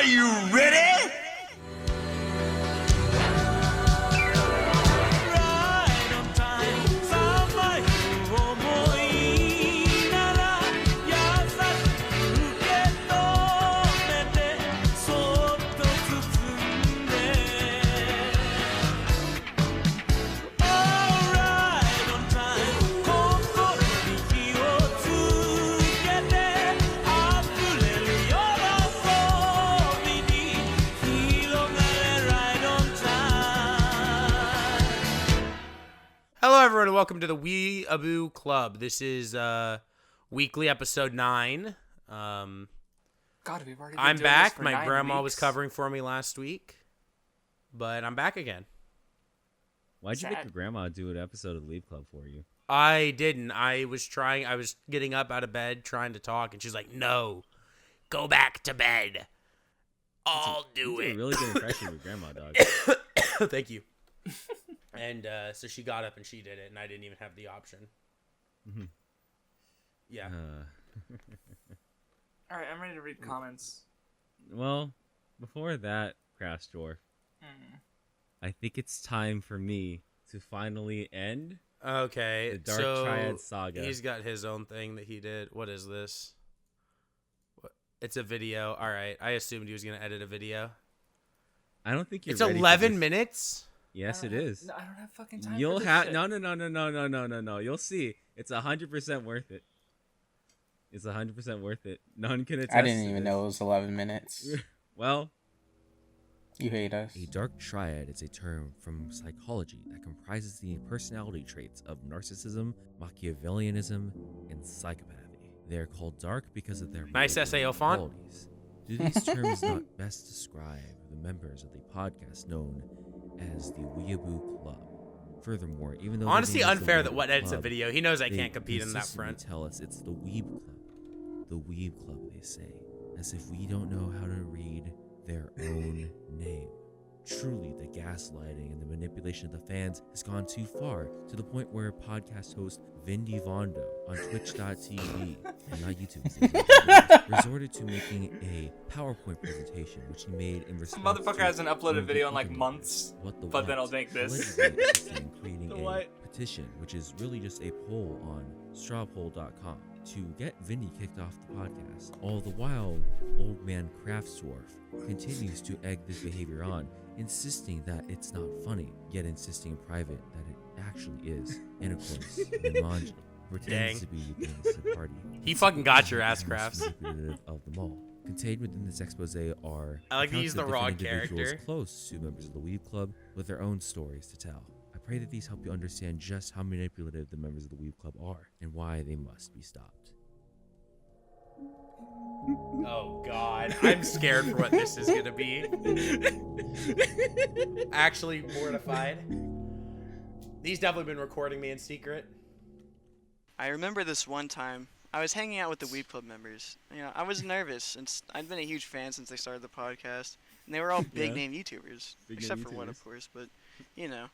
you ready? Hello, everyone, and welcome to the Weeaboo Club. This is weekly episode 9. God, we've already been I'm doing back. This for My 9 grandma weeks. was covering for me last week, but I'm back again. Why'd you make Sad. your grandma do an episode of the Weeb Club for you? I didn't. I was getting up out of bed, trying to talk, and she's like, no, go back to bed. I'll do You did it. a really good impression of your grandma, dog. Thank you. And so she got up and she did it, and I didn't even have the option. Mhm. Yeah. All right, I'm ready to read comments. Well, before that, Craftsdwarf, I think it's time for me to finally end Okay. the Dark so Triad saga. He's got his own thing that he did. What is this? It's a video. All right. I assumed he was going to edit a video. I don't think you're It's ready for 11 this. minutes? Yes, it is. No, I don't have fucking time. You'll for this have shit. no. You'll see. It's 100% worth it. It's 100% worth it. None can attest. I didn't to even this. know it was 11 minutes. Well, You hate us. a dark triad is a term from psychology that comprises the personality traits of narcissism, Machiavellianism, and psychopathy. They are called dark because of their Nice SAO font. qualities. Do these terms not best describe the members of the podcast known as the Weeaboo Club? Furthermore, even though Honestly, the name is the unfair that Weeaboo what edits a Club, video. He knows I they can't compete in that consistently front. tell us it's the Weeb Club. The Weeb Club, they say, as if we don't know how to read their own name. Truly, the gaslighting and the manipulation of the fans has gone too far, to the point where podcast host Vindy on Twitch.tv and not YouTube resorted to making a PowerPoint presentation, which he made in response Motherfucker to hasn't uploaded a one of video the in like other months, members, but then WattheWut, I'll make this. allegedly assisted in creating The a what? petition, which is really just a poll on strawpoll.com to get Vindy kicked off the podcast. All the while, old man Craftsdwarf continues to egg this behavior on, insisting that it's not funny, yet insisting in private that it actually is. And of course, Nunmanji pretends to be the innocent party. He fucking got your ass, The most Crafts. manipulative of them all. Contained within this expose are I like to accounts use of the different wrong individuals character. close to members of the Weeb Club with their own stories to tell. I pray that these help you understand just how manipulative the members of the Weeb Club are and why they must be stopped. Oh, God. I'm scared for what this is going to be. Actually mortified. He's definitely been recording me in secret. I remember this one time. I was hanging out with the Weeb Club members. You know, I was nervous, and I'd been a huge fan since they started the podcast, and they were all big name YouTubers, Big except name for one, YouTubers. of course. But you know,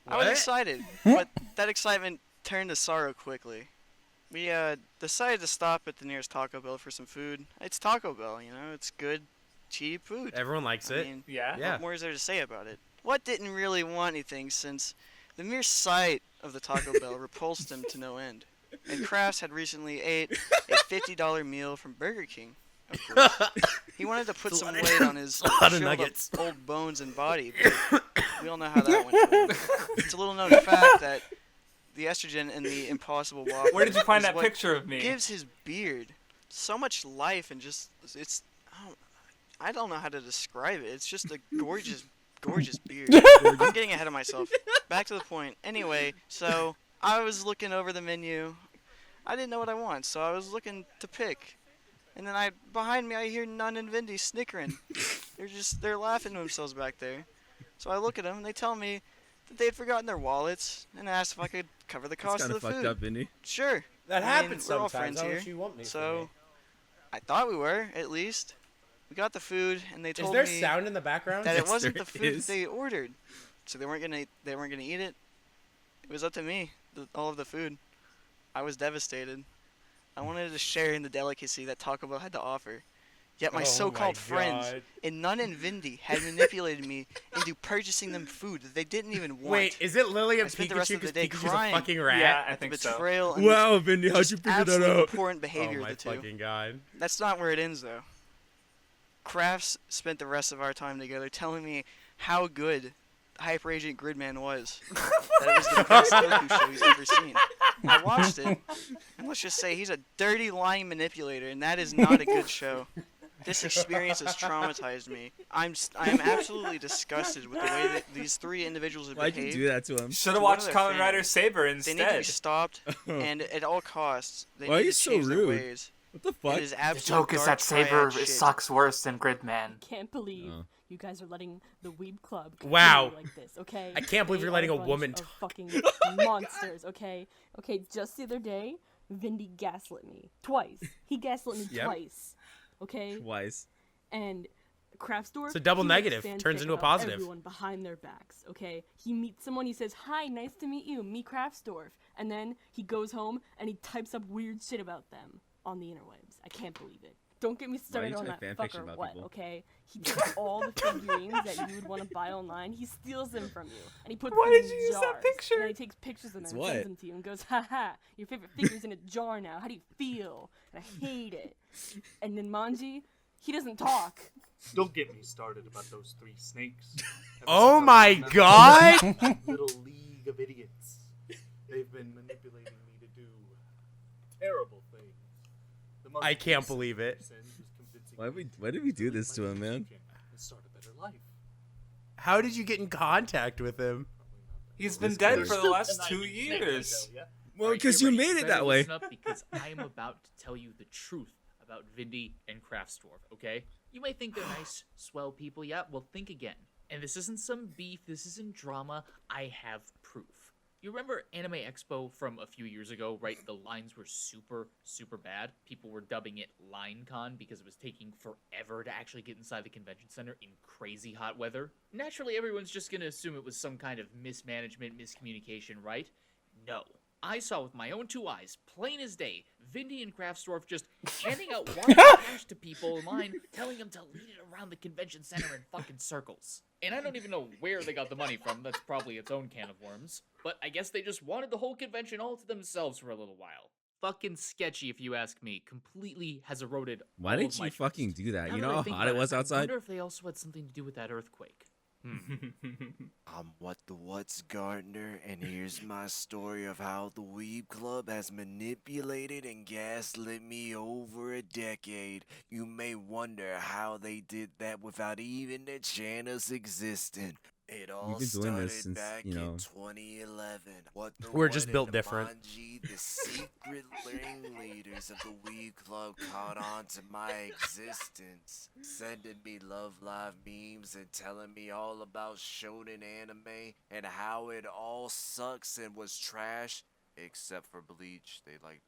I was What? excited, but that excitement turned to sorrow quickly. We decided to stop at the nearest Taco Bell for some food. It's Taco Bell, you know, it's good, cheap food. Everyone likes I it. mean, Yeah. Yeah. what more is there to say about it? What didn't really want anything, since the mere sight of the Taco Bell repulsed him to no end. And Crafts had recently ate a $50 meal from Burger King. Of course. He wanted to put It's a some lot of- weight on his it's a lot of shriveled up nuggets. old bones and body, but we all know how that went for him. It's a little known fact that the estrogen in the Impossible Whopper Where did you find is that what picture of me? gives his beard so much life, and just I don't know how to describe it. It's just a gorgeous beard. I'm getting ahead of myself. Back to the point. Anyway, so I was looking over the menu. I didn't know what I want, so I was looking to pick. And then behind me I hear Nun and Vindy snickering. They're laughing to themselves back there. So I look at them and they tell me that they had forgotten their wallets and asked if I could cover the cost That's of kind the of food. fucked up, Vindy. Sure. That I happens mean, we're all sometimes. friends How here. much you want me from So me? I thought we were, at least. We got the food and they Is told there me sound in the background? that it Yes, wasn't there the food is. that they ordered. So they weren't gonna eat it. It was up to me, all of the food. I was devastated. I wanted to share in the delicacy that Taco Bell had to offer. Yet my Oh so-called my friends God. in Nun and Vindy had manipulated me into purchasing them food that they didn't even want. Wait, is it Lily I and spent the rest Pikachu of the because day Pikachu's a crying. fucking rat? Yeah, I At the think so. betrayal and Wow, Vindy, how'd just you figure that absolute out? abhorrent Oh behavior my of the two. fucking god. That's not where it ends, though. Crafts spent the rest of our time together telling me how good Hyper Agent Gridman was. That it was the best Goku show he's ever seen. I watched it, and let's just say he's a dirty, lying manipulator, and that is not a good show. This experience has traumatized me. I am absolutely disgusted with the way that these three individuals have Why'd you behaved. do that to him? Should To have one watched of their Kamen Rider fans. Saber They need to be instead. stopped, and at all costs, they Why are need you to so change their rude? ways. What the It fuck? is The absolute joke is dark that Saber triad shit. sucks worse than Gridman. Can't believe Oh. you guys are letting the Weeb Club Wow. continue like this, okay? I can't believe They you're are letting a bunch woman of talk. fucking monsters, okay? Okay, just the other day, Vindy gaslit me twice. He gaslit me Yep. twice, okay? Twice. And Craftsdwarf. It's a double he makes negative. fanfic Turns into a about positive. Everyone behind their backs, okay? He meets someone. He says, "Hi, nice to meet you, me Craftsdwarf," and then he goes home and he types up weird shit about them on the interwebs. I can't believe it. Don't get me started on type that fan fiction fucker. about What? people? Okay, he takes all the figurines that you would want to buy online. He steals them from you, and he puts Why them in did you use that jars. picture? And then he takes pictures of them It's and what? sends them to you, and goes, "Ha, your favorite figure's in a jar now. How do you feel?" And I hate it. And then Nunmanji, he doesn't talk. Don't get me started about those three snakes. Ever Oh since I my met them, god! Little league of idiots. They've been manipulating me to do terrible things. The most I can't recent believe it. send was convincing Why did we do me this to my him, man? YouTube channel and start a better life. How did you get in contact with him? Probably not that. He's been This dead kid. for the last And I 2 snake years. Kanojo, yeah? Well, Alright, because get you ready. made it Better that way. listen up because I am about to tell you the truth about Vindy and Craftsdwarf, okay? You may think they're nice, swell people. Yeah, well, think again. And this isn't some beef, this isn't drama. I have proof. You remember Anime Expo from a few years ago, right? The lines were super, super bad. People were dubbing it LineCon because it was taking forever to actually get inside the convention center in crazy hot weather. Naturally, everyone's just gonna assume it was some kind of mismanagement, miscommunication, right? No. I saw with my own two eyes, plain as day, Vindy and Craftsdwarf just handing out wire cash to people in line, telling them to lead it around the convention center in fucking circles. And I don't even know where they got the money from, that's probably its own can of worms. But I guess they just wanted the whole convention all to themselves for a little while. Fucking sketchy if you ask me, completely has eroded Why all didn't of my you fucking trust. do that? Now You that know I how think hot it about was I outside? wonder if they also had something to do with that earthquake. I'm WattheWut's Gardner, and here's my story of how the Weeb Club has manipulated and gaslit me over a decade. You may wonder how they did that without even the channels existing. It all been doing started this since, back you know. in 2011. We're just WattheWut built and different. Nunmanji, the secret ringleaders of the Weeb Club, caught on to my existence, sending me Love Live memes and telling me all about shonen anime and how it all sucks and was trash. Except for Bleach.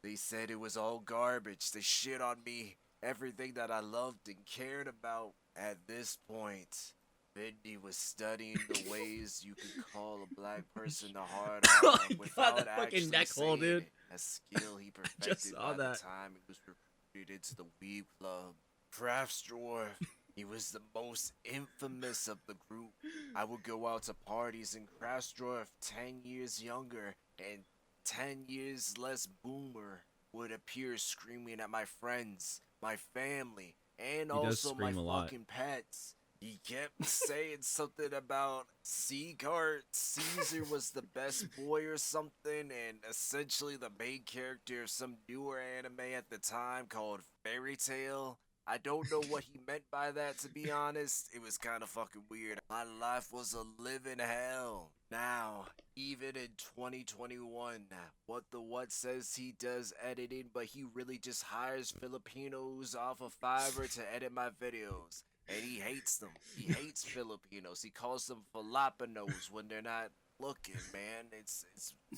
They said it was all garbage. They shit on me. Everything that I loved and cared about. At this point, Vindy was studying the ways you could call a black person the hard Oh R my God, without that fucking actually neck hole, saying dude. it. A skill he perfected saw by the that. time he was recruited into the Weeb Club. Craftsdwarf. He was the most infamous of the group. I would go out to parties in Craftsdwarf 10 years younger and 10 years less boomer would appear screaming at my friends, my family, and He does also my scream a lot. fucking pets. He kept saying something about Seagart. Caesar was the best boy or something, and essentially the main character of some newer anime at the time called Fairy Tail. I don't know what he meant by that, to be honest. It was kind of fucking weird. My life was a living hell. Now, even in 2021, WattheWut says he does editing, but he really just hires Filipinos off of Fiverr to edit my videos. And he hates them. He hates Filipinos. He calls them Filipinos when they're not looking, man. It's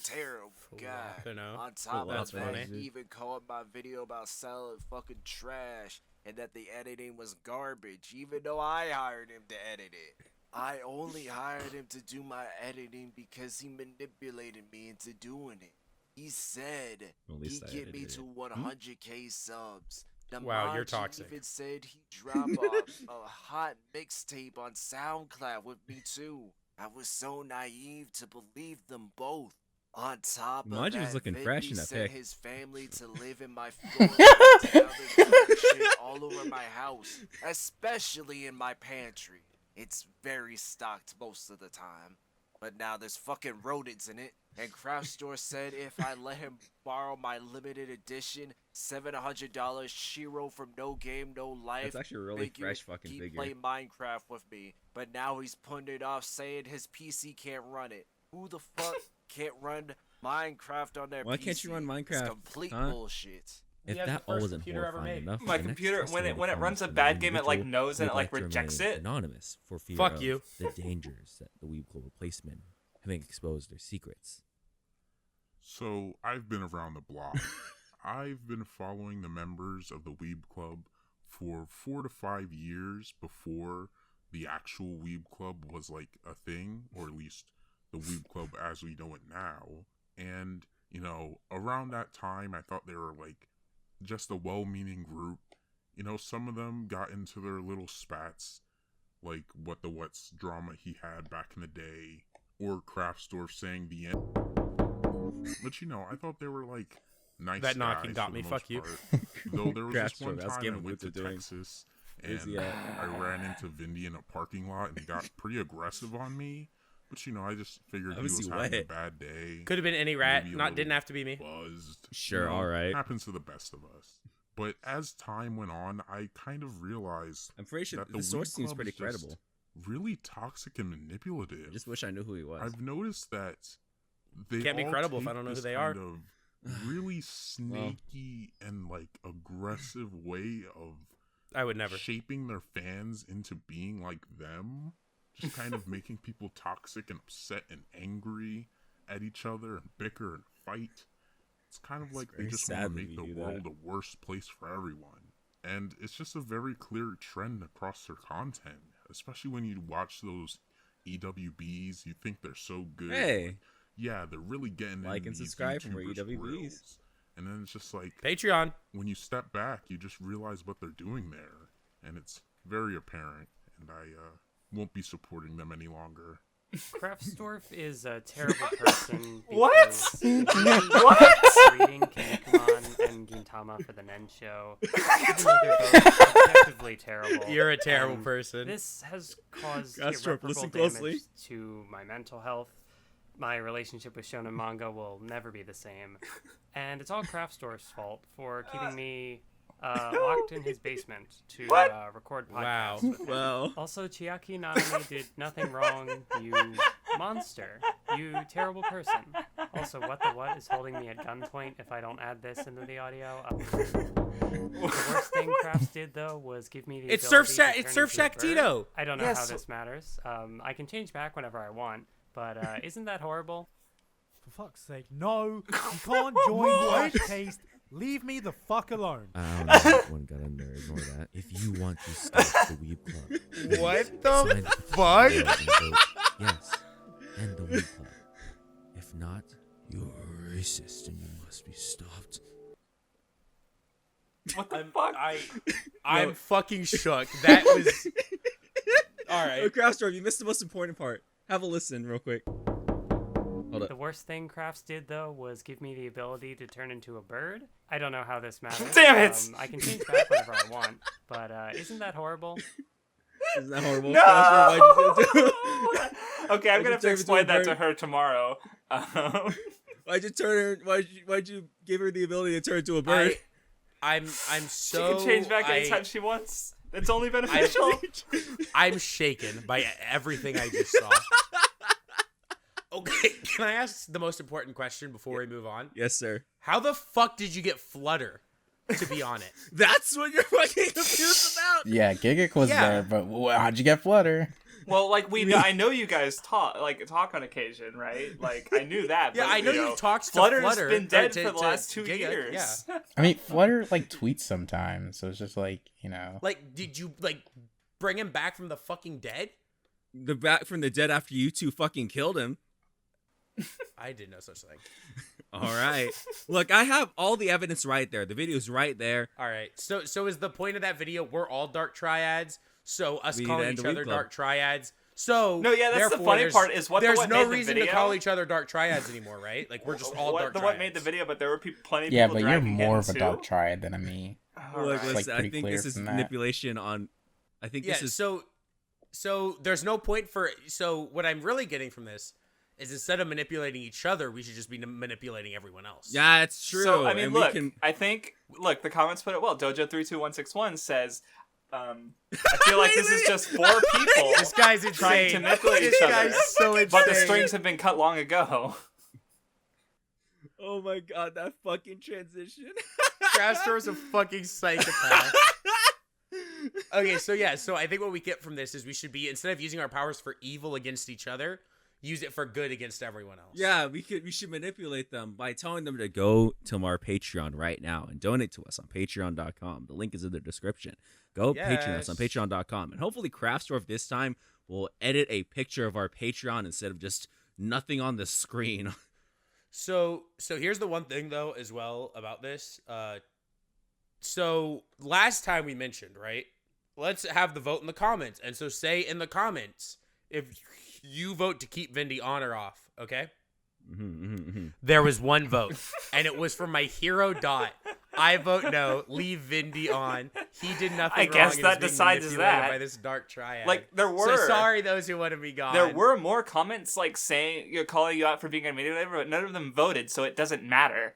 terrible. God. Filipino. On top That's of that, funny. he even called my video about selling fucking trash and that the editing was garbage, even though I hired him to edit it. I only hired him to do my editing because he manipulated me into doing it. He said At least he'd I get me edited to it. 100k subs Wow, you're Nunmanji toxic. even said he'd drop a hot mixtape on SoundCloud with me too. I was so naive to believe them both. On top of Nunmanji was that, looking fresh in Vindy that sent pic. his family to live in my floor and now they're doing shit all over my house, especially in my pantry. It's very stocked most of the time, but now there's fucking rodents in it. And Craftsdwarf said if I let him borrow my limited edition $700 Shiro from No Game No Life, That's actually a really figure, fresh fucking he'd figure. play Minecraft with me. But now he's putting it off, saying his PC can't run it. Who the fuck can't run Minecraft on their PC? Why can't you run Minecraft, It's complete huh? bullshit. If Yeah, that the all first wasn't computer ever horrifying made. enough, My the next computer, when testimony it runs comes a from bad an game, it like individual knows and who it would like to rejects remain it. anonymous for fear Fuck of you. the dangers that the Weeb Club will place them in, having exposed their secrets. So, I've been around the block. I've been following the members of the Weeb Club for 4 to 5 years before the actual Weeb Club was like a thing, or at least the Weeb Club as we know it now. And, you know, around that time, I thought they were like just a well-meaning group. You know, some of them got into their little spats, like WattheWut's drama he had back in the day, or Craftsdwarf saying the end. But you know, I thought they were like nice That knocking guys got for me, the fuck most you. part. Though there was this one Craftsdwarf, I was time I giving went to what they're doing. Texas Where's and he at? I ran into Vindy in a parking lot and he got pretty aggressive on me. But you know, I just figured he was was he having a wet? bad day. Could have been any rat. Maybe a Didn't little have to be me. Buzzed. Sure, You know, alright. Happens to the best of us. But as time went on, I kind of realized I'm pretty sure that the source Weeb seems Club pretty is just credible. really toxic and manipulative. I just wish I knew who he was. I've noticed that they Can't be all credible if I take don't know who this they kind are. of really snaky and like aggressive way of I would never. shaping their fans into being like them, just kind of making people toxic and upset and angry at each other and bicker and fight. It's kind of It's like they very just sad want to when make you the do world that. a worse place for everyone. And it's just a very clear trend across their content, especially when you watch those EWBs. You think they're so good. Hey. Like, yeah, they're really getting Like into and these subscribe for more YouTubers' EWBs. grills. And then it's just like Patreon. when you step back, you just realize what they're doing there, and it's very apparent. And I won't be supporting them any longer. Craftsdwarf is a terrible person. What? because he What? reading Kinnikuman and Gintama for the Nen show. Even though they're both objectively terrible. You're a terrible And person. This has caused Craftsdwarf, irreparable listen damage closely. to my mental health. My relationship with shonen manga will never be the same. And it's all Craftsdwarf's fault for keeping me locked in his basement to record podcasts Wow. with him. Well, Also, Chiaki Nanami did nothing wrong, you monster. You terrible person. Also, WattheWut is holding me at gunpoint if I don't add this into the audio. The worst thing Crafts did, though, was give me the It's Surf ability Shack. to It's turn Surf into a Shack bird. Tito. I don't know Yes. how this matters. I can change back whenever I want, but isn't that horrible? For fuck's sake, no! You can't join White Taste. Leave me the fuck alone. I don't know if one got in there. Ignore that. If you want to stop the Weeb Club, please What sign the the petition fuck? below and vote yes, end the Weeb Club. If not, you're a racist and you must be stopped. What the fuck? I'm fucking shook. That was. All Oh, right. Craftsdwarf, you missed the most important part. Have a listen real quick. Hold The up. worst thing Crafts did, though, was give me the ability to turn into a bird. I don't know how this matters. Damn it! I can change back whenever I want, but isn't that horrible? Isn't that horrible? No! Craftsdwarf, why'd you do it? Okay, I'm Why'd gonna you have to turn into a explain that to bird? her tomorrow. Why'd you turn her? Why'd you give her the ability to turn into a bird? I'm She so. can change back anytime she wants. It's only beneficial. I'm shaken by everything I just saw. Okay, can I ask the most important question before we move on? Yes, sir. How the fuck did you get Flutter to be on it? That's what you're fucking confused about. Yeah, Gigik was Yeah. there, but how'd you get Flutter? Well, like I know you guys talk on occasion, right? Like I knew that. Yeah, but, I know you you've talked to Flutter's Flutter. been or dead to- for the to last 2 Giga, years. Yeah. I mean, Flutter like tweets sometimes, so it's just like, you know. Like, did you like bring him back from the fucking dead? The back from the dead after you two fucking killed him. I did no such thing. All right. Look, I have all the evidence right there. The video's right there. All right. So is the point of that video we're all dark triads? So us We need to calling end each the other Weeb Club. dark triads. So No, yeah, that's the therefore, funny there's- part is there's WattheWut no made the reason to video. call each other dark triads anymore, right? Like we're just all dark The triads. what made the video, but there were plenty of Yeah, people but you're dragging more him of a too. dark triad than me. Look, Alright. listen, I pretty think clear this is from that. manipulation on. I think Yeah. this is. So there's no point for. So what I'm really getting from this is instead of manipulating each other, we should just be manipulating everyone else. Yeah, it's true. So I mean, and look, we can. I think the comments put it well. Dojo32161 says, I feel like this is just 4 people. This guy's trying insane. to manipulate This each other. guy's so But the insane. strings have been cut long ago. Oh my god, that fucking transition. Craftsdwarf is a fucking psychopath. Okay, so I think what we get from this is we should be, instead of using our powers for evil against each other, use it for good against everyone else. Yeah, we should manipulate them by telling them to go to our Patreon right now and donate to us on patreon.com. The link is in the description. Go Patreon us on patreon.com. And hopefully Craftsdwarf this time will edit a picture of our Patreon instead of just nothing on the screen. So here's the one thing though as well about this. So last time we mentioned, right? Let's have the vote in the comments. And so say in the comments if you vote to keep Vindy on or off, okay? There was one vote, and it was from my hero Dot. I vote no. Leave Vindy on. He did nothing I wrong. guess and that is being decides manipulated that. by this dark triad. Like, there were. So sorry, those who want to be gone. There were more comments saying calling you out for being a manipulator, but none of them voted, so it doesn't matter.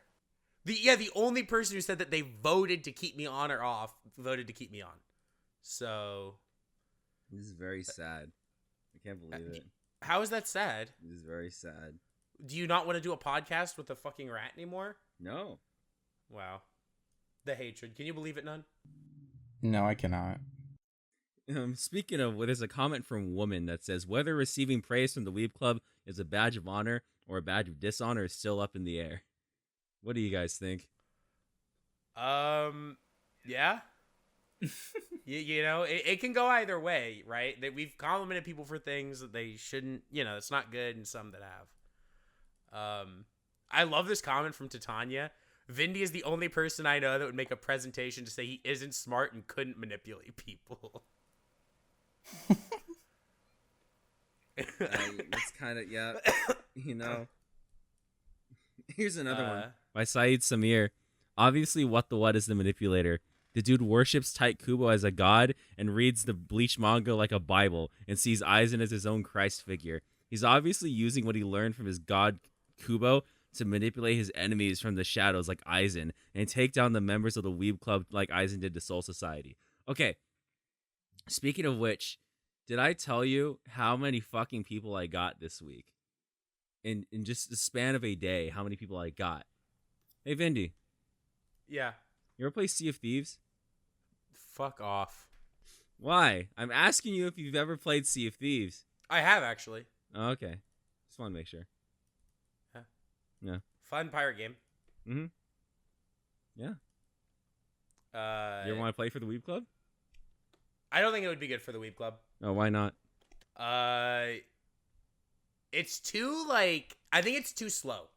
The only person who said that they voted to keep me on or off voted to keep me on. So This is very sad. I can't believe it. how is that sad? This is very sad. Do you not want to do a podcast with a fucking rat anymore? No. Wow. The hatred. Can you believe it, Nun? No, I cannot. Speaking of, there's a comment from Woman that says whether receiving praise from the Weeb Club is a badge of honor or a badge of dishonor is still up in the air. What do you guys think? Yeah. you know, it can go either way, right? That we've complimented people for things that they shouldn't, it's not good, and some that have. I love this comment from Titania. Vindy is the only person I know that would make a presentation to say he isn't smart and couldn't manipulate people. It's kind of, yeah, Here's another one by Saeed Samir. Obviously, WattheWut is the manipulator. The dude worships Tight Kubo as a god and reads the Bleach manga like a Bible and sees Aizen as his own Christ figure. He's obviously using what he learned from his god Kubo to manipulate his enemies from the shadows like Aizen and take down the members of the Weeb Club like Aizen did to Soul Society. Okay, speaking of which, did I tell you how many fucking people I got this week? In just the span of a day, how many people I got? Hey, Vindy. Yeah. You ever play Sea of Thieves? Fuck off. Why? I'm asking you if you've ever played Sea of Thieves. I have, actually. Oh, okay. Just want to make sure. Yeah. Yeah. Fun pirate game. Mm-hmm. Yeah. You ever want to play for the Weeb Club? I don't think it would be good for the Weeb Club. Oh, why not? It's too, I think it's too slow.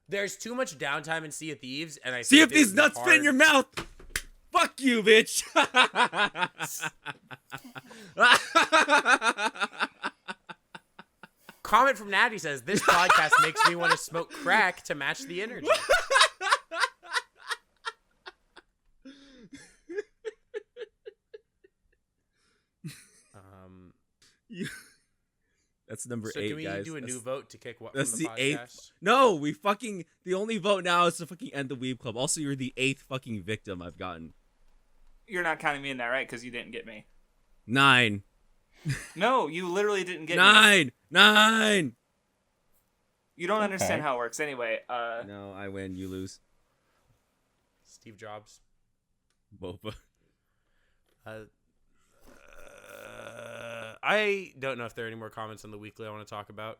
There's too much downtime in Sea of Thieves, and I Sea of think Thieves nuts fit in your mouth! Fuck you, bitch! Comment from Natty says, this podcast makes me want to smoke crack to match the energy. That's number So 8, do we guys. do a new vote to kick what That's from the the 8th. podcast? No, the only vote now is to fucking end the Weeb Club. Also, you're the 8th fucking victim I've gotten. You're not counting me in that, right? Because you didn't get me. 9. No, you literally didn't get me. 9. You don't understand how it works anyway. No, I win, you lose. Steve Jobs. Boba. I don't know if there are any more comments on the weekly I want to talk about.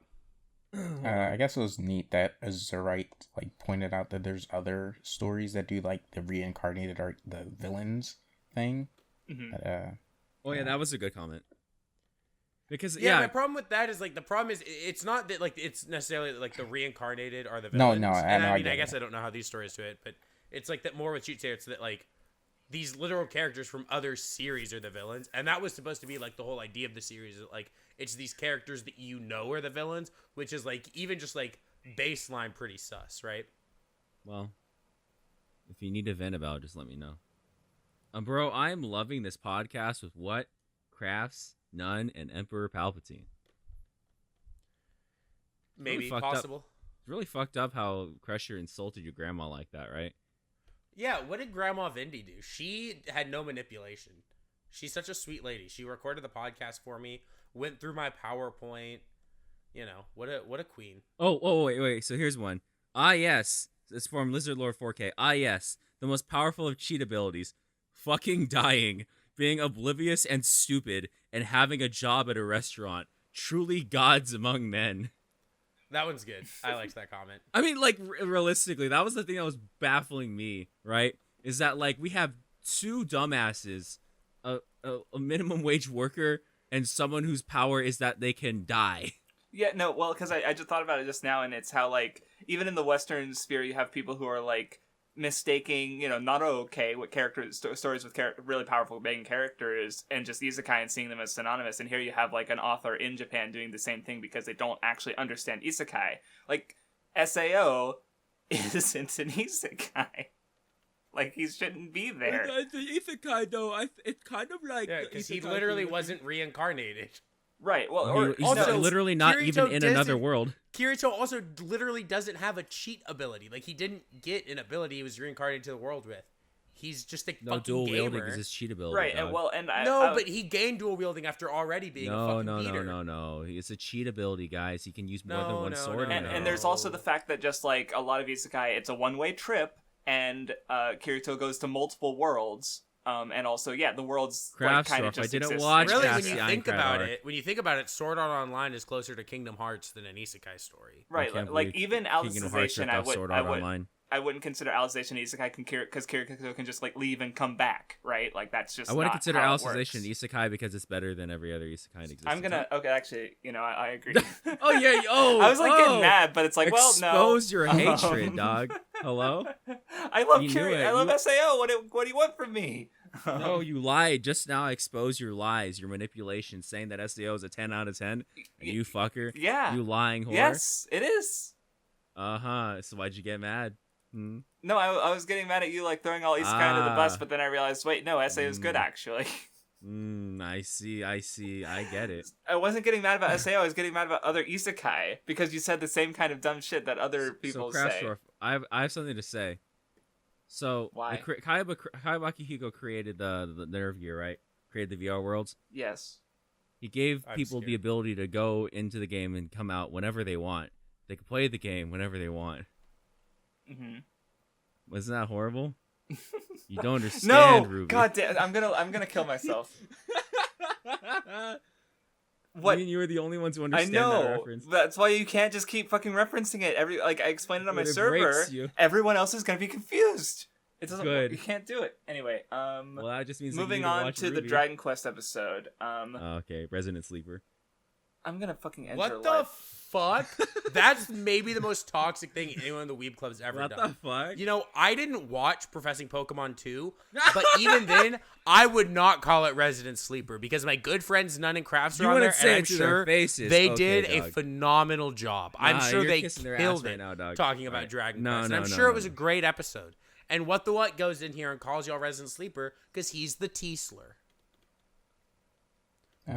I guess it was neat that Azurite pointed out that there's other stories that do the reincarnated or the villains thing. Mm-hmm. Oh yeah, that was a good comment. Because Yeah, my problem with that is like the problem is it's not that like it's necessarily like the reincarnated are the villains. I guess I don't know how these stories do it, but it's like that more with Cheat It's that like these literal characters from other series are the villains, and that was supposed to be like the whole idea of the series. Like it's these characters that you know are the villains, which is like even just like baseline pretty sus, right? Well, if you need to vent about it, just let me know. Bro, I am loving this podcast with what? Crafts, Nun, and Emperor Palpatine. Maybe really possible. It's really fucked up how Crusher insulted your grandma like that, right? Yeah, what did Grandma Vindy do? She had no manipulation. She's such a sweet lady. She recorded the podcast for me, went through my PowerPoint. You know, what a queen. Oh, wait. So here's one. Yes. It's from Lizard Lord 4K. Yes. The most powerful of cheat abilities. Fucking dying. Being oblivious and stupid. And having a job at a restaurant. Truly gods among men. That one's good. I liked that comment. I mean, like, realistically, that was the thing that was baffling me, right? Is that, like, we have two dumbasses, a minimum wage worker, and someone whose power is that they can die. Yeah, no, well, because I just thought about it just now, and it's how, like, even in the Western sphere, you have people who are, like, mistaking, not okay with stories with really powerful main characters and just isekai and seeing them as synonymous. And here you have like an author in Japan doing the same thing because they don't actually understand isekai. Like Sao isn't an isekai. Like he shouldn't be there. The isekai though, it's kind of like because he literally wasn't reincarnated. Right. Well, he's also literally not Kirito even in another world. Kirito also literally doesn't have a cheat ability. Like he didn't get an ability he was reincarnated to the world with. He's just a fucking dual wielding gamer. is his cheat ability. Right. Dog. But he gained dual wielding after already being a fucking beater. No. It's a cheat ability, guys. He can use more than one sword. And there's also the fact that just like a lot of isekai, it's a one-way trip, and Kirito goes to multiple worlds. And also, the world's like, kind of just I didn't exists. watch. Really, when you think about it, Sword Art Online is closer to Kingdom Hearts than an isekai story. Right, like even Alicization, I wouldn't consider Alicization an isekai because Kirito can just like leave and come back, right? Like that's just. I wouldn't not consider how it Alicization an works. isekai because it's better than every other isekai in existence. Actually, I agree. I was like getting mad, but it's like, expose your hatred, dog. Hello. I love Kirito. I love Sao. What do you want from me? No, you lied. Just now expose your lies, your manipulation, saying that SEO is a 10 out of 10. And you fucker. Yeah. You lying whore. Yes, it is. Uh-huh. So why'd you get mad? No, I was getting mad at you, like, throwing all isekai under the bus, but then I realized, wait, no, SEO is good, actually. I see. I get it. I wasn't getting mad about SAO, I was getting mad about other isekai, because you said the same kind of dumb shit that other people say. Craftsdwarf, I have something to say. So, why? Kayabaki Hiko created the Nerve Gear, right? Created the VR worlds. Yes. He gave people the ability to go into the game and come out whenever they want. They can play the game whenever they want. Mm-hmm. Wasn't that horrible? You don't understand, no! Ruby. God damn! I'm gonna kill myself. What? I mean, you were the only ones who understand that reference. That's why you can't just keep fucking referencing it. I explained it on my server. Everyone else is gonna be confused. It doesn't. Good. You can't do it anyway. Well, that just means moving on to the Dragon Quest episode. Okay, Resident Sleeper. I'm gonna fucking end What the fuck? That's maybe the most toxic thing anyone in the Weeb Club's ever done. What the fuck? You know, I didn't watch Professing Pokemon 2, but even then, I would not call it Resident Sleeper because my good friends Nun and Crafts are on there, and I'm sure they did a phenomenal job. I'm sure they killed it talking about Dragon Quest. And I'm sure it was a great episode. And WattheWut goes in here and calls y'all Resident Sleeper because he's the T-Slur.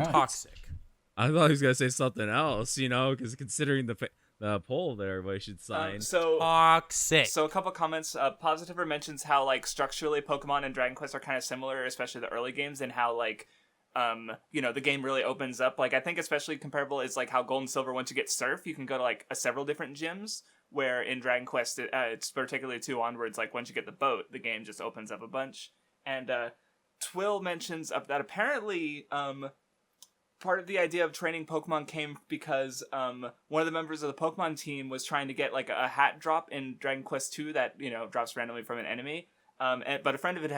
Toxic. I thought he was gonna say something else, because considering the poll that everybody should sign. Toxic. So a couple comments. Positiver mentions how structurally Pokemon and Dragon Quest are kind of similar, especially the early games, and how the game really opens up. I think especially comparable is how Gold and Silver. Once you get Surf, you can go to several different gyms. Where in Dragon Quest, it's particularly 2 onwards. Once you get the boat, the game just opens up a bunch. And Twill mentions that apparently part of the idea of training Pokemon came because one of the members of the Pokemon team was trying to get a hat drop in Dragon Quest 2 that drops randomly from an enemy. But a friend of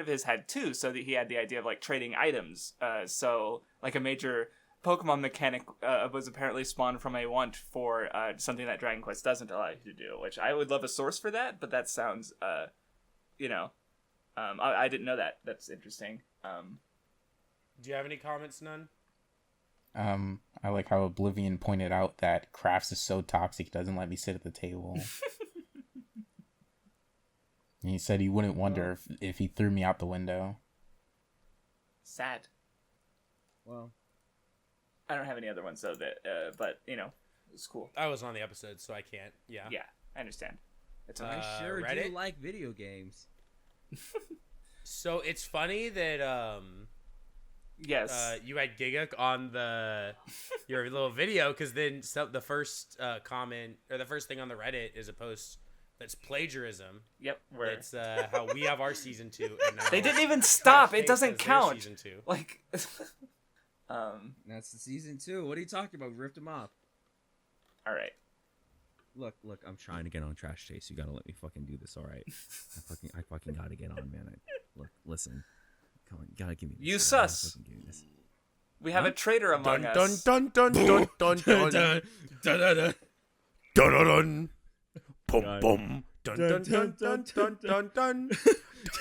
his had 2, so that he had the idea of trading items. So a major Pokemon mechanic was apparently spawned from a want for something that Dragon Quest doesn't allow you to do, which I would love a source for that, but that sounds, I didn't know that. That's interesting. Do you have any comments, None? I like how Oblivion pointed out that Crafts is so toxic he doesn't let me sit at the table. And he said he wouldn't wonder if he threw me out the window. Sad. Well, I don't have any other ones though but it's cool. I was on the episode, so I can't. Yeah. Yeah, I understand. It's I sure Reddit? do like video games. So it's funny that yes, you had Giga on your little video, because then the first comment or the first thing on the Reddit is a post that's plagiarism. Yep, it's how we have our season 2, and now they didn't even stop. Crash It doesn't has their count. Season 2. Like, That's the season 2. What are you talking about? We ripped them off. All right. Look, I'm trying to get on Trash Chase. You gotta let me fucking do this, all right? I fucking gotta get on, man. Listen. Come on, you gotta give me this. You sus. We have a traitor among us. Dun dun dun dun dun dun dun dun dun dun. Pum pum. Dun dun dun dun dun dun dun.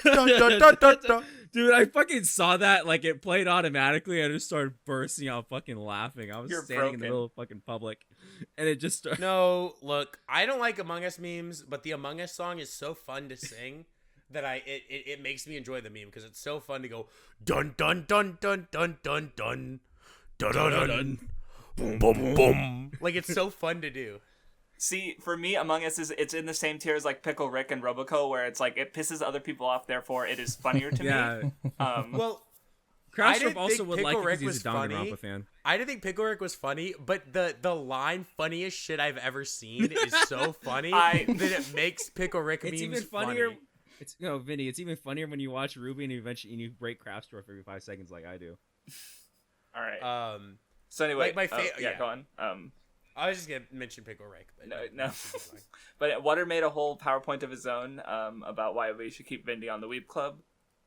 Dun dun dun dun. Dude, I fucking saw that, like, it played automatically. I just started bursting out fucking laughing. I was standing in the middle of fucking public, and it just started. No, look, I don't like Among Us memes, but the Among Us song is so fun to sing that it makes me enjoy the meme, because it's so fun to go dun dun dun dun dun dun dun dun dun dun boom boom boom. Like, it's so fun to do. See, for me, Among Us it's in the same tier as like Pickle Rick and Roboco, where it's like it pisses other people off, therefore it is funnier to me. Well, Craftsdwarf also would like it because he's a Danganronpa fan. I didn't think Pickle Rick was funny, but the line "funniest shit I've ever seen" is so funny that it makes Pickle Rick memes even funnier. funny. It's Vinny. It's even funnier when you watch Ruby and you break Craftsdwarf every 5 seconds like I do. All right. So anyway, go on. I was just gonna mention Pickle Rick, but no. But Water made a whole PowerPoint of his own about why we should keep Vindy on the Weeb Club.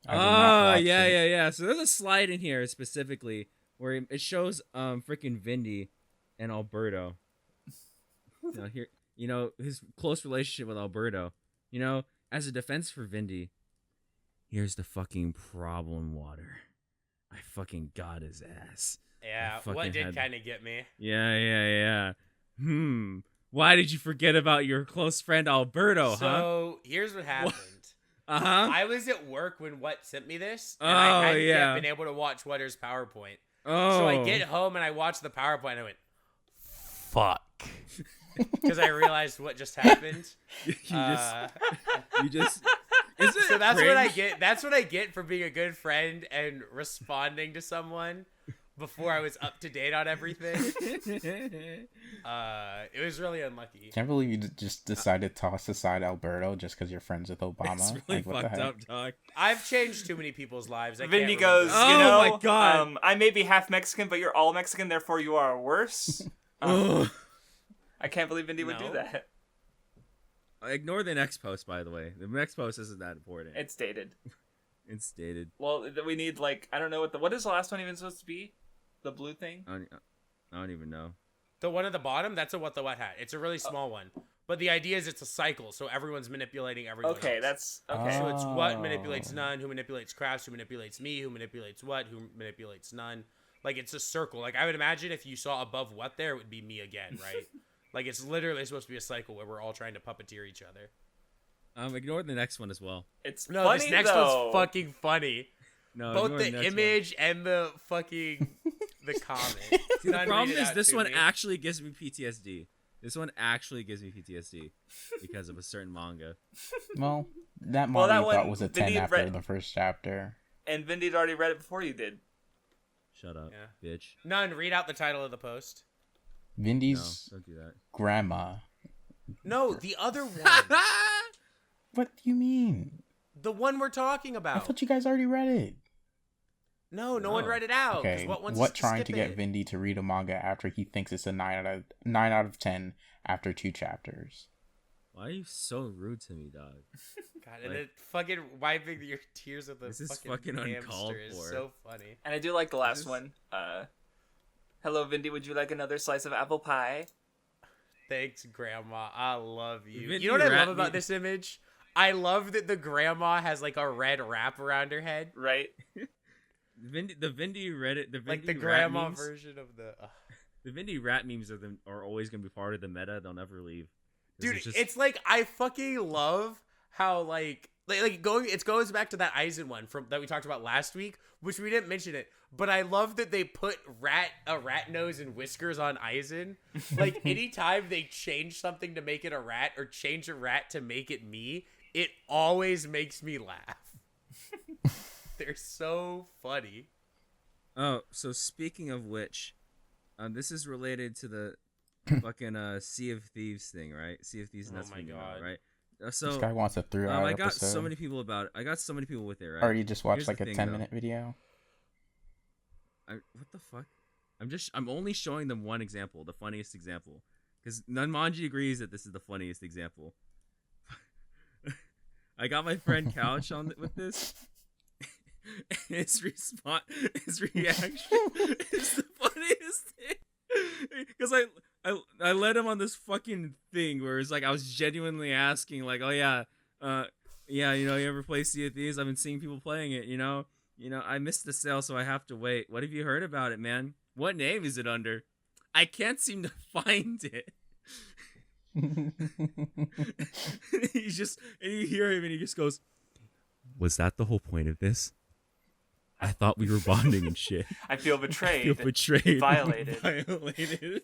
Yeah. So there's a slide in here specifically where it shows freaking Vindy and Alberto. His close relationship with Alberto. As a defense for Vindy, here's the fucking problem, Water. I fucking got his ass. Yeah, what did kind of get me? Yeah. Why did you forget about your close friend Alberto, So, here's what happened. I was at work when What sent me this, and I hadn't yet been able to watch Whatter's PowerPoint. So I get home and I watch the PowerPoint and I went, fuck. Because I realized what just happened. You just so that's what I get. That's what I get for being a good friend and responding to someone before I was up to date on everything. It was really unlucky. Can't believe you just decided to toss aside Alberto just because you're friends with Obama. It's really fucked up, dog. I've changed too many people's lives. Vindy goes, my God. I may be half Mexican, but you're all Mexican, therefore you are worse. I can't believe Vindy would do that. Ignore the next post, by the way. The next post isn't that important. It's dated. It's dated. Well, we need, like, I don't know what is the last one even supposed to be? The blue thing? I don't even know. The one at the bottom, that's a WattheWut hat. It's a really small one. But the idea is it's a cycle, so everyone's manipulating everyone else. That's... Okay. So it's What manipulates None, who manipulates Crafts, who manipulates me, who manipulates What, who manipulates None. Like, it's a circle. Like, I would imagine if you saw above What there, it would be me again, right? Like, it's literally supposed to be a cycle where we're all trying to puppeteer each other. Ignore the next one as well. It's no, funny, this next one's fucking funny. No, both the image and the fucking the comment. See, the problem is this one actually gives me PTSD. This one actually gives me PTSD because of a certain manga. Well, that manga you thought was a 10 after the first chapter. And Vindy had already read it before you did. Shut up, bitch. None, read out the title of the post. Vindy's don't do that. grandma. No, the other one. What do you mean? The one we're talking about. I thought you guys already read it. No one read it out. Okay, what trying to get Vindy to read a manga after he thinks it's a 9 out of 10 after 2 chapters. Why are you so rude to me, dog? God, and it fucking wiping your tears with the this is fucking uncalled is for. so funny. And I do like the last one. Hello, Vindy. Would you like another slice of apple pie? Thanks, Grandma. I love you. Vindy You know what I rat love about me- this image? I love that the grandma has like a red wrap around her head. Right. The Vindy Reddit, the Vindy Like the rat grandma memes, version of the... the Vindy rat memes are always gonna be part of the meta. They'll never leave. 'Cause Dude, it's just- it's like I fucking love how like going. It goes back to that Eisen one from that we talked about last week, which we didn't mention it. But I love that they put a rat nose and whiskers on Eisen. Like anytime they change something to make it a rat or change a rat to make it me, it always makes me laugh. They're so funny. Oh, so speaking of which, this is related to the fucking Sea of Thieves thing, right? Sea of Thieves, and Oh that's my when you know, God. right? So This guy wants a 3-hour I got episode. so many people about it. I got so many people with it, right? Or you just watch Here's like the a thing, 10-minute video. What the fuck? I'm only showing them one example, the funniest example, because Nunmanji agrees that this is the funniest example. I got my friend Couch with this. His reaction is the funniest thing, because I led him on this fucking thing where it's like I was genuinely asking, like, oh yeah, yeah, you ever play Sea of Thieves? I've been seeing people playing it, I missed the sale, so I have to wait. What have you heard about it, man? What name is it under? I can't seem to find it. He's just, and you hear him, and he just goes, "Was that the whole point of this? I thought we were bonding and shit. I feel betrayed. I feel betrayed. Violated. Violated."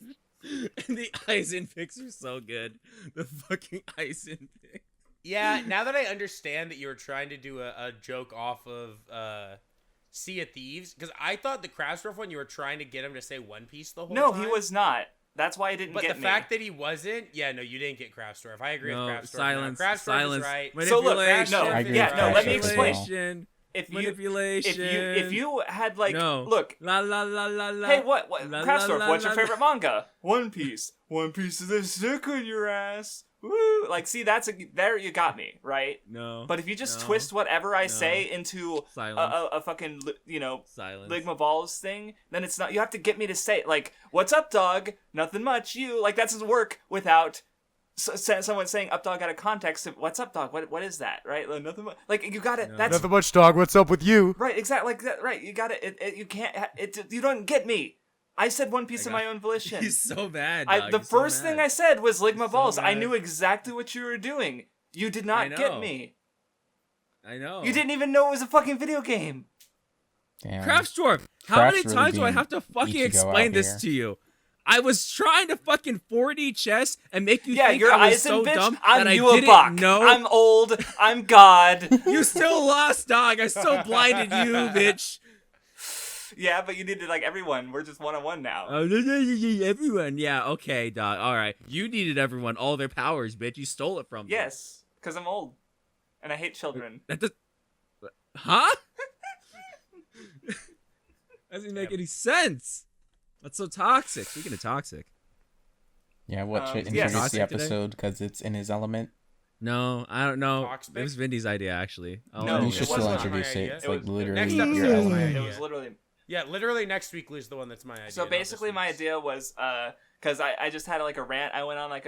And the Eisen pics are so good. The fucking Eisen pics. Yeah, now that I understand that you were trying to do a joke off of Sea of Thieves, because I thought the Craftsdwarf one you were trying to get him to say One Piece the whole No, time. he was not. That's why he didn't But get the me. fact that he wasn't, yeah, no, you didn't get Craftsdwarf. I agree with Craftsdwarf. Silence. Craftsdwarf silence. is right. So look, Manipulation. let me explain. Manipulation. If Manipulation. you had like, No. look, La la la la la. hey, what La, Craftsdwarf? la, What's la, your favorite manga? One Piece. One Piece is a stick on your ass. Woo! Like, see, there you got me, right? No. But if you just no, twist whatever I no. say into a fucking, Silence. Ligma Balls thing, then it's not. You have to get me to say, like, "What's up, dog? Nothing much. You." Like, that doesn't work without someone saying "up, dog" out of context. What's up, dog? What is that? Right? Like, nothing much. Like, you got it. No. That's Nothing much, dog. What's up with you? right. Exactly. Like that. Right. You got it. You can't. You don't get me. I said One Piece of my own volition. He's so bad. The first thing I said was Ligma so Balls. I mad. knew exactly what you were doing. You did not get me. I know. You didn't even know it was a fucking video game. Damn. Craftsdwarf, how Craft's many really times do I being have to fucking Ichigo explain out this here. to you? I was trying to fucking 4D chess and make you Yeah, think you're I was Eisen, so bitch. dumb I'm that you I a didn't buck. know. I'm old. I'm God. You still lost, dog. I still blinded you, bitch. Yeah, but you needed like everyone. We're just 1-on-1 now. Everyone, yeah, okay, dog. All right, you needed everyone, all their powers, bitch. You stole it from them. Yes, because I'm old, and I hate children. That does. Huh? Doesn't make any sense. That's so toxic. Speaking of toxic. Yeah, what should yes. introduce the Toxic today? episode because it's in his element. No, I don't know. Toxic? It was Vindy's idea, actually. No, you it should wasn't still my introduce idea. it. It's It like was- literally next your episode is my element. idea. It was literally. Yeah, literally next week is the one that's my idea. So not this basically, my week's. idea was because I just had like a rant. I went on like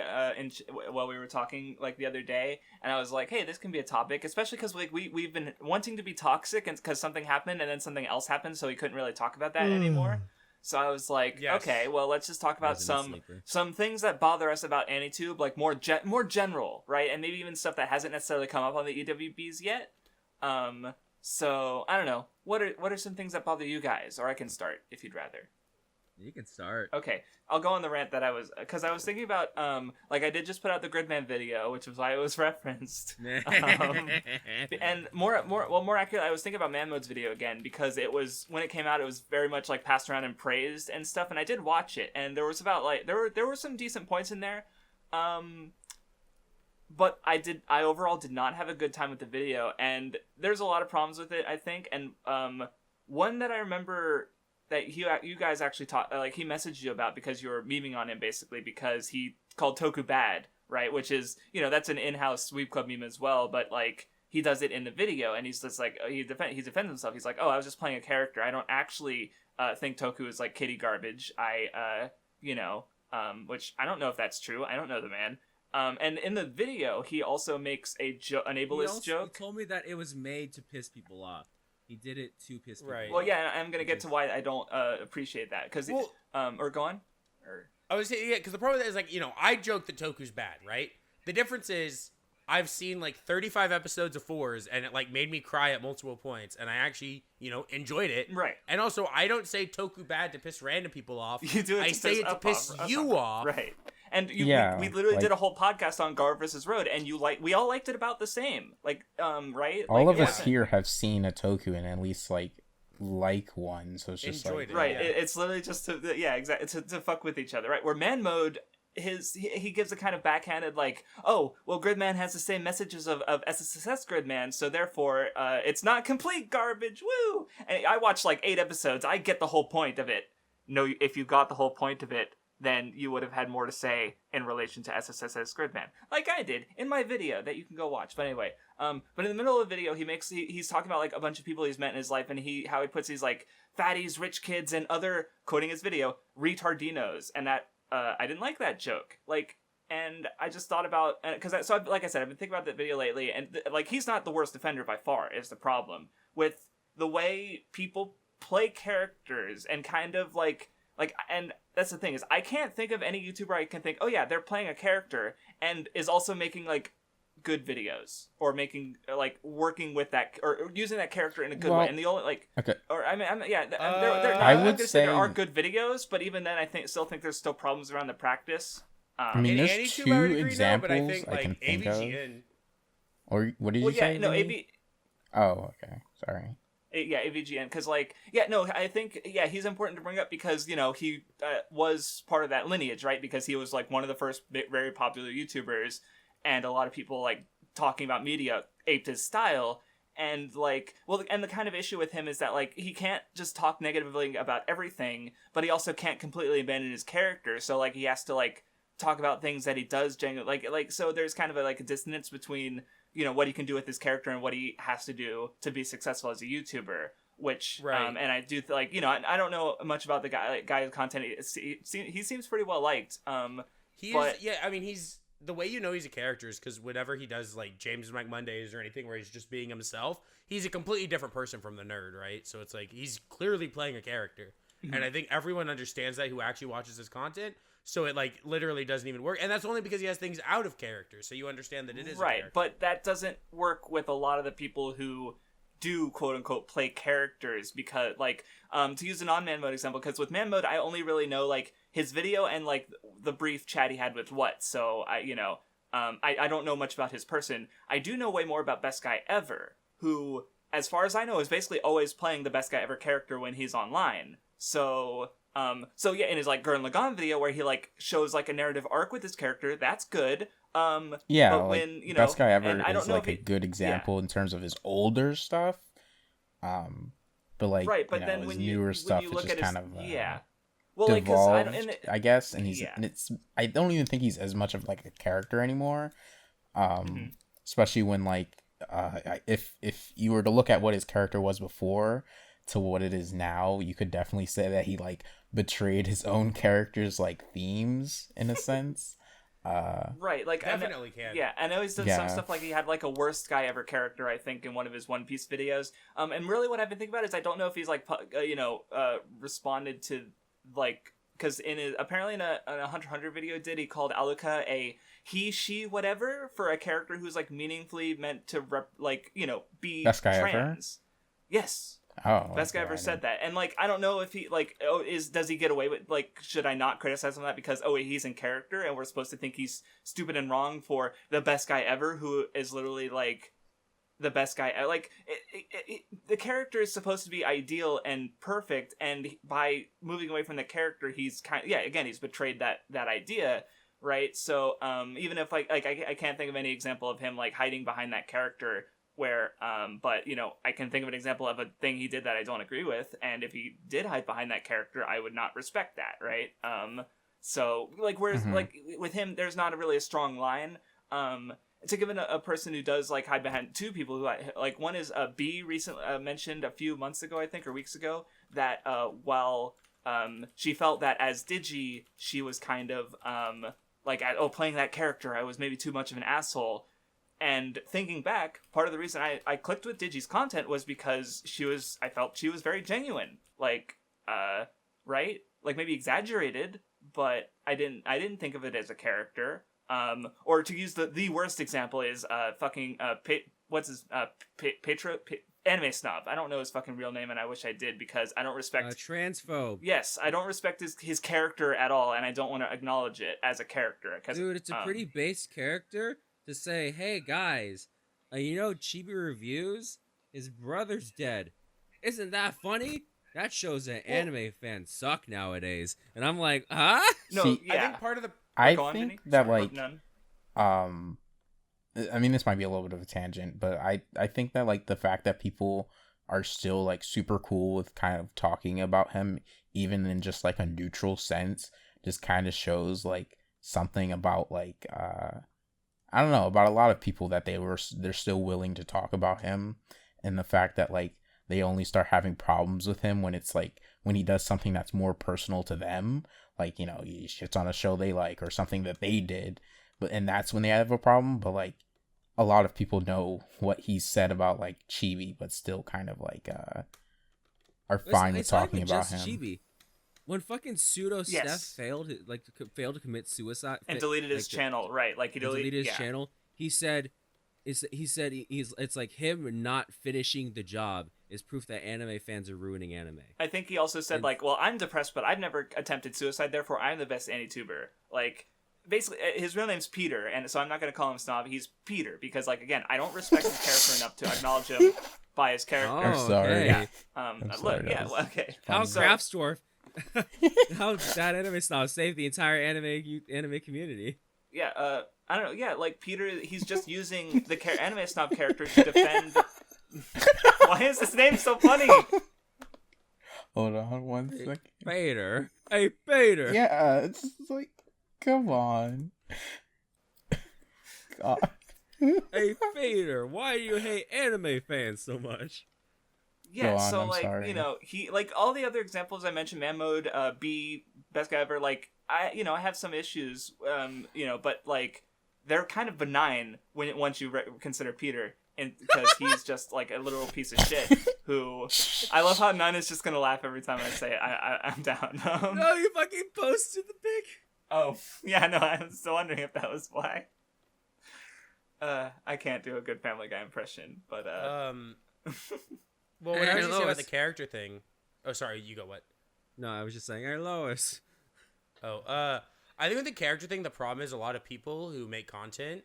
while we were talking like the other day, and I was like, hey, this can be a topic, especially because like we've been wanting to be toxic, and because something happened and then something else happened, so we couldn't really talk about that anymore. So I was like, Yes. okay, well, let's just talk about Resident Sleeper. some things that bother us about Anitube, like more general, right? And maybe even stuff that hasn't necessarily come up on the EWBs yet. So I don't know. What are some things that bother you guys? Or I can start if you'd rather. You can start. Okay, I'll go on the rant that I was, because I was thinking about, like I did just put out the Gridman video, which was why it was referenced. And more accurately, I was thinking about Man Mode's video again, because it was, when it came out, it was very much like passed around and praised and stuff, and I did watch it, and there was about like, there were some decent points in there, but I overall did not have a good time with the video, and there's a lot of problems with it, I think, and one that I remember that you guys actually talked, like he messaged you about because you were memeing on him basically because he called Toku bad, right? Which is, that's an in-house Weeb Club meme as well, but like he does it in the video, and he's just like he defends himself. He's like, oh, I was just playing a character. I don't actually think Toku is like kitty garbage. Which I don't know if that's true. I don't know the man. And in the video, he also makes an ableist joke. He told me that it was made to piss people off. He did it to piss people off. Well, yeah, I'm gonna get to why I don't appreciate that because or go on. Or I was saying, yeah, because the problem is like I joke that Toku's bad, right? The difference is I've seen like 35 episodes of Fours, and it like made me cry at multiple points, and I actually enjoyed it. Right. And also, I don't say Toku bad to piss random people off. You do it. I say it to piss you off. Right. And we literally did a whole podcast on Gar vs. Road, and we all liked it about the same. Like, right? All of us here have seen a Toku and at least like one, so it's just enjoyed like right. It's literally just exactly to fuck with each other, right? Where man mode. He gives a kind of backhanded like, oh well, Gridman has the same messages of SSS Gridman, so therefore it's not complete garbage. Woo! And I watched like 8 episodes. I get the whole point of it. No, if you got the whole point of it, then you would have had more to say in relation to SSS Gridman, like I did in my video that you can go watch. But anyway, but in the middle of the video, he's talking about like a bunch of people he's met in his life, and how he puts these like fatties, rich kids, and other, quoting his video, retardinos, and that. I didn't like that joke. Like, and I just thought about, like I said, I've been thinking about that video lately, and like he's not the worst offender by far. Is the problem with the way people play characters and kind of like, and that's the thing is I can't think of any YouTuber I can think, oh yeah, they're playing a character and is also making like good videos or making like working with that or using that character in a good way. And the only like okay, or I mean I would say there are good videos, but even then I still think there's still problems around the practice. I mean, there's Anitube, 2 I would agree examples now, but I think I can like think AVGN. of. Or what did you say? No, Vinny? Oh, okay. Sorry. Yeah, AVGN, because I think he's important to bring up because he was part of that lineage, right? Because he was like one of the first very popular YouTubers, and a lot of people like talking about media aped his style. And and the kind of issue with him is that like he can't just talk negatively about everything, but he also can't completely abandon his character. So like he has to like talk about things that he does genuinely like so there's kind of a dissonance between what he can do with his character and what he has to do to be successful as a YouTuber. Which right. And I do I don't know much about the guy's content. He seems pretty well liked. He's the way he's a character is because whenever he does like James Mike Mondays or anything where he's just being himself, he's a completely different person from the nerd, right? So it's like he's clearly playing a character. Mm-hmm. And I think everyone understands that who actually watches his content. So it like literally doesn't even work. And that's only because he has things out of character. So you understand that it is right, a character. But that doesn't work with a lot of the people who do quote unquote play characters because to use a non-man mode example, because with man mode I only really know like his video and like the brief chat he had with What. So I don't know much about his person. I do know way more about Best Guy Ever, who as far as I know is basically always playing the Best Guy Ever character when he's online. So in his like Gurren Lagann video where he like shows like a narrative arc with his character, that's good. But when Best Guy Ever I don't is know like a good example in terms of his older stuff. But like right, but then his when newer stuff you is look just at kind of well, devolved, like, I guess, and it's I don't even think he's as much of like a character anymore. Especially when like if you were to look at what his character was before to what it is now, you could definitely say that he like betrayed his own character's like themes in a sense. Right, like definitely can. Yeah, I know he's done some stuff like he had like a Worst Guy Ever character, I think, in one of his One Piece videos. And really, what I've been thinking about is I don't know if he's like responded to like because apparently in a Hunter x Hunter video he called Aluka a he she whatever for a character who's like meaningfully meant to be Best Guy trans. Ever? Yes. Oh, Best Guy Ever said that, and like I don't know if he like does he get away with like should I not criticize him for that because he's in character and we're supposed to think he's stupid and wrong for the Best Guy Ever who is literally like the best guy like the character is supposed to be ideal and perfect, and by moving away from the character he's he's betrayed that idea, right? So even if I can't think of any example of him like hiding behind that character where but I can think of an example of a thing he did that I don't agree with, and if he did hide behind that character I would not respect that, right? So like whereas like with him there's not really a strong line, to give a person who does like hide behind two people who like one is B recently mentioned a few months ago, I think, or weeks ago, that while she felt that as Digi she was kind of like playing that character, I was maybe too much of an asshole. And thinking back, part of the reason I clicked with Digi's content was because I felt she was very genuine, like right, like maybe exaggerated, but I didn't think of it as a character. Or to use the worst example is Anime Snob. I don't know his fucking real name, and I wish I did because I don't respect transphobe. Yes, I don't respect his character at all, and I don't want to acknowledge it as a character. Dude, it's a pretty base character to say, hey guys, Chibi Reviews, his brother's dead. Isn't that funny? That shows that anime fans suck nowadays. And I'm like, huh? No, See, yeah. I think part of the I Go on, think Vinny. that Sorry, like none. I mean, this might be a little bit of a tangent, but I think that like the fact that people are still like super cool with kind of talking about him, even in just like a neutral sense, just kind of shows like something about like I don't know, about a lot of people, that they're still willing to talk about him, and the fact that like they only start having problems with him when it's like when he does something that's more personal to them, like he shits on a show they like or something that they did, and that's when they have a problem. But like a lot of people know what he said about like Chibi, but still kind of like are fine with talking about him. Chibi. When fucking pseudo Yes. Steph failed to commit suicide And deleted his channel, right? Like he deleted his channel. He said it's like him not finishing the job is proof that anime fans are ruining anime. I think he also said like, well, I'm depressed, but I've never attempted suicide, therefore I'm the best Anituber. Like, basically, his real name's Peter, and so I'm not going to call him Snob. He's Peter, because, like, again, I don't respect his character enough to acknowledge him by his character. Oh, I'm sorry. Yeah. I'm Look, sorry, yeah, that well, was okay. How funny. Craftsdwarf, how that anime snob saved the entire anime community. Yeah, I don't know. Yeah, like Peter, he's just using the anime snob character to defend. Why is his name so funny? Hold on one second. Peter. Hey, Peter. Yeah, it's like, come on. God. Hey, Peter. Why do you hate anime fans so much? Yeah, Go on, so I'm like sorry. he like all the other examples I mentioned, Man Mode, B, Best Guy Ever. Like I have some issues, but like they're kind of benign once you consider Peter, and because he's just like a literal piece of shit. Who I love how Nun is just gonna laugh every time I say it. I'm down. No, you fucking posted the pic. Oh yeah, no, I'm still wondering if that was why. I can't do a good Family Guy impression, but Well, what I was Hey, gonna say about Lois. the character thing. Oh, sorry, you go what? No, I was just saying, hey, Lois. Oh, I think with the character thing, the problem is a lot of people who make content,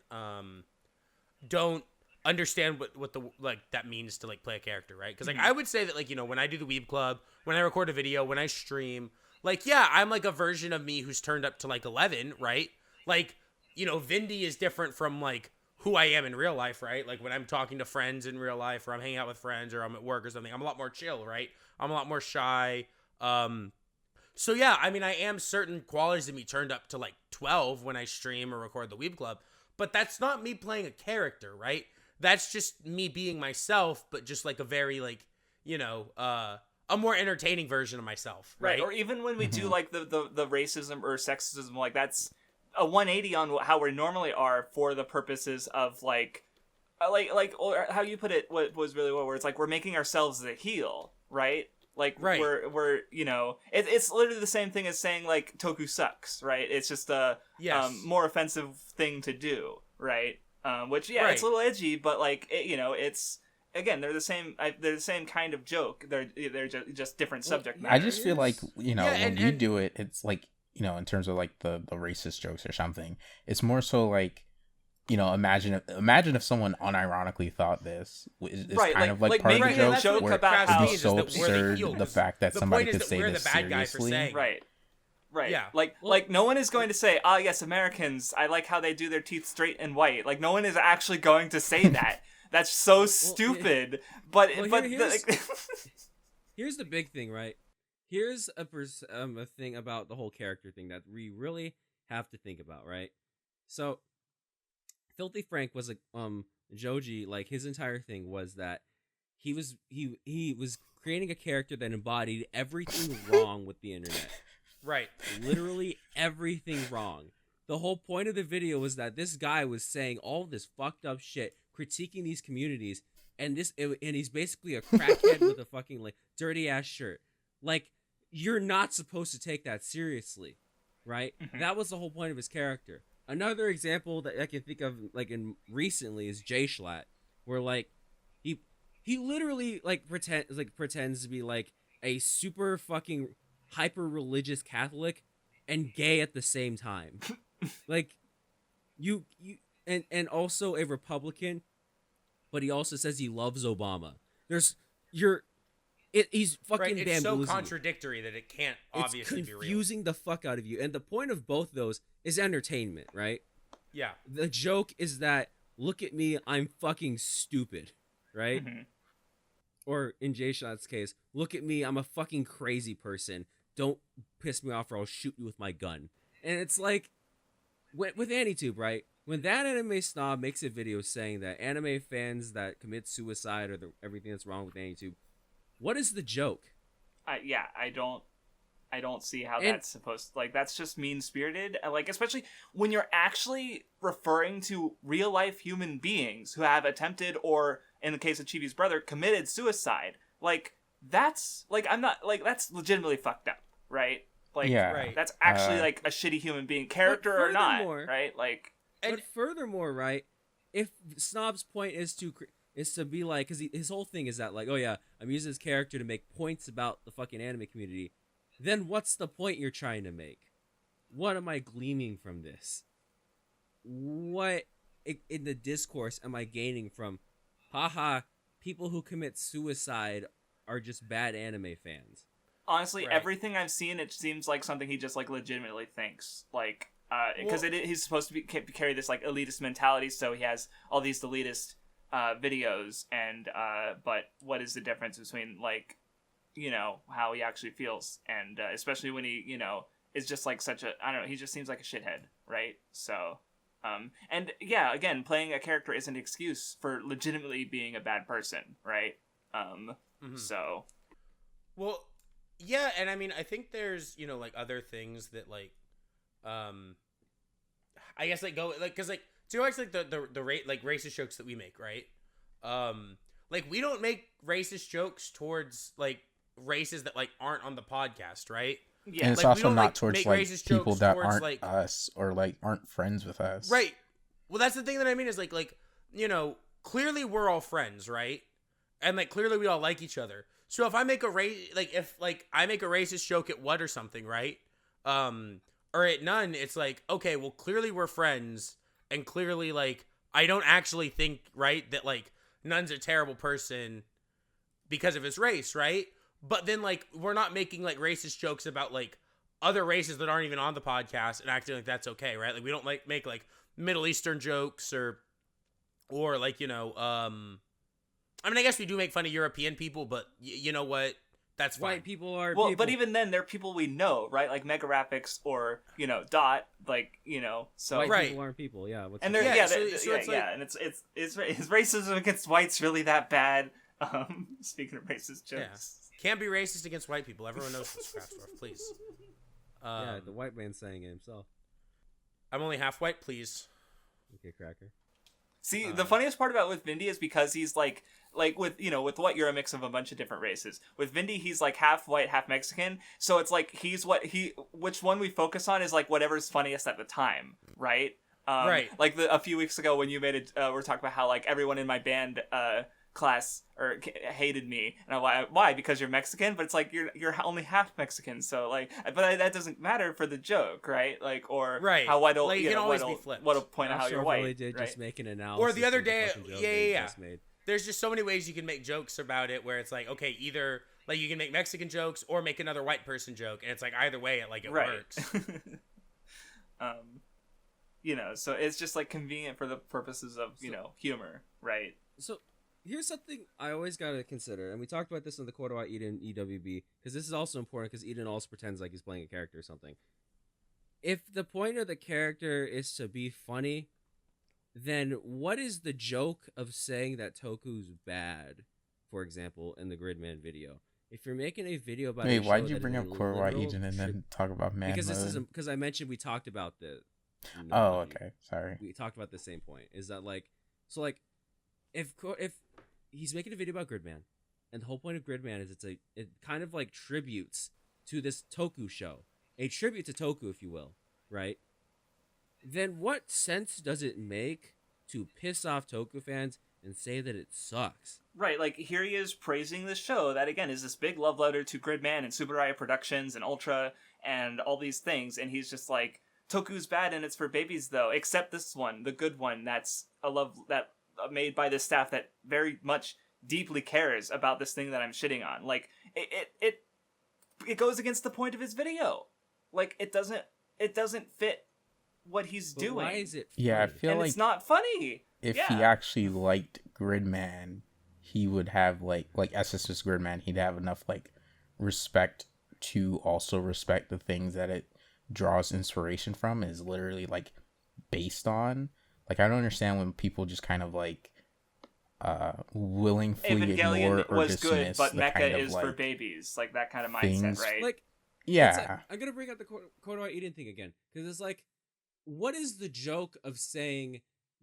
don't understand what the like that means to like play a character, right? Because like I would say that like when I do the Weeb Club, when I record a video, when I stream, like yeah, I'm like a version of me who's turned up to like 11, right? Like Vindy is different from like who I am in real life, right? Like when I'm talking to friends in real life, or I'm hanging out with friends, or I'm at work or something, I'm a lot more chill, right? I'm a lot more shy. So yeah, I mean, I am certain qualities of me turned up to like 12 when I stream or record the Weeb Club, but that's not me playing a character, right? That's just me being myself, but just like a very like, a more entertaining version of myself, right? Or even when we do like the racism or sexism, like that's a 180 on how we normally are for the purposes of like or how you put it, what was really well, where it's like we're making ourselves the heel, right? Like Right. we're it's literally the same thing as saying like Toku sucks, right? It's just a more offensive thing to do, right? Which Right. it's a little edgy, but like it's again they're the same kind of joke. They're just different subject matter. I just feel like when and- you do it, it's like in terms of like the racist jokes or something. It's more so like imagine if someone unironically thought this is Right, kind of like part of making the a joke, joke where about it'd how- be so Is that we're the absurd heels. the fact that The somebody point is could that say we're this the bad guy for seriously. saying Right. Yeah. Like no one is going to say, "Ah, yes, Americans, I like how they do their teeth straight and white." Like no one is actually going to say that. That's so stupid. Here's the big thing, right? Here's a thing about the whole character thing that we really have to think about, right? So Filthy Frank was Joji, like his entire thing was that he was creating a character that embodied everything wrong with the internet. Right. Literally everything wrong. The whole point of the video was that this guy was saying all this fucked up shit, critiquing these communities, and he's basically a crackhead with a fucking like dirty ass shirt. Like, you're not supposed to take that seriously, right? That was the whole point of his character. Another example that I can think of, like recently, is Jay Schlatt, where like he literally like pretends to be like a super fucking hyper religious Catholic and gay at the same time. Like and also a Republican, but he also says he loves Obama. He's fucking Right, it's so bamboozling. contradictory that it can't obviously It's be real. confusing the fuck out of you. And the point of both those is entertainment, right? Yeah. The joke is that, look at me, I'm fucking stupid, right? Or in Jay Shot's case, look at me, I'm a fucking crazy person. Don't piss me off or I'll shoot you with my gun. And it's like, with Anitube, right? When that anime snob makes a video saying that anime fans that commit suicide or everything that's wrong with Anitube, what is the joke? I don't see how that's supposed to, like, that's just mean-spirited. Like, especially when you're actually referring to real-life human beings who have attempted, or in the case of Chibi's brother, committed suicide. Like, that's, like, I'm not, like, that's legitimately fucked up, right? Like, that's actually, like, a shitty human being, character or not, right? Like... But furthermore, right, if Snob's point is to be like, because his whole thing is that, like, oh yeah, I'm using his character to make points about the fucking anime community, then what's the point you're trying to make? What am I gleaming from this? What in the discourse am I gaining from, haha, people who commit suicide are just bad anime fans? Honestly, everything I've seen, it seems like something he just, like, legitimately thinks. Like, because he's supposed to carry this, like, elitist mentality, so he has all these elitist videos, and but what is the difference between, like, you know, how he actually feels, and especially when he, you know, is just like such a, I don't know, he just seems like a shithead, right? So and yeah, again, playing a character isn't an excuse for legitimately being a bad person, right? So well, yeah, and I mean, I think there's, you know, like, other things that, like, I guess, like, go, like, because, like, to go back to, like, the like, racist jokes that we make, right? Like, we don't make racist jokes towards, like, races that, like, aren't on the podcast, right? Yeah, and it's like, also not towards, like, people that towards, aren't like, us, or, like, aren't friends with us. Right. Well, that's the thing that I mean is, like, you know, clearly we're all friends, right? And, like, clearly we all like each other. So if I make I make a racist joke at What or something, right? Or at Nun, it's like, okay, well, clearly we're friends, and clearly, like, I don't actually think, right, that, like, Nun's a terrible person because of his race, right? But then, like, we're not making, like, racist jokes about, like, other races that aren't even on the podcast and acting like that's okay, right? Like, we don't, like, make, like, Middle Eastern jokes or like, you know, I mean, I guess we do make fun of European people, but you know what? That's fine. White people are well, people. but even then, they're people we know, right? Like Mega Rapix or, you know, Dot, like, you know, so white people aren't people, yeah. And they're so it's like, and is racism against whites really that bad? Speaking of racist jokes, can't be racist against white people. Everyone knows this, Craftsdwarf, please. Yeah, the white man's saying it himself. I'm only half white, please. Okay, Cracker. See, the funniest part about with Vindy is because he's like with, you know, with what, you're a mix of a bunch of different races. With Vindy, he's like half white, half Mexican. So it's like which one we focus on is like whatever's funniest at the time, right? Right. Like a few weeks ago when you made it, we're talking about how like everyone in my band class hated me, and I'm why? Because you're Mexican, but it's like you're only half Mexican, so like, but that doesn't matter for the joke, right? Like, or how white, like, you can know, always be flipped. What'll point out how you're white, really did right? just make an analysis. Or the other day, yeah. There's just so many ways you can make jokes about it, where it's like, okay, either like you can make Mexican jokes or make another white person joke, and it's like either way, it works. You know, so it's just like convenient for the purposes of, you know, humor, right? So here's something I always gotta consider, and we talked about this in the Kodawa Eden EWB, because this is also important, because Eden also pretends like he's playing a character or something. If the point of the character is to be funny, then what is the joke of saying that Toku's bad? For example, in the Gridman video, if you're making a video about Wait, a show why'd you that bring is up a Core literal Agent and then talk about man because mode? because I mentioned we talked about the. Oh, okay. Sorry. We talked about the same point. Is that like so like if he's making a video about Gridman, and the whole point of Gridman is it kind of like tributes to this Toku show, a tribute to Toku, if you will, right? Then what sense does it make to piss off Toku fans and say that it sucks? Right, like here he is praising this show that again is this big love letter to Gridman and Subaraya Productions and Ultra and all these things, and he's just like, Toku's bad and it's for babies though, except this one, the good one, that's a love that made by this staff that very much deeply cares about this thing that I'm shitting on. Like it goes against the point of his video. Like it doesn't fit what he's doing. Why is it? Yeah, I feel like it's not funny. If he actually liked Gridman, he would have like Essence Gridman, he'd have enough like respect to also respect the things that it draws inspiration from, is literally like based on. Like I don't understand when people just kind of like willingly ignore or was good, dismiss but the Mecha kind of, is like, for babies, like that kind of mindset, things. right? Like, yeah, I'm gonna bring up the Kodoa Eden thing again because it's like, what is the joke of saying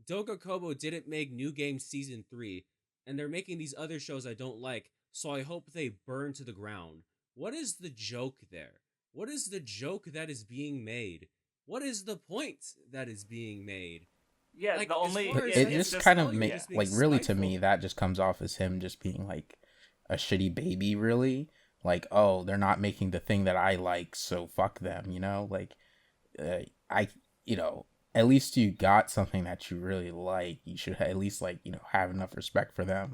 Doga Kobo didn't make New Game Season 3 and they're making these other shows I don't like, so I hope they burn to the ground? What is the joke there? What is the joke that is being made? What is the point that is being made? Yeah, like, the only it just kind of makes like really to me that just comes off as him just being like a shitty baby, really. Like, oh, they're not making the thing that I like, so fuck them, you know? Like, at least you got something that you really like. You should at least, like, have enough respect for them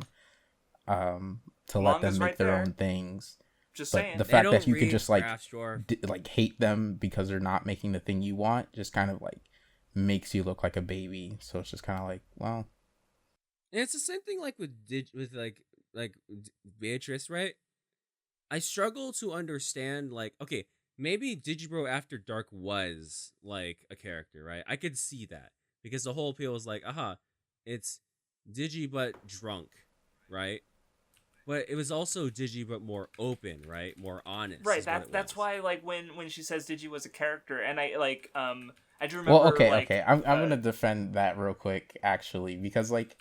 to let them make their own things. Just but saying. the fact that you could read just, like, Craftsdwarf. like, hate them because they're not making the thing you want just kind of, like, makes you look like a baby. So it's just kind of like, well. And it's the same thing, like, with Beatrice, right? I struggle to understand, like, okay, maybe Digibro After Dark was, like, a character, right? I could see that. Because the whole appeal was like, it's Digi but drunk, right? But it was also Digi but more open, right? More honest. Right, that's why, like, when she says Digi was a character, and I do remember, well, okay. I'm gonna defend that real quick, actually, because, like,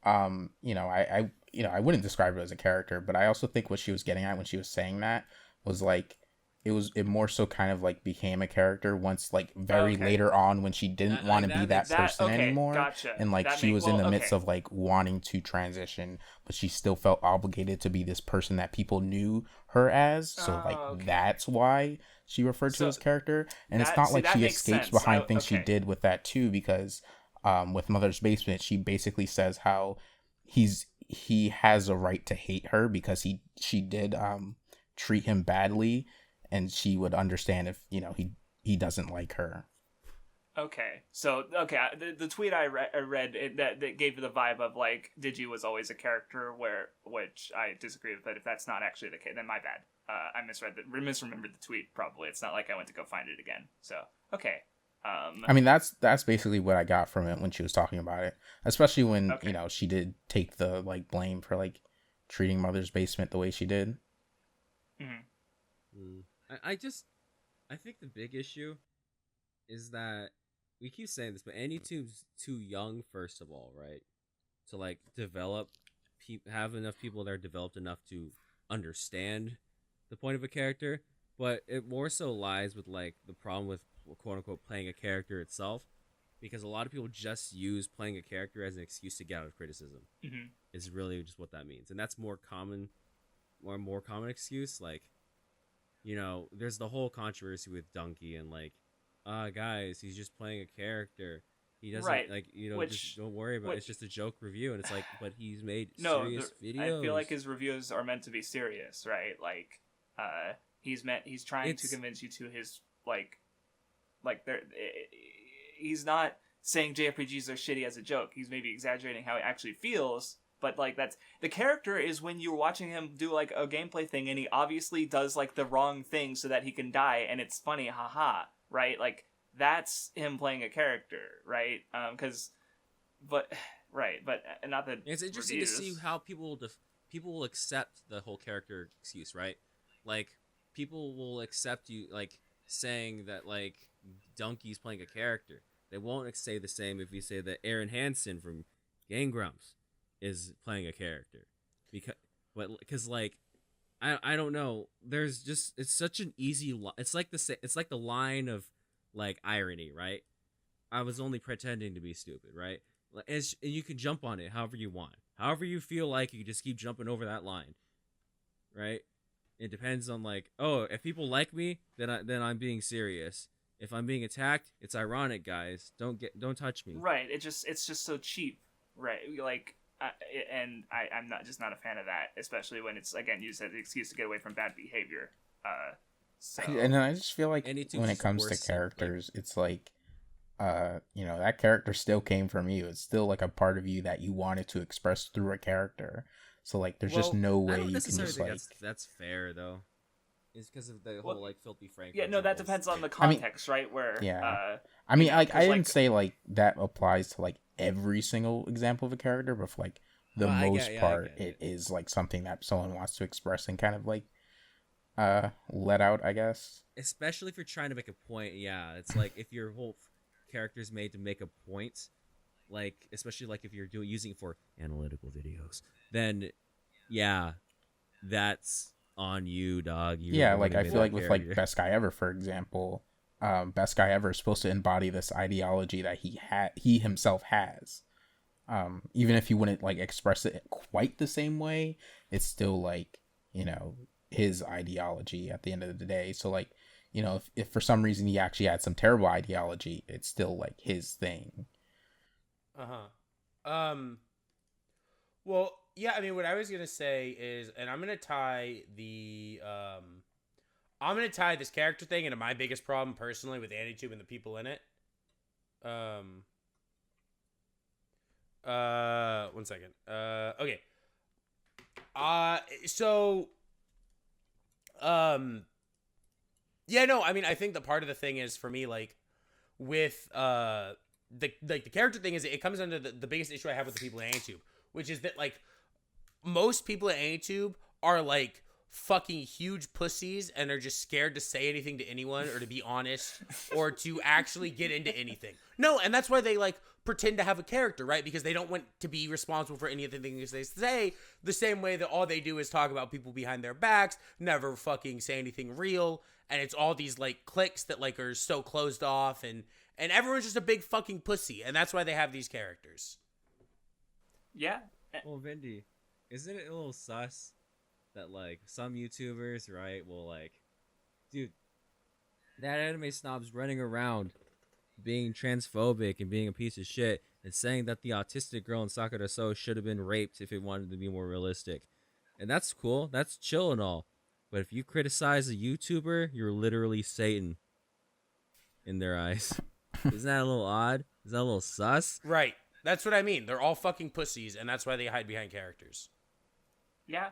I wouldn't describe it as a character, but I also think what she was getting at when she was saying that was like it more so kind of like became a character once, like, very later on when she didn't want to be that person anymore. Gotcha. And like she was in the midst of like wanting to transition, but she still felt obligated to be this person that people knew her as. So that's why she referred to as character. And it's not like she escapes behind things she did with that too, because with Mother's Basement, she basically says how he has a right to hate her because she did treat him badly, and she would understand if he doesn't like her. Okay, so the tweet I read that gave the vibe of like Digi was always a character, which I disagree with. But if that's not actually the case, then my bad. I misremembered the tweet. Probably it's not like I went to go find it again. So okay. I mean, that's basically what I got from it when she was talking about it, especially when she did take the like blame for like treating Mother's Basement the way she did. Mm-hmm. I think the big issue is that we keep saying this, but Anitube's too young, first of all, right? To like develop, have enough people that are developed enough to understand the point of a character, but it more so lies with like the problem with quote unquote playing a character itself, because a lot of people just use playing a character as an excuse to get out of criticism. Mm-hmm. Is really just what that means, and that's more common excuse. Like, there's the whole controversy with Donkey and like, guys, he's just playing a character. He doesn't just don't worry about it. It's just a joke review, and it's like, but he's made serious videos. I feel like his reviews are meant to be serious, right? Like, he's trying to convince you to his he's not saying JRPGs are shitty as a joke. He's maybe exaggerating how he actually feels, but like that's the character is when you're watching him do like a gameplay thing and he obviously does like the wrong thing so that he can die and it's funny, haha, right? Like that's him playing a character, right? Because but right, but not that It's interesting to see how people will accept the whole character excuse, right? Like people will accept you like saying that like Donkey's playing a character. They won't say the same if you say that Aaron Hansen from Game Grumps is playing a character, because like I don't know. There's just it's such an easy. It's like the line of like irony, right? I was only pretending to be stupid, right? And you can jump on it however you want, however you feel like. You just keep jumping over that line, right? It depends on like, oh, if people like me, then I'm being serious. If I'm being attacked, it's ironic, guys. Don't touch me. Right. It's just so cheap, right? Like, I'm not a fan of that, especially when it's again used as an excuse to get away from bad behavior. So. And I just feel like when it comes to characters, it's like, that character still came from you. It's still like a part of you that you wanted to express through a character. So like, there's just no way you can just like. That's fair though. It's because of the whole like filthy Frank. Yeah, no, that depends on the context, right? Where I mean, like I didn't say like that applies to like every single example of a character, but for like the most part, it is like something that someone wants to express and kind of like let out, I guess. Especially if you're trying to make a point. Yeah, it's like if your whole character is made to make a point, like especially like if you're using it for analytical videos, then yeah, that's on you, dog. Like I feel like with like Best Guy Ever, for example, Best Guy Ever is supposed to embody this ideology that he himself has. Even if he wouldn't like express it quite the same way, it's still like, his ideology at the end of the day. So like, if for some reason he actually had some terrible ideology, it's still like his thing. Well, yeah, I mean, what I was gonna say is, and I'm gonna tie this character thing into my biggest problem personally with Anitube and the people in it. 1 second. Okay. Yeah, no, I mean, I think the part of the thing is for me, like, with the character thing is it comes under the biggest issue I have with the people in Anitube, which is that like most people at Anitube are like fucking huge pussies and are just scared to say anything to anyone or to be honest or to actually get into anything. No, and that's why they like pretend to have a character, right? Because they don't want to be responsible for any of the things they say, the same way that all they do is talk about people behind their backs, never fucking say anything real, and it's all these like cliques that like are so closed off and everyone's just a big fucking pussy, and that's why they have these characters. Yeah. Well, Vindy, isn't it a little sus that like some YouTubers, right, will like, dude, that anime snob's running around being transphobic and being a piece of shit and saying that the autistic girl in Sakura So should have been raped if it wanted to be more realistic. And that's cool. That's chill and all. But if you criticize a YouTuber, you're literally Satan in their eyes. Isn't that a little odd? Is that a little sus? Right. That's what I mean. They're all fucking pussies, and that's why they hide behind characters. Yeah.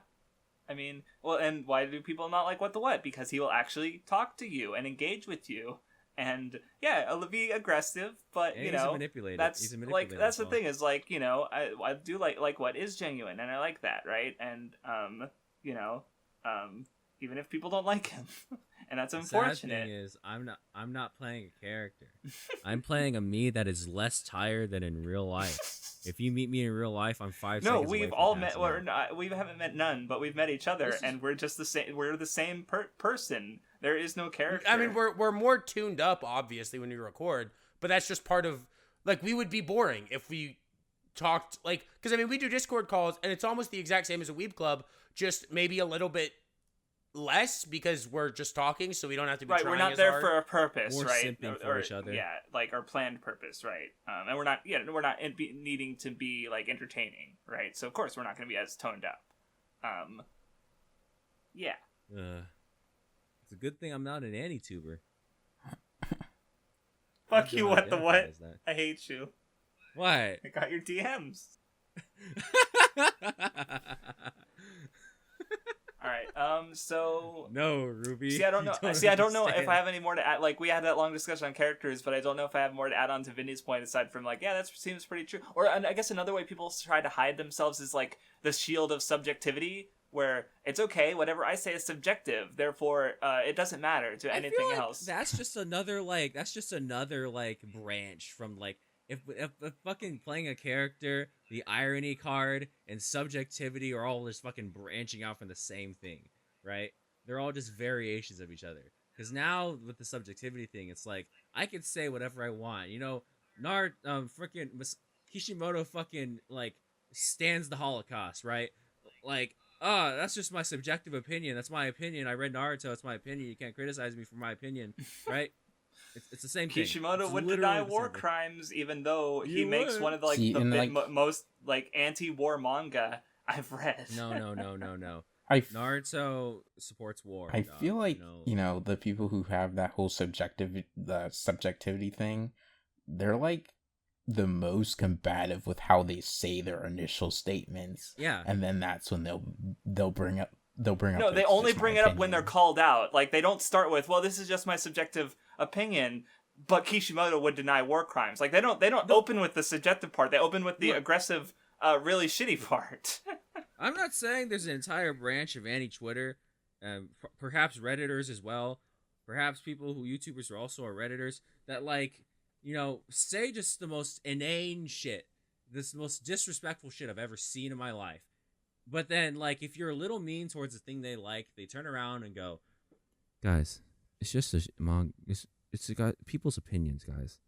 I mean, well, and why do people not like WattheWut? Because he will actually talk to you and engage with you. And yeah, it'll be aggressive, but and he's a manipulator. That's the thing is like, I do like what is genuine, and I like that, right? And even if people don't like him, and that's unfortunate. The sad thing is, I'm not playing a character. I'm playing a me that is less tired than in real life. If you meet me in real life, I'm 5 seconds away we've from all met. passing out. We haven't met none, but we've met each other, and we're just the same. We're the same person. There is no character. I mean, we're more tuned up, obviously, when we record, but that's just part of like we would be boring if we talked like because I mean we do Discord calls, and it's almost the exact same as a Weeb Club, just maybe a little bit less because we're just talking, so we don't have to be right. Trying we're not as there hard. for a purpose, or right? Simping for each other. Yeah, like our planned purpose, right? And we're not needing to be like entertaining, right? So of course we're not going to be as toned up. Yeah. It's a good thing I'm not an Anituber. Fuck you, WattheWut. I hate you. Why? I got your DMs. All right. So No, Ruby. See, I don't you know. I don't know if understand. I have any more to add. Like, we had that long discussion on characters, but I don't know if I have more to add on to Vinny's point aside from like, yeah, that seems pretty true. Or and I guess another way people try to hide themselves is like the shield of subjectivity, where it's okay, whatever I say is subjective, therefore it doesn't matter to I anything feel like else. That's just another branch from like if fucking playing a character, the irony card and subjectivity are all just fucking branching out from the same thing, right? They're all just variations of each other. Because now with the subjectivity thing, it's like I could say whatever I want. You know, freaking Kishimoto fucking like stands the Holocaust, right? Like, that's just my subjective opinion. That's my opinion. I read Naruto. It's my opinion. You can't criticize me for my opinion, right? It's the same thing. Kishimoto It's would literally deny the same war thing. crimes, even though he You makes would. one of the, like See, the and, most like anti-war manga I've read. No. Naruto supports war. I dog, feel like you know? the people who have that whole subjectivity thing, they're like the most combative with how they say their initial statements. Yeah. And then that's when they'll bring up No, "It's they only just my bring it up when they're opinion." called out. Like, they don't start with, well, this is just my subjective opinion, but Kishimoto would deny war crimes. Like, they don't open with the subjective part. They open with the aggressive, really shitty part. I'm not saying there's an entire branch of anti-Twitter, perhaps Redditors as well, perhaps YouTubers who also are Redditors, that like, you know, say just the most inane shit, this most disrespectful shit I've ever seen in my life. But then, like, if you're a little mean towards the thing they like, they turn around and go, guys, it's just it's people's opinions, guys.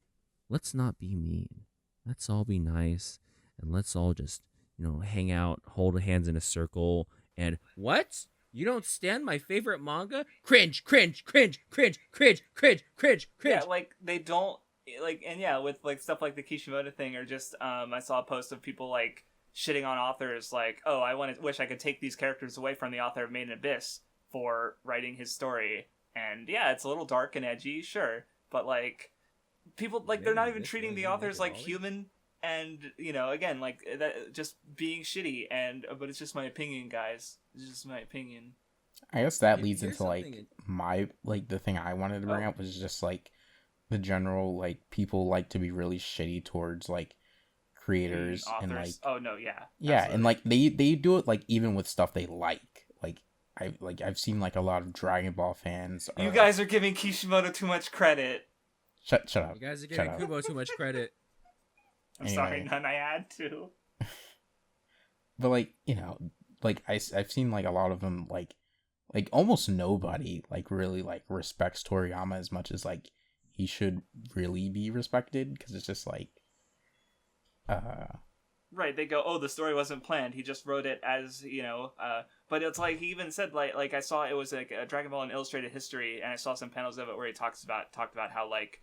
Let's not be mean. Let's all be nice, and let's all just, you know, hang out, hold hands in a circle, and what? You don't stand my favorite manga? Cringe, cringe, cringe, cringe, cringe, cringe, cringe, cringe. Yeah, like, they don't, like, and yeah, with, like, stuff like the Kishimoto thing, or just, I saw a post of people, like, shitting on authors, like, oh, wish I could take these characters away from the author of Made in Abyss for writing his story. And yeah, it's a little dark and edgy, sure, but, like, people, like, they're not even treating the authors like human, and, you know, again, like, that, just being shitty, and, but it's just my opinion, guys. It's just my opinion. I guess that leads into like my the thing I wanted to bring up was just like the general, like, people like to be really shitty towards like creators and like absolutely. and like they do it like even with stuff they like I've seen like a lot of Dragon Ball fans You guys are giving Kishimoto too much credit. Shut up. You guys are giving Kubo too much credit. I'm sorry, none I had to. But like, you know, like I've seen like a lot of them like almost nobody like really like respects Toriyama as much as like he should really be respected, because it's just like right, they go, oh, the story wasn't planned, he just wrote it as, you know, but it's like he even said like I saw it was like a Dragon Ball in Illustrated History, and I saw some panels of it where he talked about how, like,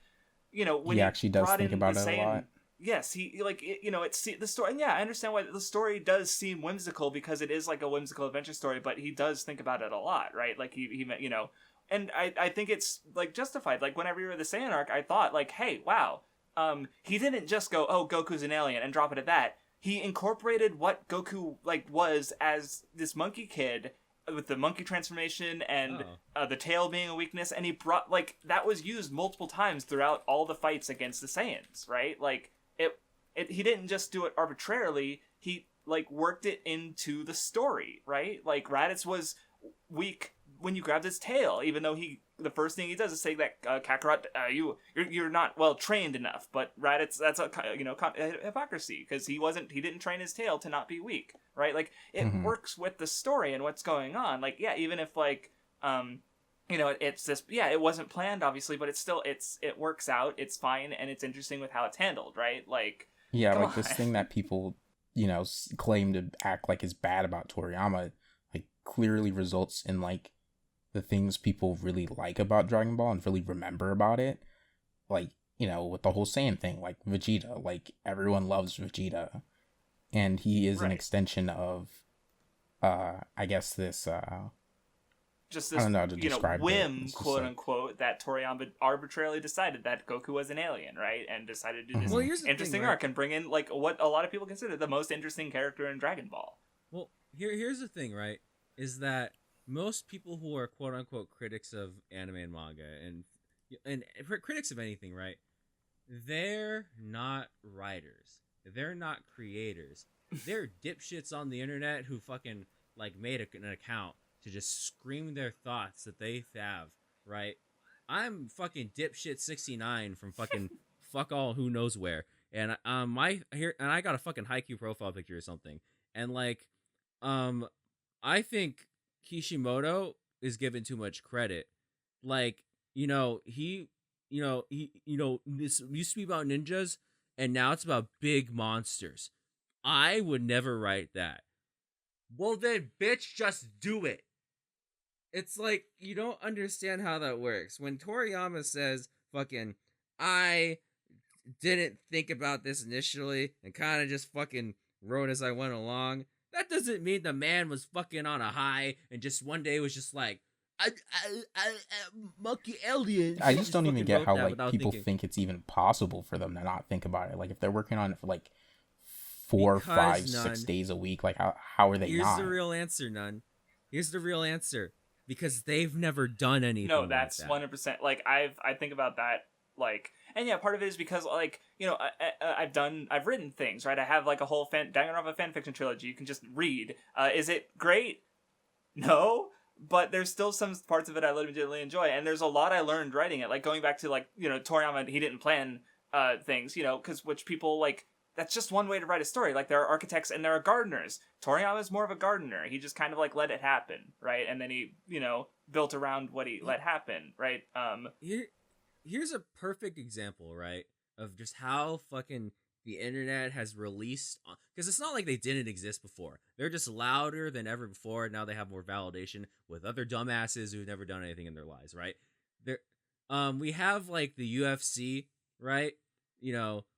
you know, when he actually does think about it a lot. Yes, he like you know, it's the story, and yeah, I understand why the story does seem whimsical, because it is like a whimsical adventure story, but he does think about it a lot, right? Like he you know, and I think it's like justified. Like when I reread the Saiyan arc, I thought like, hey, wow, he didn't just go, oh, Goku's an alien and drop it at that. He incorporated what Goku like was as this monkey kid, with the monkey transformation and the tail being a weakness, and he brought like that was used multiple times throughout all the fights against the Saiyans, right? Like he didn't just do it arbitrarily. He like worked it into the story, right? Like Raditz was weak when you grabbed his tail, even though the first thing he does is say that Kakarot, you're not well trained enough. But Raditz, that's a hypocrisy, because he didn't train his tail to not be weak, right? Like it works with the story and what's going on. Like yeah, even if like you know, it's this, yeah, it wasn't planned obviously, but it works out, it's fine, and it's interesting with how it's handled, right? Like yeah, like this thing that people, you know, claim to act like is bad about Toriyama, like clearly results in like the things people really like about Dragon Ball and really remember about it. Like, you know, with the whole Saiyan thing, like Vegeta, like everyone loves Vegeta, and he is an extension of I guess this just this, I don't know how to describe whim, quote unquote, that Toriyama arbitrarily decided that Goku was an alien, right? And decided to do this interesting arc and bring in like what a lot of people consider the most interesting character in Dragon Ball. Well, here's the thing, right? Is that most people who are quote unquote critics of anime and manga and critics of anything, right? They're not writers. They're not creators. They're dipshits on the internet who fucking like made an account to just scream their thoughts that they have, right? I'm fucking dipshit 69 from fucking fuck all who knows where, and I got a fucking Haikyuu profile picture or something, and like, I think Kishimoto is given too much credit. Like, this used to be about ninjas, and now it's about big monsters. I would never write that. Well then, bitch, just do it. It's like, you don't understand how that works. When Toriyama says, fucking, I didn't think about this initially and kind of just fucking wrote as I went along, that doesn't mean the man was fucking on a high and just one day was just like, monkey aliens. I just don't even get how like people thinking. think it's even possible for them to not think about it. Like if they're working on it for like 4, 5, 6 days a week, like how are they Here's not? the real answer, Nun. Here's the real answer. Because they've never done anything. No, that's like that. 100%. Like I think about that. Like, and yeah, part of it is because like I've written things, right? I have like a whole Danganronpa fanfiction trilogy you can just read. Is it great? No, but there's still some parts of it I legitimately enjoy, and there's a lot I learned writing it. Like going back to like Toriyama, he didn't plan things, because which people like. That's just one way to write a story. Like, there are architects and there are gardeners. Toriyama's more of a gardener. He just kind of, like, let it happen, right? And then he, built around what he let happen, right? Here's a perfect example, right? Of just how fucking the internet has released... Because it's not like they didn't exist before. They're just louder than ever before. Now they have more validation with other dumbasses who've never done anything in their lives, right? We have, like, the UFC, right?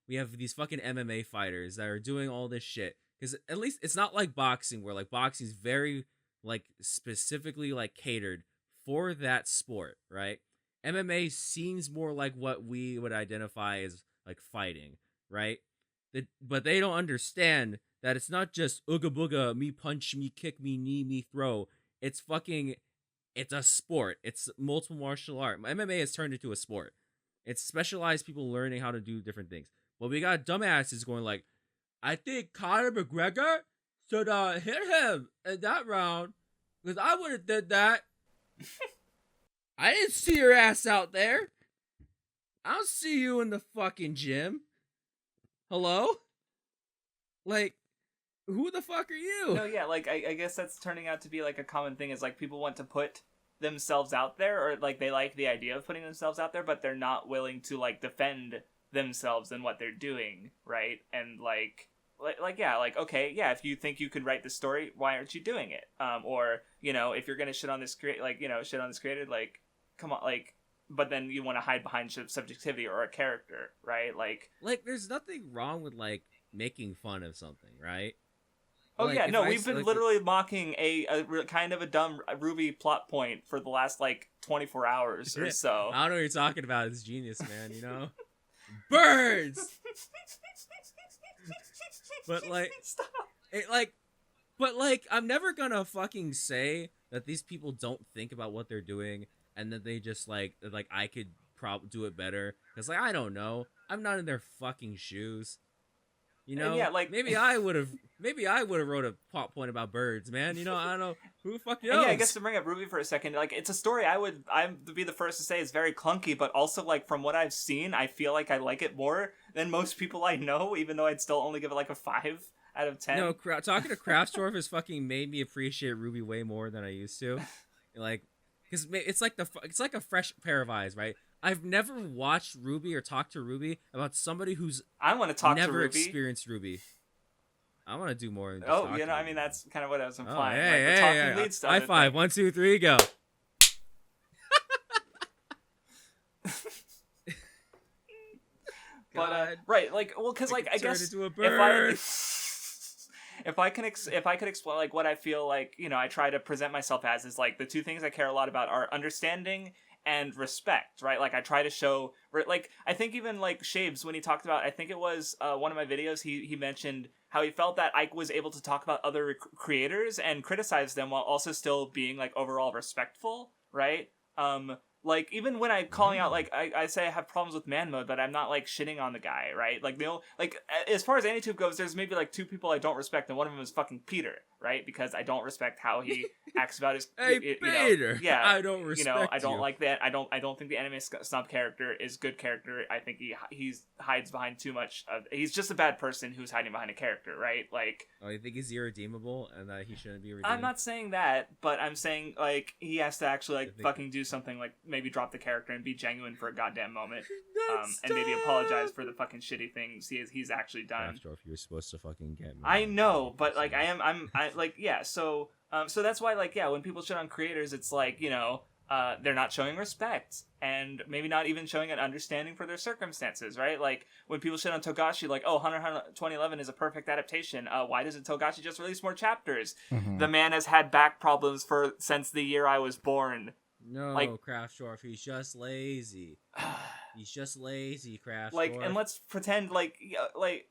We have these fucking MMA fighters that are doing all this shit. Because at least it's not like boxing, where like boxing is very like specifically like catered for that sport, right? MMA seems more like what we would identify as like fighting, right? But they don't understand that it's not just ooga booga, me punch, me kick, me knee, me throw. It's a sport. It's multiple martial art. MMA has turned into a sport. It's specialized people learning how to do different things. But we got dumbasses going like, I think Conor McGregor should hit him in that round because I would have did that. I didn't see your ass out there. I don't see you in the fucking gym. Hello? Like, who the fuck are you? No, yeah, like, I guess that's turning out to be, like, a common thing is, like, people want to put themselves out there, or, like, they like the idea of putting themselves out there, but they're not willing to, like, defend themselves and what they're doing, right? And, yeah, like, okay, yeah, if you think you could write the story, why aren't you doing it? Or, if you're gonna shit on this creator, like, come on, like, but then you want to hide behind subjectivity or a character, right? Like, there's nothing wrong with, like, making fun of something, right? Oh like, yeah, no, we've been literally mocking a kind of a dumb Ruby plot point for the last, like, 24 hours or so. I don't know what you're talking about. It's genius, man, Birds! But, like, Stop. I'm never gonna fucking say that these people don't think about what they're doing and that they just, like I could do it better. Because, like, I don't know. I'm not in their fucking shoes. Yeah, like, maybe I would have wrote a plot point about birds, man. I don't know. Who the fuck knows? And yeah, I guess to bring up Ruby for a second, like, it's a story I'd be the first to say is very clunky, but also, like, from what I've seen, I feel like I like it more than most people I know, even though I'd still only give it, like, a 5 out of 10. No, talking to Craftsdwarf has fucking made me appreciate Ruby way more than I used to. Like, because it's like a fresh pair of eyes, right? I've never watched Ruby or talked to Ruby about somebody who's I want to talk never to Ruby. experienced Ruby. I want to do more. Than just Oh, talk to I Ruby. mean, that's kind of what I was Oh, implying. hey, like, the talking leads to high other five! things. 1, 2, 3, go. But right, like, well, because like I guess into a bird. if I could explain like what I feel like, I try to present myself as is like the two things I care a lot about are understanding and respect, right? Like I try to show, like I think even like Shaves when he talked about, I think it was one of my videos, he mentioned how he felt that Ike was able to talk about other creators and criticize them while also still being like overall respectful, right? Like even when I'm calling out, like I say I have problems with man mode, but I'm not like shitting on the guy, right? Like like as far as Anitube goes, there's maybe like 2 people I don't respect, and one of them is fucking Peter, right? Because I don't respect how he acts about his. Hey, Peter. Yeah, I don't respect I don't you. like that. I don't think the anime snob character is good character. I think he hides behind too much of. He's just a bad person who's hiding behind a character, right? Like. Oh, you think he's irredeemable and that he shouldn't be redeemed? I'm not saying that, but I'm saying like he has to actually like fucking do something, like maybe drop the character and be genuine for a goddamn moment, and maybe apologize for the fucking shitty things he's actually done. Craftsdwarf, you're supposed to fucking get me. I know, but like I like yeah. So that's why like yeah, when people shit on creators, it's like they're not showing respect and maybe not even showing an understanding for their circumstances, right? Like when people shit on Togashi, like, oh, Hunter x Hunter 2011 is a perfect adaptation. Why doesn't Togashi just release more chapters? Mhm. The man has had back problems since the year I was born. No, like, Craftsdwarf, he's just lazy. He's just lazy, Craftsdwarf. Like, and let's pretend like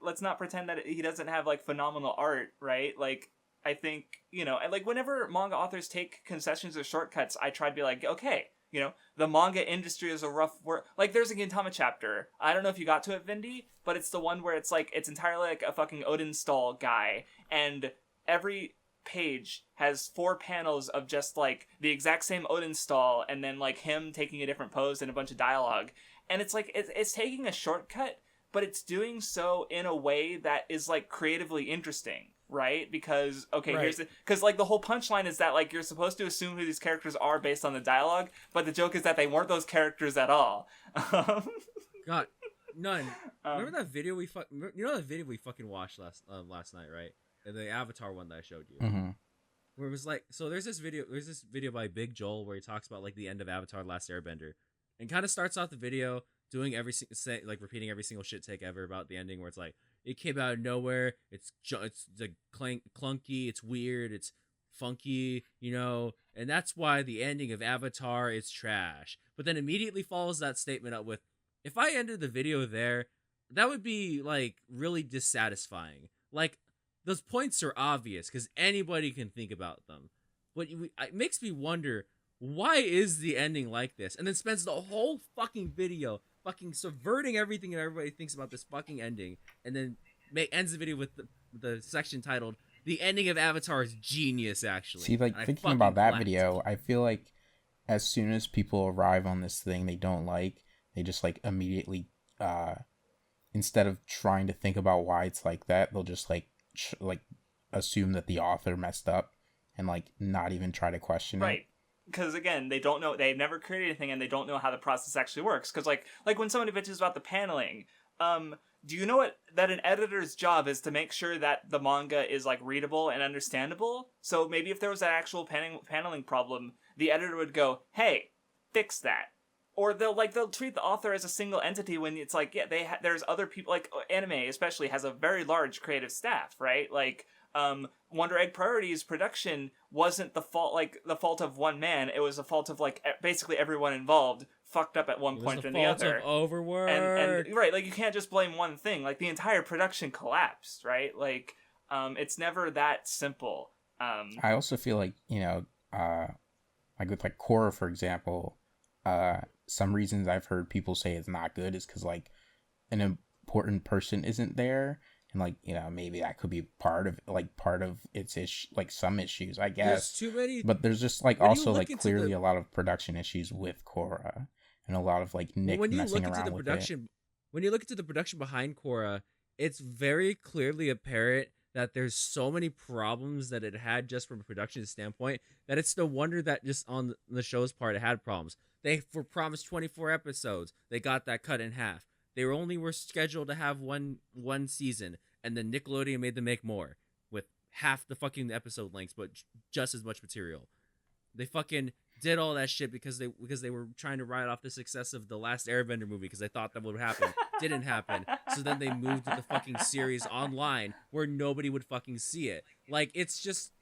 let's not pretend that he doesn't have like phenomenal art, right? Like, I think and like whenever manga authors take concessions or shortcuts, I try to be like, okay, the manga industry is a rough word. Like, there's a Gintama chapter. I don't know if you got to it, Vindy, but it's the one where it's like it's entirely like a fucking Odin stall guy, and every page has 4 panels of just like the exact same Odin stall, and then like him taking a different pose and a bunch of dialogue, and it's like it's taking a shortcut, but it's doing so in a way that is like creatively interesting, right? Because because like the whole punchline is that like you're supposed to assume who these characters are based on the dialogue, but the joke is that they weren't those characters at all. God, none. Remember that video we that video we fucking watched last night, right? The Avatar one that I showed you. Mm-hmm. Where it was like, so there's this video by Big Joel where he talks about like the end of Avatar: The Last Airbender, and kind of starts off the video doing repeating every single shit take ever about the ending, where it's like it came out of nowhere, it's like clunky, it's weird, it's funky, and that's why the ending of Avatar is trash. But then immediately follows that statement up with, if I ended the video there, that would be like really dissatisfying. Like, those points are obvious because anybody can think about them. But it makes me wonder, why is the ending like this? And then spends the whole fucking video fucking subverting everything that everybody thinks about this fucking ending. And then ends the video with the section titled, "The ending of Avatar is genius," actually. See, like, thinking about that video, I feel like as soon as people arrive on this thing they don't like, they just like immediately, instead of trying to think about why it's like that, they'll just like assume that the author messed up and like not even try to question it. Right. Because again, they don't know, they've never created anything, and they don't know how the process actually works. Because like when somebody bitches about the paneling, do you know that an editor's job is to make sure that the manga is like readable and understandable? So maybe if there was an actual paneling problem, the editor would go, "Hey, fix that." Or they'll treat the author as a single entity when it's like, yeah, there's other people, like anime especially has a very large creative staff, right? Like Wonder Egg Priority's production wasn't the fault of one man. It was the fault of like basically everyone involved fucked up at one point or the other. Of overwork. And right, like you can't just blame one thing. Like the entire production collapsed, right? Like it's never that simple. I also feel like like with like Korra, for example, some reasons I've heard people say it's not good is because like an important person isn't there, and like maybe that could be part of its like some issues, I guess. There's too many, but there's just like also like clearly a lot of production issues with Korra, and a lot of like Nick messing around with it. When you look into the production behind Korra, it's very clearly apparent that there's so many problems that it had just from a production standpoint that it's no wonder that just on the show's part it had problems. They were promised 24 episodes. They got that cut in half. They were scheduled to have one season, and then Nickelodeon made them make more with half the fucking episode lengths, but just as much material. They fucking did all that shit because they were trying to ride off the success of the last Airbender movie because they thought that would happen. Didn't happen. So then they moved the fucking series online where nobody would fucking see it. Like, it's just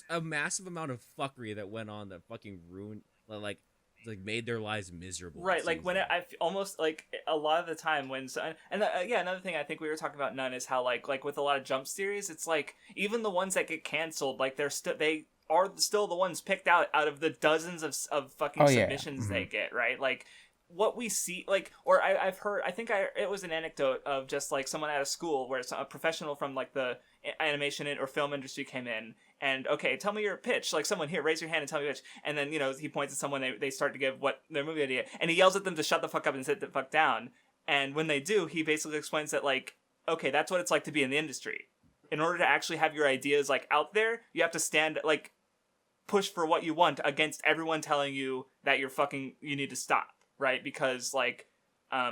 a massive amount of fuckery that went on that fucking ruined, like, like made their lives miserable. Right, like when almost like a lot of the time when yeah, another thing I think we were talking about Nun is how like with a lot of jump series, it's like even the ones that get canceled, like they are still the ones picked out of the dozens of fucking submissions they get, right? Like what we see, like, or I've heard, it was an anecdote of just like someone at a school where a professional from like the animation or film industry came in and, okay, tell me your pitch. Like, someone here, raise your hand and tell me your pitch. And then, he points at someone, they start to give what their movie idea, and he yells at them to shut the fuck up and sit the fuck down. And when they do, he basically explains that, like, okay, that's what it's like to be in the industry. In order to actually have your ideas, like, out there, you have to stand, like, push for what you want against everyone telling you that you need to stop. Right? Because, like,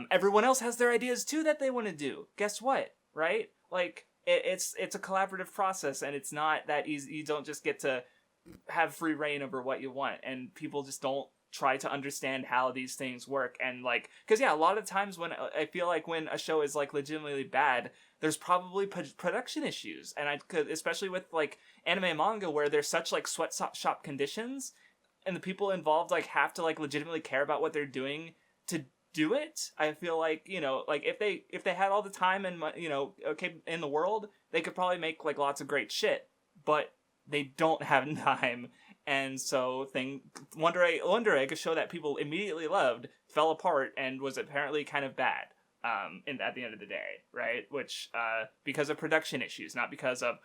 everyone else has their ideas, too, that they want to do. Guess what? Right? Like, it's a collaborative process, and it's not that easy. You don't just get to have free reign over what you want, and people just don't try to understand how these things work. And, like, because, yeah, a lot of times when I feel like when a show is, like, legitimately bad, there's probably production issues. And especially with, like, anime and manga, where there's such, like, sweatshop conditions, and the people involved, like, have to, like, legitimately care about what they're doing to do it. I feel like, like, if they had all the time and, in the world, they could probably make, like, lots of great shit. But they don't have time. And so Wonder Egg, a show that people immediately loved, fell apart and was apparently kind of bad at the end of the day, right? Which, because of production issues, not because of,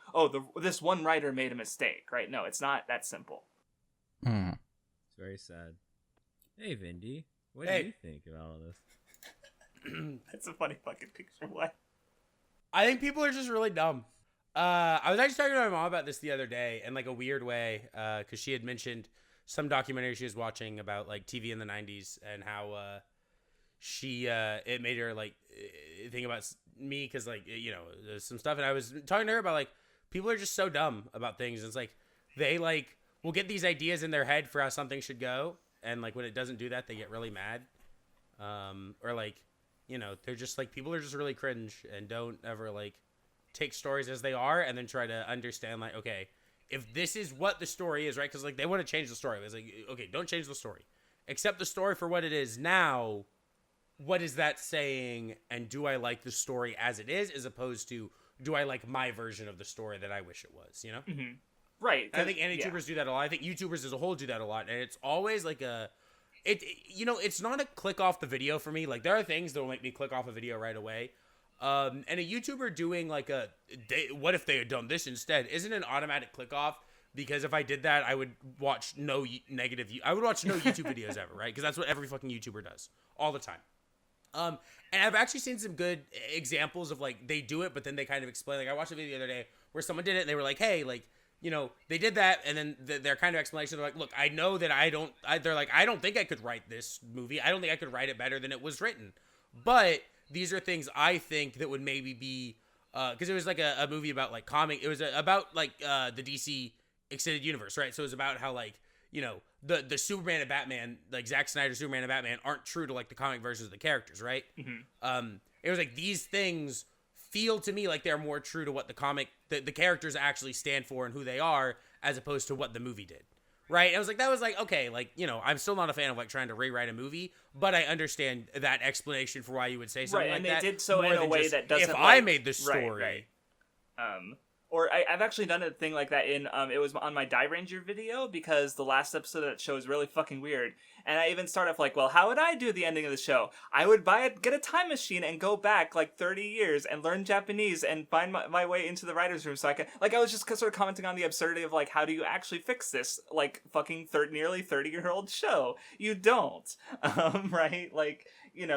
this one writer made a mistake, right? No, it's not that simple. It's very sad. Hey, Vindy, what do you think about all this? That's a funny fucking picture. What? I think people are just really dumb. I was actually talking to my mom about this the other day in like a weird way, because she had mentioned some documentary she was watching about like TV in the 90s and how it made her like think about me because like there's some stuff, and I was talking to her about like people are just so dumb about things. It's like they like will get these ideas in their head for how something should go, and like when it doesn't do that, they get really mad, or like they're just like people are just really cringe and don't ever like take stories as they are and then try to understand like, okay, if this is what the story is, right? Because like they want to change the story. It's like, okay, don't change the story, accept the story for what it is now. What is that saying, and do I like the story as it is, as opposed to do I like my version of the story that I wish it was, Mm-hmm. Right. I think Anitubers do that a lot. I think YouTubers as a whole do that a lot, and it's always like it's not a click off the video for me. Like there are things that will make me click off a video right away. And a YouTuber doing like what if they had done this instead isn't an automatic click off, because if I did that, I would watch no YouTube videos ever, right? Because that's what every fucking YouTuber does all the time. And I've actually seen some good examples of like they do it, but then they kind of explain. Like I watched a video the other day where someone did it and they were like, hey, like, they did that, and then their kind of explanation, they're like, look, I know that I don't think I could write this movie. I don't think I could write it better than it was written. But these are things I think that would maybe be, because it was like a movie about like comic. It was about like the DC extended universe, right? So it was about how like, the Superman and Batman, like Zack Snyder's Superman and Batman aren't true to like the comic versions of the characters, right? Mm-hmm. It was like these things feel to me like they're more true to what the characters actually stand for and who they are, as opposed to what the movie did, right? I was like, that was like, okay, like, I'm still not a fan of like trying to rewrite a movie, but I understand that explanation for why you would say something right, like that. And they did so in a way that doesn't, if I made the story. Right. Or I've actually done a thing like that in, it was on my Die Ranger video, because the last episode of that show is really fucking weird. And I even start off like, well, how would I do the ending of the show? I would get a time machine and go back like 30 years and learn Japanese and find my way into the writer's room so I could, like, I was just sort of commenting on the absurdity of like, how do you actually fix this, like, fucking nearly 30-year-old show? You don't, right? Like,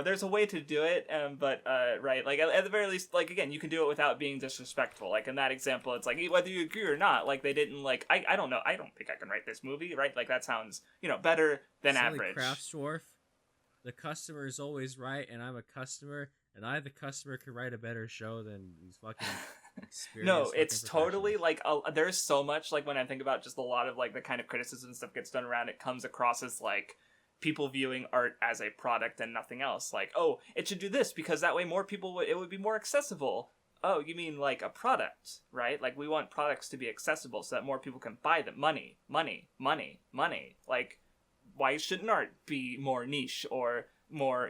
there's a way to do it, but right, like at the very least, like again, you can do it without being disrespectful. Like in that example, it's like whether you agree or not, like they didn't like I don't know, I don't think I can write this movie, right? Like that sounds better than average. Craftsdwarf, the customer is always right, and I'm a customer, and I, the customer, can write a better show than these fucking experienced. No, it's totally like there's so much like when I think about just a lot of like the kind of criticism stuff gets done around it comes across as like people viewing art as a product and nothing else. Like, oh, it should do this because that way more people it would be more accessible. Oh, you mean like a product, right? Like we want products to be accessible so that more people can buy them. Money. Like, why shouldn't art be more niche or more,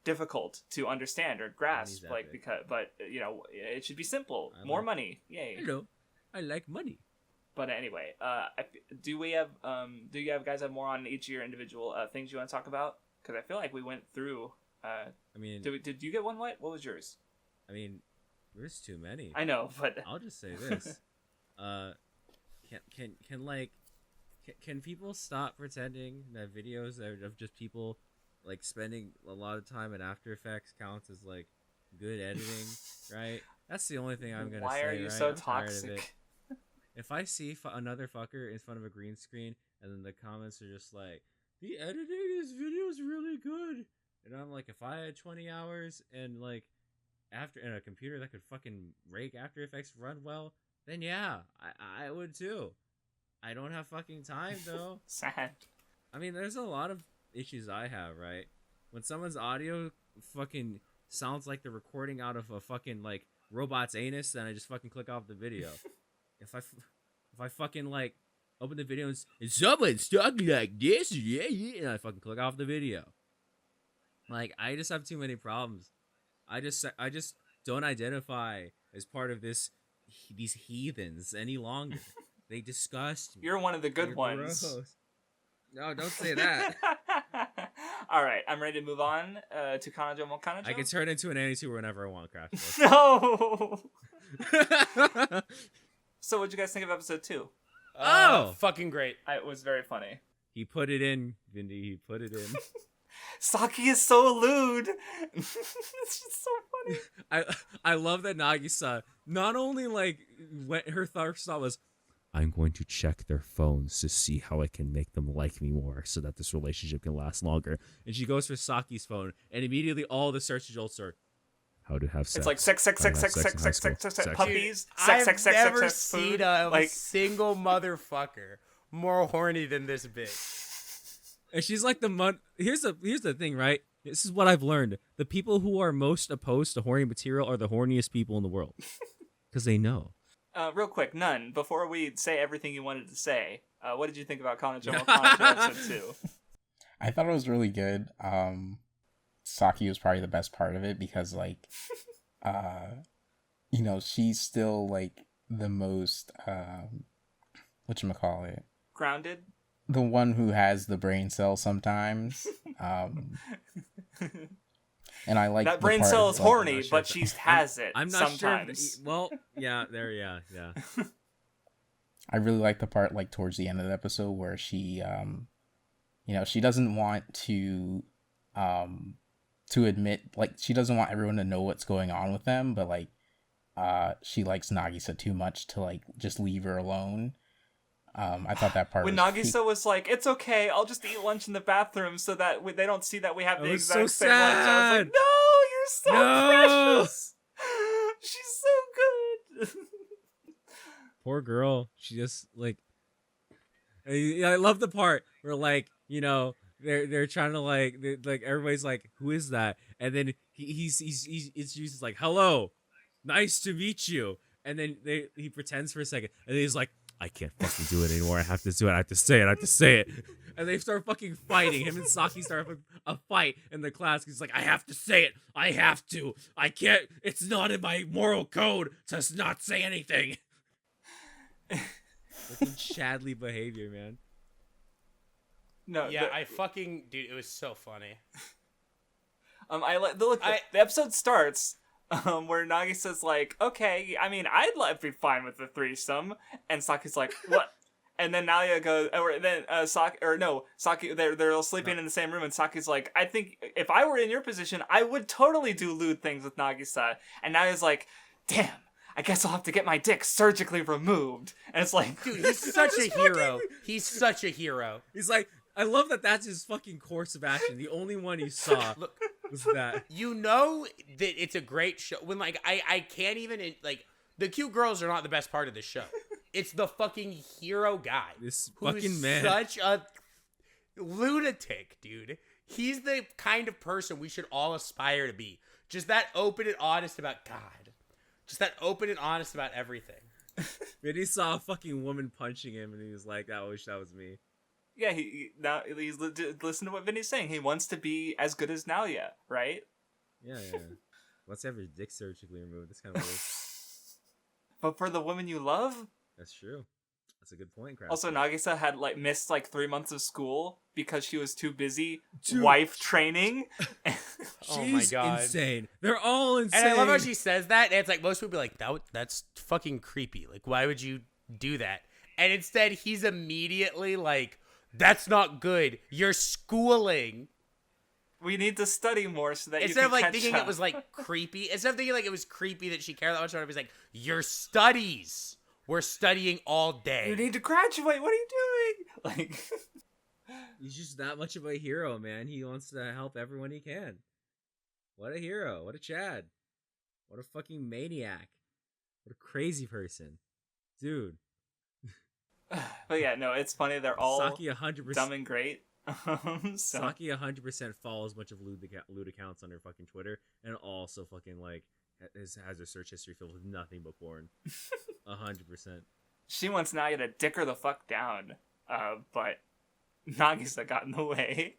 difficult to understand or grasp? Like, but it should be simple. More money. Yay. Hello. I like money. But anyway, do you guys have more on each of your individual things you want to talk about? Because I feel like we went through. Did you get one? What was yours? I mean, there's too many. I know, but I'll just say this: can people stop pretending that videos of just people like spending a lot of time in After Effects counts as like good editing, right? That's the only thing I'm gonna say. Why are you right? so I'm tired of it. toxic? If I see another fucker in front of a green screen and then the comments are just like, the editing in this video is really good, and I'm like, if I had 20 hours and like and a computer that could fucking rake After Effects run well, then yeah, I would too. I don't have fucking time though. Sad. I mean, there's a lot of issues I have, right? When someone's audio fucking sounds like they're recording out of a fucking like robot's anus, then I just fucking click off the video. If I fucking like open the video and someone's talking like this, yeah, and I fucking click off the video. Like, I just have too many problems. I just don't identify as part of these heathens any longer. They disgust me. You're one of the good They're ones. gross. No, don't say that. All right, I'm ready to move on to Kanojo Mo Kanojo. I can turn into an Anitube whenever I want, Craftsdwarf. No. So, what'd you guys think of episode 2? Fucking great. It was very funny. He put it in, Vindy. He put it in. Saki is so lewd. It's just so funny. I love that Nagisa not only like her first thought was, I'm going to check their phones to see how I can make them like me more so that this relationship can last longer. And she goes for Saki's phone, and immediately all the search results are how to have sex. It's like sex, puppies, sex, I've never food. seen a single motherfucker more horny than this bitch. And she's like here's the thing, right? This is what I've learned. The people who are most opposed to horny material are the horniest people in the world. Because they know. Real quick, Nun, before we say everything you wanted to say, what did you think about Kanojo Mo Kanojo episode 2? I thought it was really good. Saki was probably the best part of it because, like, she's still, like, the most, whatchamacallit? Grounded? The one who has the brain cell sometimes. And I like that brain cell is horny, but she has it. I'm not sometimes. sure. Well, yeah, yeah. I really like the part like towards the end of the episode where she, she doesn't want to admit, like, she doesn't want everyone to know what's going on with them, but like, she likes Nagisa too much to like just leave her alone. I thought that part when Nagisa was like, "It's okay, I'll just eat lunch in the bathroom so that they don't see that we have the exact same lunch." I was like, "No, you're so precious. She's so good." Poor girl. She just like. I love the part where like they're trying to like everybody's like, "Who is that?" And then he's introduces like, "Hello, nice to meet you." And then he pretends for a second, and then he's like, I can't fucking do it anymore. I have to do it. I have to say it. And they start fucking fighting. Him and Saki start a fight in the class. He's like, I have to say it. I have to. I can't. It's not in my moral code to not say anything. Fucking Chadley behavior, man. No. Yeah, dude, it was so funny. The episode starts. Where Nagisa's like, okay, I mean, I'd be fine with the threesome, and Saki's like, what? And then Nalia goes, or then Saki, they're all sleeping in the same room, and Saki's like, I think if I were in your position, I would totally do lewd things with Nagisa. And Nalia's like, damn, I guess I'll have to get my dick surgically removed. And it's like, dude, he's such a hero. He's such a hero. He's like, I love that that's his fucking course of action. The only one he saw was that. You know that it's a great show. When, like, I can't even, like, the cute girls are not the best part of the show. It's the fucking hero guy. This fucking man. Such a lunatic, dude. He's the kind of person we should all aspire to be. Just that open and honest about God. Just that open and honest about everything. Then he saw a fucking woman punching him, and he was like, I wish that was me. Yeah, now he's listen to what Vinny's saying. He wants to be as good as Nalia, right? Yeah. Let's have your dick surgically removed. That's kind of weird. But for the woman you love? That's true. That's a good point, Craftsdwarf. Also, Nagisa had missed 3 months of school because she was too busy Dude. wife training. Oh my god, insane. They're all insane. And I love how she says that. And it's most people be like, that's fucking creepy. Why would you do that? And instead, he's immediately like, that's not good. You're schooling. We need to study more so that Instead you can of thinking catch it was up. creepy, instead of thinking it was creepy that she cared that much about it, he's like, your studies. We're studying all day. You need to graduate. What are you doing? He's just that much of a hero, man. He wants to help everyone he can. What a hero. What a Chad. What a fucking maniac. What a crazy person. Dude. But yeah, no, it's funny. They're all Saki 100%, dumb and great. Saki 100% follows a bunch of lewd accounts on her fucking Twitter, and also fucking has her search history filled with nothing but porn. 100%. She wants Nagia to dick her the fuck down, but Nagisa got in the way.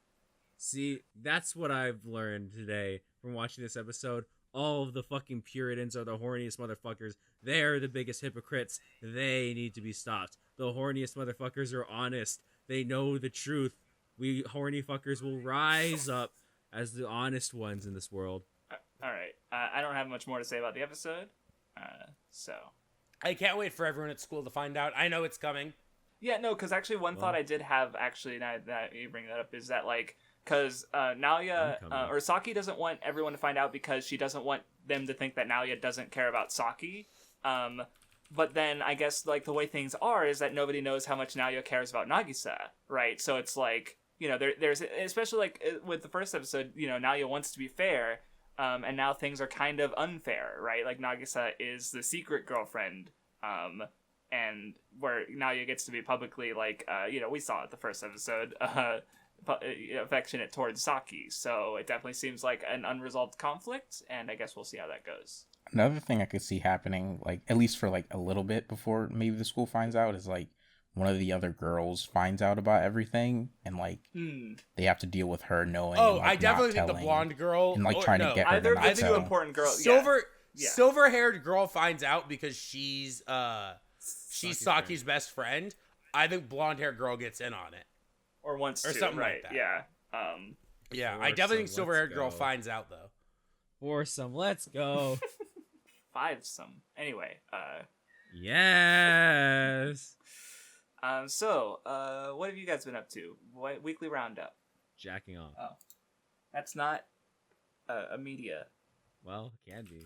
See, that's what I've learned today from watching this episode. All of the fucking Puritans are the horniest motherfuckers. They're the biggest hypocrites. They need to be stopped. The horniest motherfuckers are honest. They know the truth. We horny fuckers will rise up as the honest ones in this world. All right. I don't have much more to say about the episode. So. I can't wait for everyone at school to find out. I know it's coming. Yeah, no, because actually one thought I did have, now that you bring that up, is that, because Nalia, or Saki doesn't want everyone to find out because she doesn't want them to think that Nalia doesn't care about Saki. But then I guess, the way things are is that nobody knows how much Nalia cares about Nagisa, right? So it's there's, especially, with the first episode, Nalia wants to be fair, and now things are kind of unfair, right? Nagisa is the secret girlfriend, and where Nalia gets to be publicly, we saw it the first episode, affectionate towards Saki. So it definitely seems like an unresolved conflict, and I guess we'll see how that goes. Another thing I could see happening, at least for a little bit before maybe the school finds out, is one of the other girls finds out about everything, and they have to deal with her knowing. Oh, and, I definitely think the telling, blonde girl and trying to get her either to of not the two tell. important girls. Silver-haired girl finds out because she's Saki's best friend. I think blonde-haired girl gets in on it, or wants or to, something right? like that. Yeah. Yeah, I definitely think silver-haired girl finds out though. Foursome, let's go. Fivesome. Anyway. Yes. So, what have you guys been up to? Weekly roundup. Jacking off. Oh, that's not a media. Well, it can be.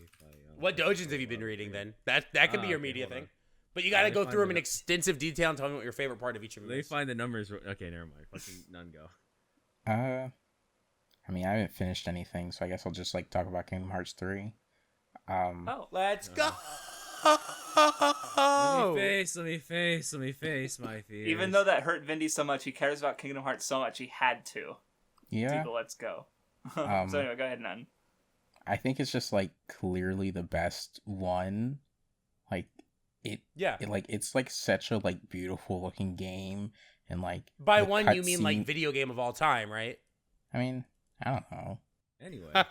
What dojins have you been reading then? That could be your media thing. But you got to go through them in extensive detail and tell me what your favorite part of each of them is. They find the numbers. Okay, never mind. Fucking none go. I mean, I haven't finished anything, so I guess I'll just talk about Kingdom Hearts 3. Let's go. Let me face my fears. Even though that hurt Vindy so much, he cares about Kingdom Hearts so much, he had to. Yeah. Do the let's go. So anyway, go ahead, Nun. I think it's just clearly the best one. It's such a beautiful looking game, and by the one you mean cutscene- video game of all time, right? I mean, I don't know. Anyway. But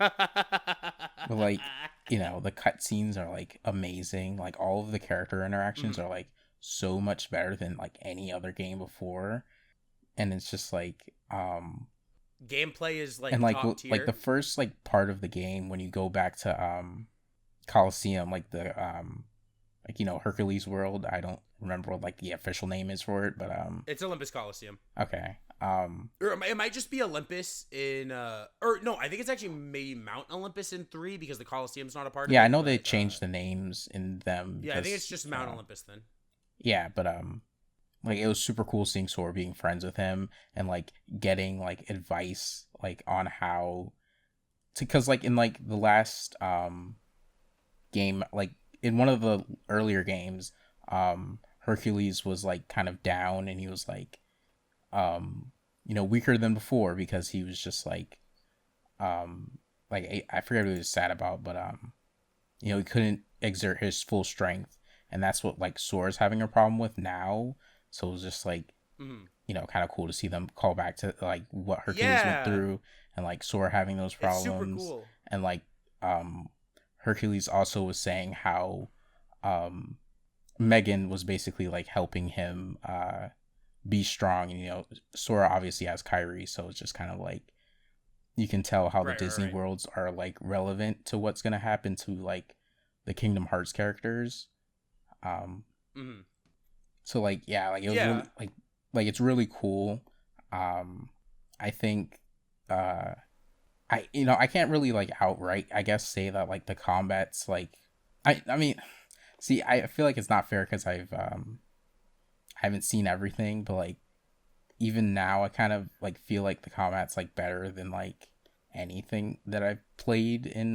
the cutscenes are amazing. All of the character interactions are so much better than any other game before. And it's just gameplay is and top tier. the first part of the game when you go back to Coliseum, Hercules World. I don't remember what the official name is for it, but it's Olympus Coliseum. Okay. Or it might just be Olympus in or no, I think it's actually maybe Mount Olympus in 3 because the Coliseum's not a part of it. Yeah, I know they changed the names in them. Yeah, I think it's just Mount Olympus then. Yeah, but it was super cool seeing Sora being friends with him and getting advice on how to, because in the last game, in one of the earlier games, Hercules was kind of down, and he was weaker than before because he was just I forget what he was sad about, but he couldn't exert his full strength, and that's what Sora's having a problem with now. So it was just kind of cool to see them call back to like what Hercules Yeah. went through, and like Sora having those It's super problems. cool. And like Hercules also was saying how Megan was basically like helping him be strong. And, Sora obviously has Kyrie, so it's just kind of like you can tell how the Disney worlds are like relevant to what's gonna happen to like the Kingdom Hearts characters. So like like it was really, like it's really cool. I think I can't really like outright I guess say that like the combat's like I mean see I feel like it's not fair because I haven't seen everything, but like even now I kind of like feel like the combat's like better than like anything that I've played in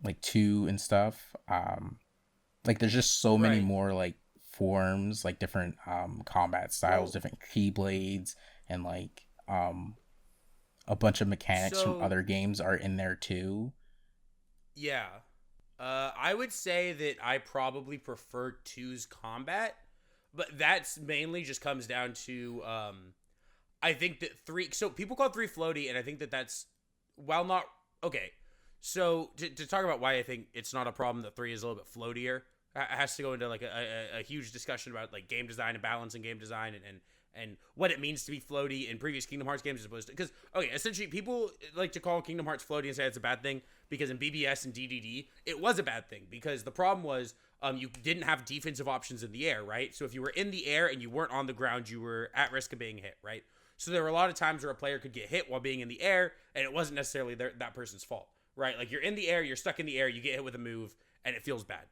like 2 and stuff. Like there's just so many more like forms, like different combat styles, different keyblades, and like a bunch of mechanics from other games are in there too. Yeah. I would say that I probably prefer 2's combat, but that's mainly just comes down to I think that 3, so people call 3 floaty, and I think that that's, while not, okay, so to talk about why I think it's not a problem that 3 is a little bit floatier, it has to go into like a huge discussion about like game design and balance and game design and what it means to be floaty in previous Kingdom Hearts games as opposed to, because, okay, essentially people like to call Kingdom Hearts floaty and say it's a bad thing, because in BBS and DDD, it was a bad thing, because the problem was you didn't have defensive options in the air, right? So if you were in the air and you weren't on the ground, you were at risk of being hit, right? So there were a lot of times where a player could get hit while being in the air, and it wasn't necessarily that person's fault, right? Like you're in the air, you're stuck in the air, you get hit with a move, and it feels bad.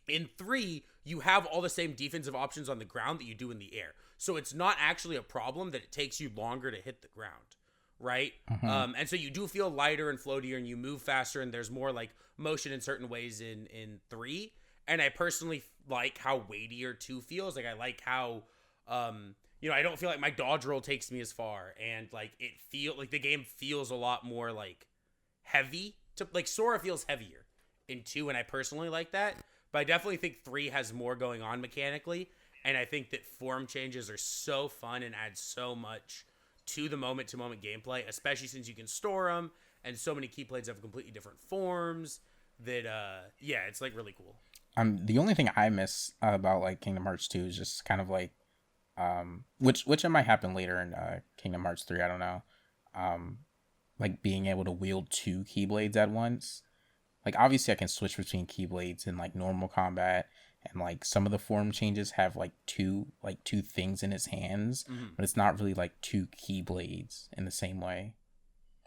In 3, you have all the same defensive options on the ground that you do in the air. So it's not actually a problem that it takes you longer to hit the ground, right? And so you do feel lighter and floatier, and you move faster, and there's more like motion in certain ways in 3. And I personally like how weightier 2 feels. Like I like how I don't feel like my dodge roll takes me as far, and like the game feels a lot more like heavy. Like Sora feels heavier in 2, and I personally like that. But I definitely think 3 has more going on mechanically, and I think that form changes are so fun and add so much to the moment-to-moment gameplay, especially since you can store them, and so many keyblades have completely different forms that, it's like really cool. The only thing I miss about like Kingdom Hearts 2 is just kind of like, which it might happen later in Kingdom Hearts 3, I don't know, like being able to wield 2 keyblades at once. Like obviously I can switch between keyblades in like normal combat, and like some of the form changes have like two things in his hands, but it's not really like 2 keyblades in the same way.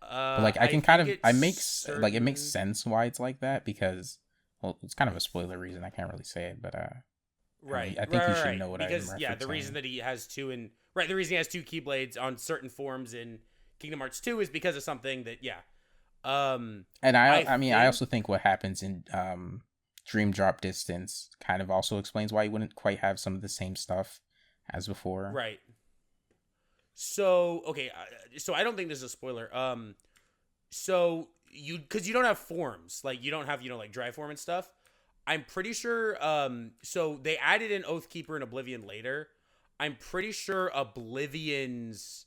But like I can it makes sense why it's like that, because well, it's kind of a spoiler reason, I can't really say it, but right. I think you should know what because, I'm referencing. Yeah, the reason that he has 2 the reason he has 2 keyblades on certain forms in Kingdom Hearts 2 is because of something that and I also think what happens in Dream Drop Distance kind of also explains why you wouldn't quite have some of the same stuff as before. Right. So, okay, so I don't think this is a spoiler. So because you don't have forms, like you don't have, like dry form and stuff. I'm pretty sure, so they added in Oathkeeper and Oblivion later. I'm pretty sure Oblivion's,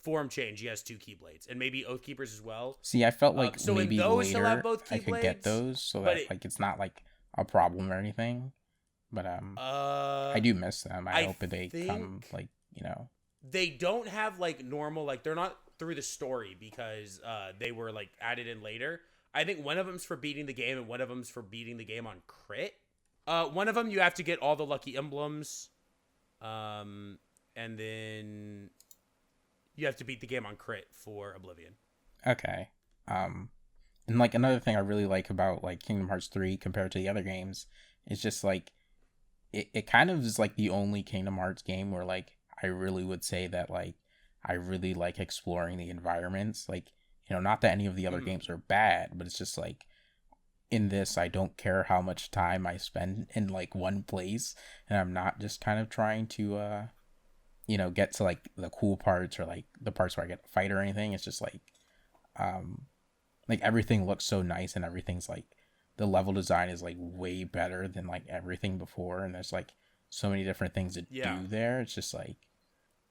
form change, he has 2 keyblades, and maybe Oathkeeper's as well. See, I felt like so maybe in those later have both I could get those, so that like it's not like a problem or anything. But I do miss them. I hope they come like They don't have like normal, like they're not through the story because they were like added in later. I think one of them's for beating the game, and one of them's for beating the game on crit. One of them you have to get all the lucky emblems, and then you have to beat the game on crit for Oblivion. Okay. And like another thing I really like about like Kingdom Hearts 3 compared to the other games is just like it kind of is like the only Kingdom Hearts game where like I really would say that like I really like exploring the environments. Like, not that any of the other games are bad, but it's just like in this I don't care how much time I spend in like one place, and I'm not just kind of trying to get to like the cool parts or like the parts where I get to fight or anything. It's just like everything looks so nice, and everything's like the level design is like way better than like everything before, and there's like so many different things to Yeah. do there. It's just like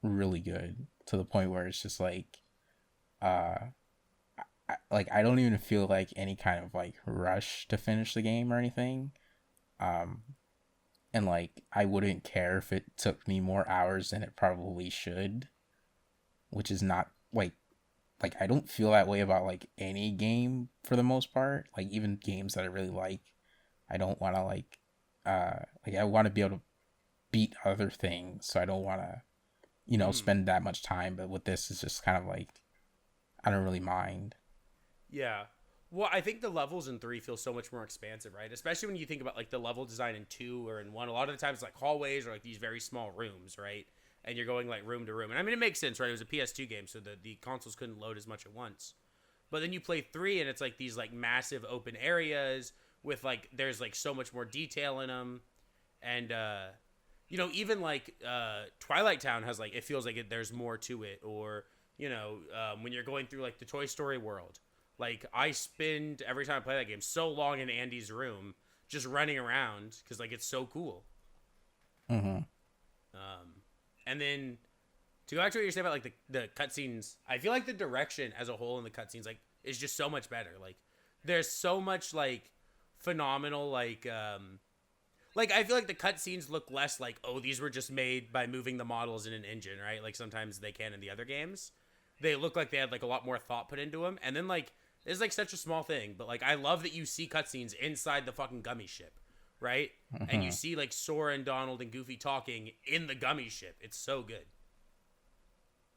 really good to the point where it's just like I don't even feel like any kind of like rush to finish the game or anything. And like I wouldn't care if it took me more hours than it probably should, which is not like I don't feel that way about like any game for the most part. Like even games that I really like, I don't want to like I want to be able to beat other things, so I don't want to spend that much time. But with this, it's just kind of like I don't really mind. Yeah. Well, I think the levels in 3 feel so much more expansive, right? Especially when you think about like the level design in 2 or in 1. A lot of the times, like hallways or like these very small rooms, right? And you're going like room to room. And I mean, it makes sense, right? It was a PS2 game, so the consoles couldn't load as much at once. But then you play 3, and it's like these like massive open areas with like there's like so much more detail in them, and even like Twilight Town has like it feels like there's more to it, or when you're going through like the Toy Story world. Like, I spend, every time I play that game, so long in Andy's room, just running around, because, like, it's so cool. Mm-hmm. And then, to go back to what you're saying about, like, the cutscenes, I feel like the direction as a whole in the cutscenes, like, is just so much better. Like, there's so much, like, phenomenal, like, I feel like the cutscenes look less like, oh, these were just made by moving the models in an engine, right? Like, sometimes they can in the other games. They look like they had, like, a lot more thought put into them. And then, like, it's like such a small thing, but like I love that you see cutscenes inside the fucking gummy ship, right? Mm-hmm. And you see like Sora and Donald and Goofy talking in the gummy ship. It's so good.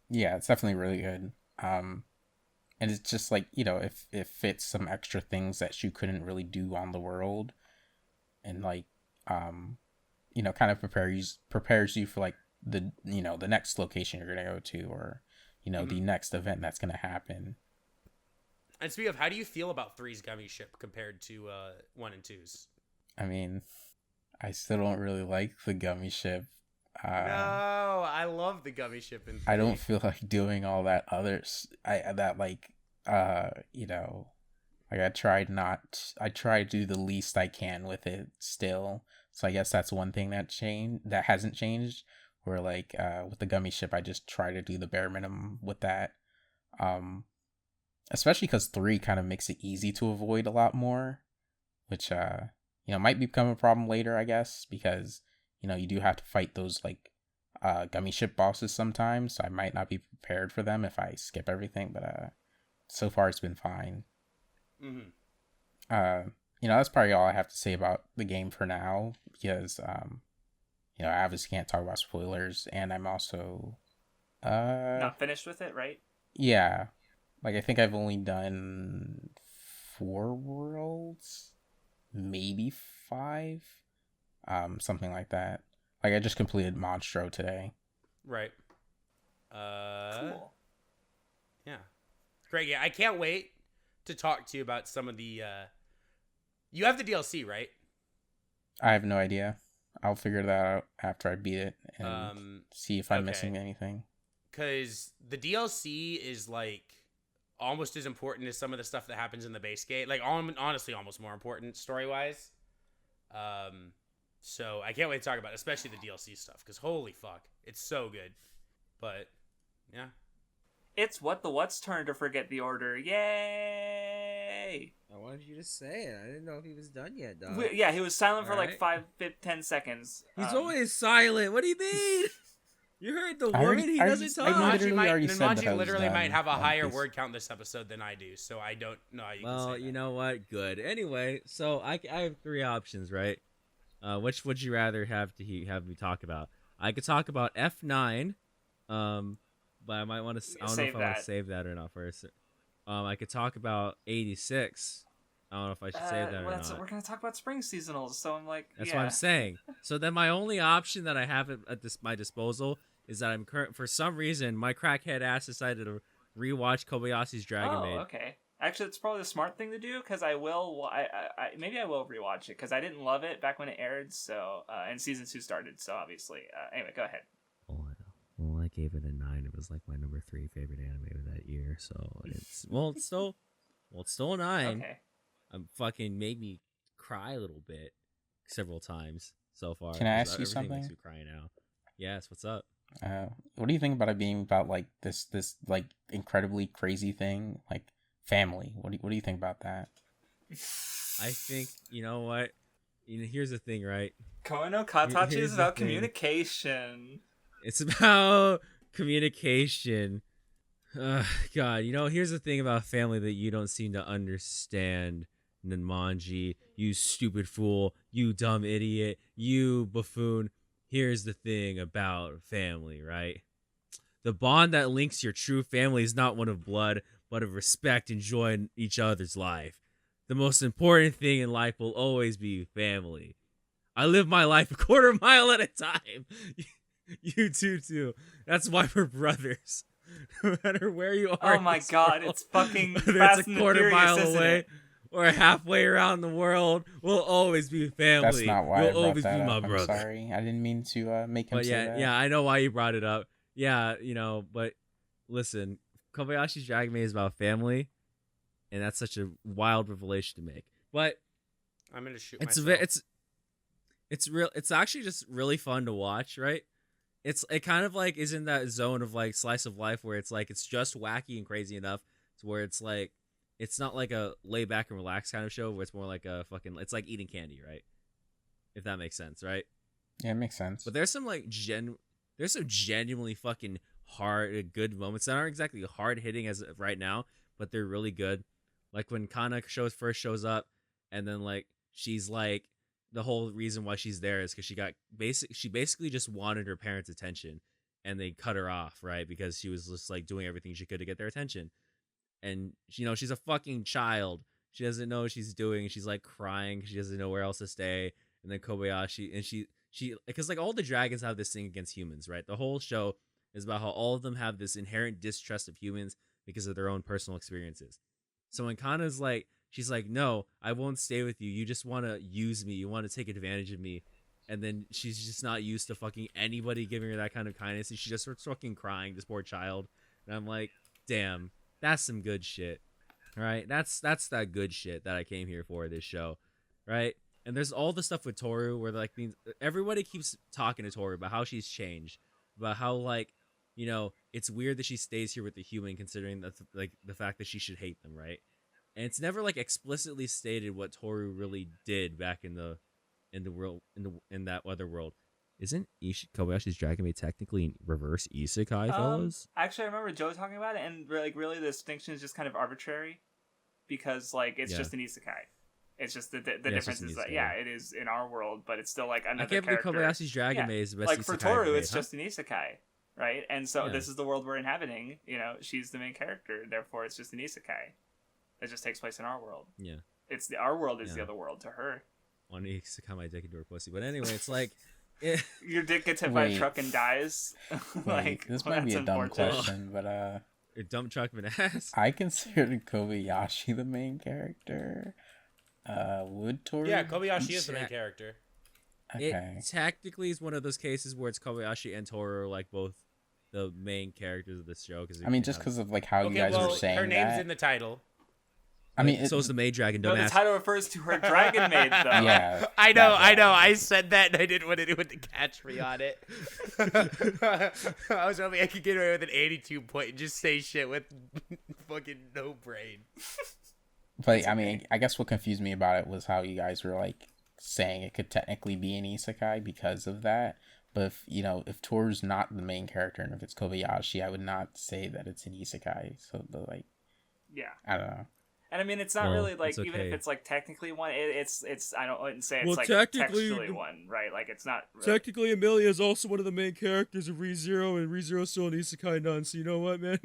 Yeah, it's definitely really good. And it's just like if it fits some extra things that you couldn't really do on the world, and like kind of prepares you for like the the next location you're gonna go to, or the next event that's gonna happen. And speaking of, how do you feel about 3's gummy ship compared to 1 and 2's? I mean, I still don't really like the gummy ship. No, I love the gummy ship in 3. I don't feel like doing all that others. I try to do the least I can with it still. So I guess that's one thing that hasn't changed. Where like with the gummy ship, I just try to do the bare minimum with that. Especially because 3 kind of makes it easy to avoid a lot more, which might become a problem later, I guess, because you do have to fight those like gummy ship bosses sometimes, so I might not be prepared for them if I skip everything, but so far it's been fine. Mm-hmm. That's probably all I have to say about the game for now, because I obviously can't talk about spoilers, and I'm also not finished with it, right? Yeah. Like, I think I've only done 4 worlds, maybe 5, something like that. Like, I just completed Monstro today. Right. Cool. Yeah. Great. Yeah, I can't wait to talk to you about some of the, You have the DLC, right? I have no idea. I'll figure that out after I beat it and see if I'm missing anything. Because the DLC is, like, almost as important as some of the stuff that happens in the base game. Like, honestly, almost more important story-wise. So I can't wait to talk about it, especially the DLC stuff, because holy fuck, it's so good. But, yeah. It's WattheWut's turn to forget the order. Yay! I wanted you to say it. I didn't know if he was done yet, dog. Yeah, he was silent for All like right. 10 seconds. He's always silent. What do you mean? You heard the woman. He doesn't talk. Nunmanji literally might have a higher word count this episode than I do, so I don't know how you can say that. Well, you know what? Good. Anyway, so I have 3 options, right? Which would you rather have me talk about? I could talk about F9, but I might want to. I don't know if I want to save that or not first. I could talk about 86. I don't know if I should save that or not. We're gonna talk about spring seasonals, so I'm like, that's what I'm saying. So then my only option that I have at my disposal is that I'm for some reason my crackhead ass decided to rewatch Kobayashi's Dragon Maid. Okay. Actually, it's probably the smart thing to do, because I will. Maybe I will rewatch it, because I didn't love it back when it aired. So and season 2 started. So obviously, anyway, go ahead. Well, I gave it a 9. It was like my number 3 favorite anime of that year. So it's still a 9. Okay. Fucking made me cry a little bit several times. so far. Can I ask you Everything something? makes me cry now. Yes, what's up? What do you think about it being about like this like incredibly crazy thing, like family? What do you think about that? I think, you know what? Here's the thing, right? Koe no Katachi Here's is the about thing. communication. It's about communication. God, here's the thing about family that you don't seem to understand, Nunmanji. You stupid fool. You dumb idiot. You buffoon. Here's the thing about family, right? The bond that links your true family is not one of blood, but of respect and joy in each other's life. The most important thing in life will always be family. I live my life a quarter mile at a time. You too. That's why we're brothers. No matter where you are. Oh my god, it's fucking whether Fast it's a and the quarter Furious, mile isn't away it? or halfway around the world, we'll always be family. That's not why I You'll brought always that be my up. I'm brother. sorry. I didn't mean to make him But say yeah, that. yeah, I know why you brought it up. Yeah, but listen, Kobayashi's Dragon Maid is about family, and that's such a wild revelation to make. But I'm gonna shoot it's myself. it's real. It's actually just really fun to watch, right? It kind of like is in that zone of like slice of life where it's like it's just wacky and crazy enough to where it's like it's not like a lay back and relax kind of show where it's more like a fucking it's like eating candy, right? If that makes sense, right? Yeah, it makes sense. But there's some like there's some genuinely fucking hard good moments that aren't exactly hard hitting as of right now, but they're really good. Like when Kana first shows up, and then like she's like the whole reason why she's there is because she basically just wanted her parents' attention, and they cut her off, right? Because she was just like doing everything she could to get their attention, and she's a fucking child. She doesn't know what she's doing. She's like crying. She doesn't know where else to stay. And then Kobayashi and she because like all the dragons have this thing against humans, right? The whole show is about how all of them have this inherent distrust of humans because of their own personal experiences. So when Kana's like, she's like, no, I won't stay with you. You just want to use me. You want to take advantage of me. And then she's just not used to fucking anybody giving her that kind of kindness. And she just starts fucking crying, this poor child. And I'm like, damn, that's some good shit. Right? That's that good shit that I came here for this show. Right? And there's all the stuff with Toru where like everybody keeps talking to Toru about how she's changed. About how like, it's weird that she stays here with the human considering that like the fact that she should hate them, right? And it's never like explicitly stated what Toru really did back in the world in that other world. Isn't Kobayashi's Dragon Maid technically in reverse Isekai, fellas? Actually, I remember Joe talking about it, and like really the distinction is just kind of arbitrary because like it's just an Isekai. It's just the difference is that it is in our world, but it's still like another character. I can't believe Kobayashi's Dragon Maid is the best like Isekai for Toru, ever it's made, just an Isekai. Right, and so this is the world we're inhabiting. She's the main character. Therefore, it's just an isekai. It just takes place in our world. Yeah, our world is the other world to her. One isekai my dick into her pussy, but anyway, it's like your dick gets hit by a truck and dies. Like this might be a dumb question, but a dump truck of an ass. I considered Kobayashi the main character. Would Toru? Yeah, Kobayashi is the main character. Okay. It technically is one of those cases where it's Kobayashi and Toru are like both the main characters of this show. I mean, just because of like how you guys were saying her name's in the title. I mean, so is the maid dragon. Don't the title refers to her dragon maid, though. Yeah, I know. I said that, and I didn't want anyone to catch me on it. I was hoping I could get away with an 82 point and just say shit with fucking no brain. But I mean, I guess what confused me about it was how you guys were like saying it could technically be an isekai because of that. But if Toru's not the main character and if it's Kobayashi, I would not say that it's an isekai. So I don't know. And I mean, it's not really like even if it's like technically one, it's I wouldn't say it's like textually one, right? Like it's not really... Technically, Amelia is also one of the main characters of ReZero, and ReZero's still an isekai nun. So you know what, man?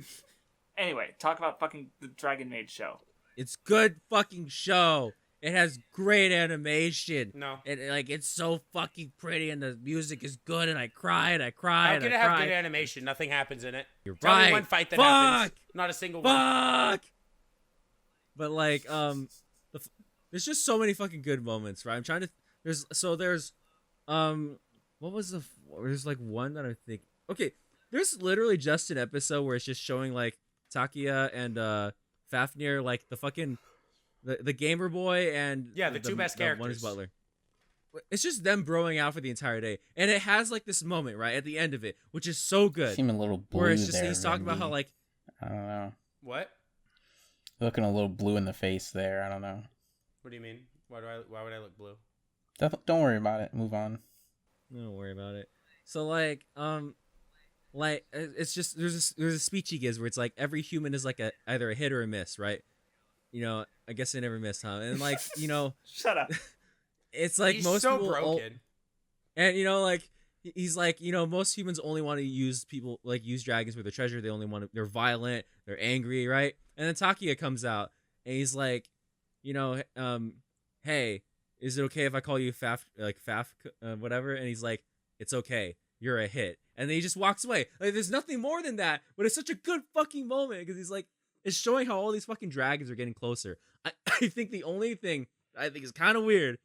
Anyway, talk about fucking the Dragon Maid show. It's good fucking show. It has great animation. No. It's so fucking pretty and the music is good and I cried. How can it have good animation? Nothing happens in it. You're Tell right. me one fight that happens. Not a single one. But like, there's just so many fucking good moments, right? I'm trying to, there's like one that I think, okay, there's literally just an episode where it's just showing like Takia and, Fafnir, like the fucking the gamer boy and the two best characters. One is Butler. it's just them broing out for the entire day, and it has like this moment right at the end of it, which is so good. Seem a little blue where it's just there, he's talking about how Vindy. like I don't know. What? Looking a little blue in the face there. I don't know. What do you mean? Why would I look blue? Don't worry about it. Move on. don't worry about it. So like it's just there's a speech he gives where it's like every human is like either a hit or a miss, right? You know, I guess they never miss, huh? And like, you know, shut up. It's like He's most so people broken. and you know, like he's like, you know, most humans only want to use dragons for their treasure. They only they're violent, they're angry, right? And then Takia comes out and he's like, you know, hey, is it okay if I call you Faf whatever? And he's like, it's okay, you're a hit. And then he just walks away. Like there's nothing more than that, but it's such a good fucking moment because he's like, it's showing how all these fucking dragons are getting closer. I think the only thing I think is kind of weird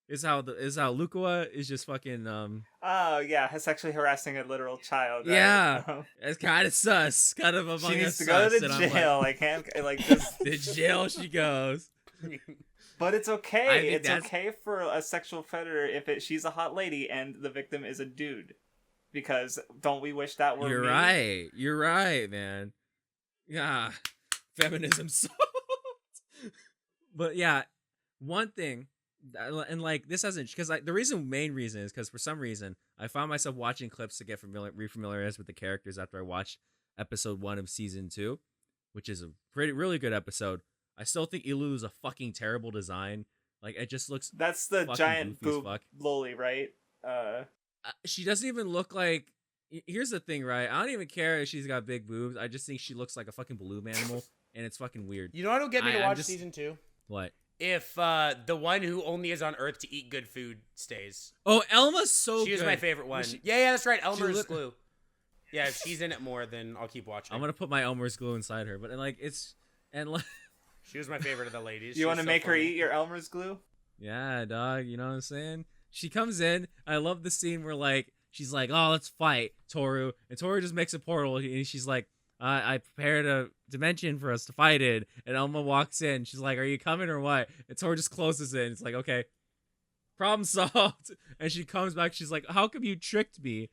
is how Lukua is just fucking Oh yeah, sexually harassing a literal child. Right? Yeah, it's kind of sus. Kind of among she needs us to go to sus, the jail. Just the jail she goes. But it's okay. I mean, It's okay for a sexual predator if she's a hot lady and the victim is a dude. Because don't we wish that were You're me? right. You're right, man. Yeah, feminism sucks. But yeah, one thing, and like this hasn't, because the main reason is because for some reason I found myself watching clips to get refamiliarized with the characters after I watched episode 1 of season 2, which is a really good episode. I still think Ilu is a fucking terrible design. Like it just looks. That's the giant boob fuck. loli, right? She doesn't even look like. Here's the thing, right? I don't even care if she's got big boobs. I just think she looks like a fucking balloon animal, and it's fucking weird. You know what'll get me to watch season 2? What? If the one who only is on Earth to eat good food stays. Oh, Elma's so good. She was my favorite one. Yeah, that's right. Elmer's glue. Yeah, if she's in it more, then I'll keep watching. I'm gonna put my Elmer's glue inside her, but like she was my favorite of the ladies. You want to make her eat your Elmer's glue? Yeah, dog. You know what I'm saying? She comes in. I love the scene where like she's like, "Oh, let's fight, Toru," and Toru just makes a portal, and she's like, I prepared a dimension for us to fight in. And Elma walks in. She's like, are you coming or what? And Tor just closes it. It's like, okay, problem solved. And she comes back. She's like, how come you tricked me?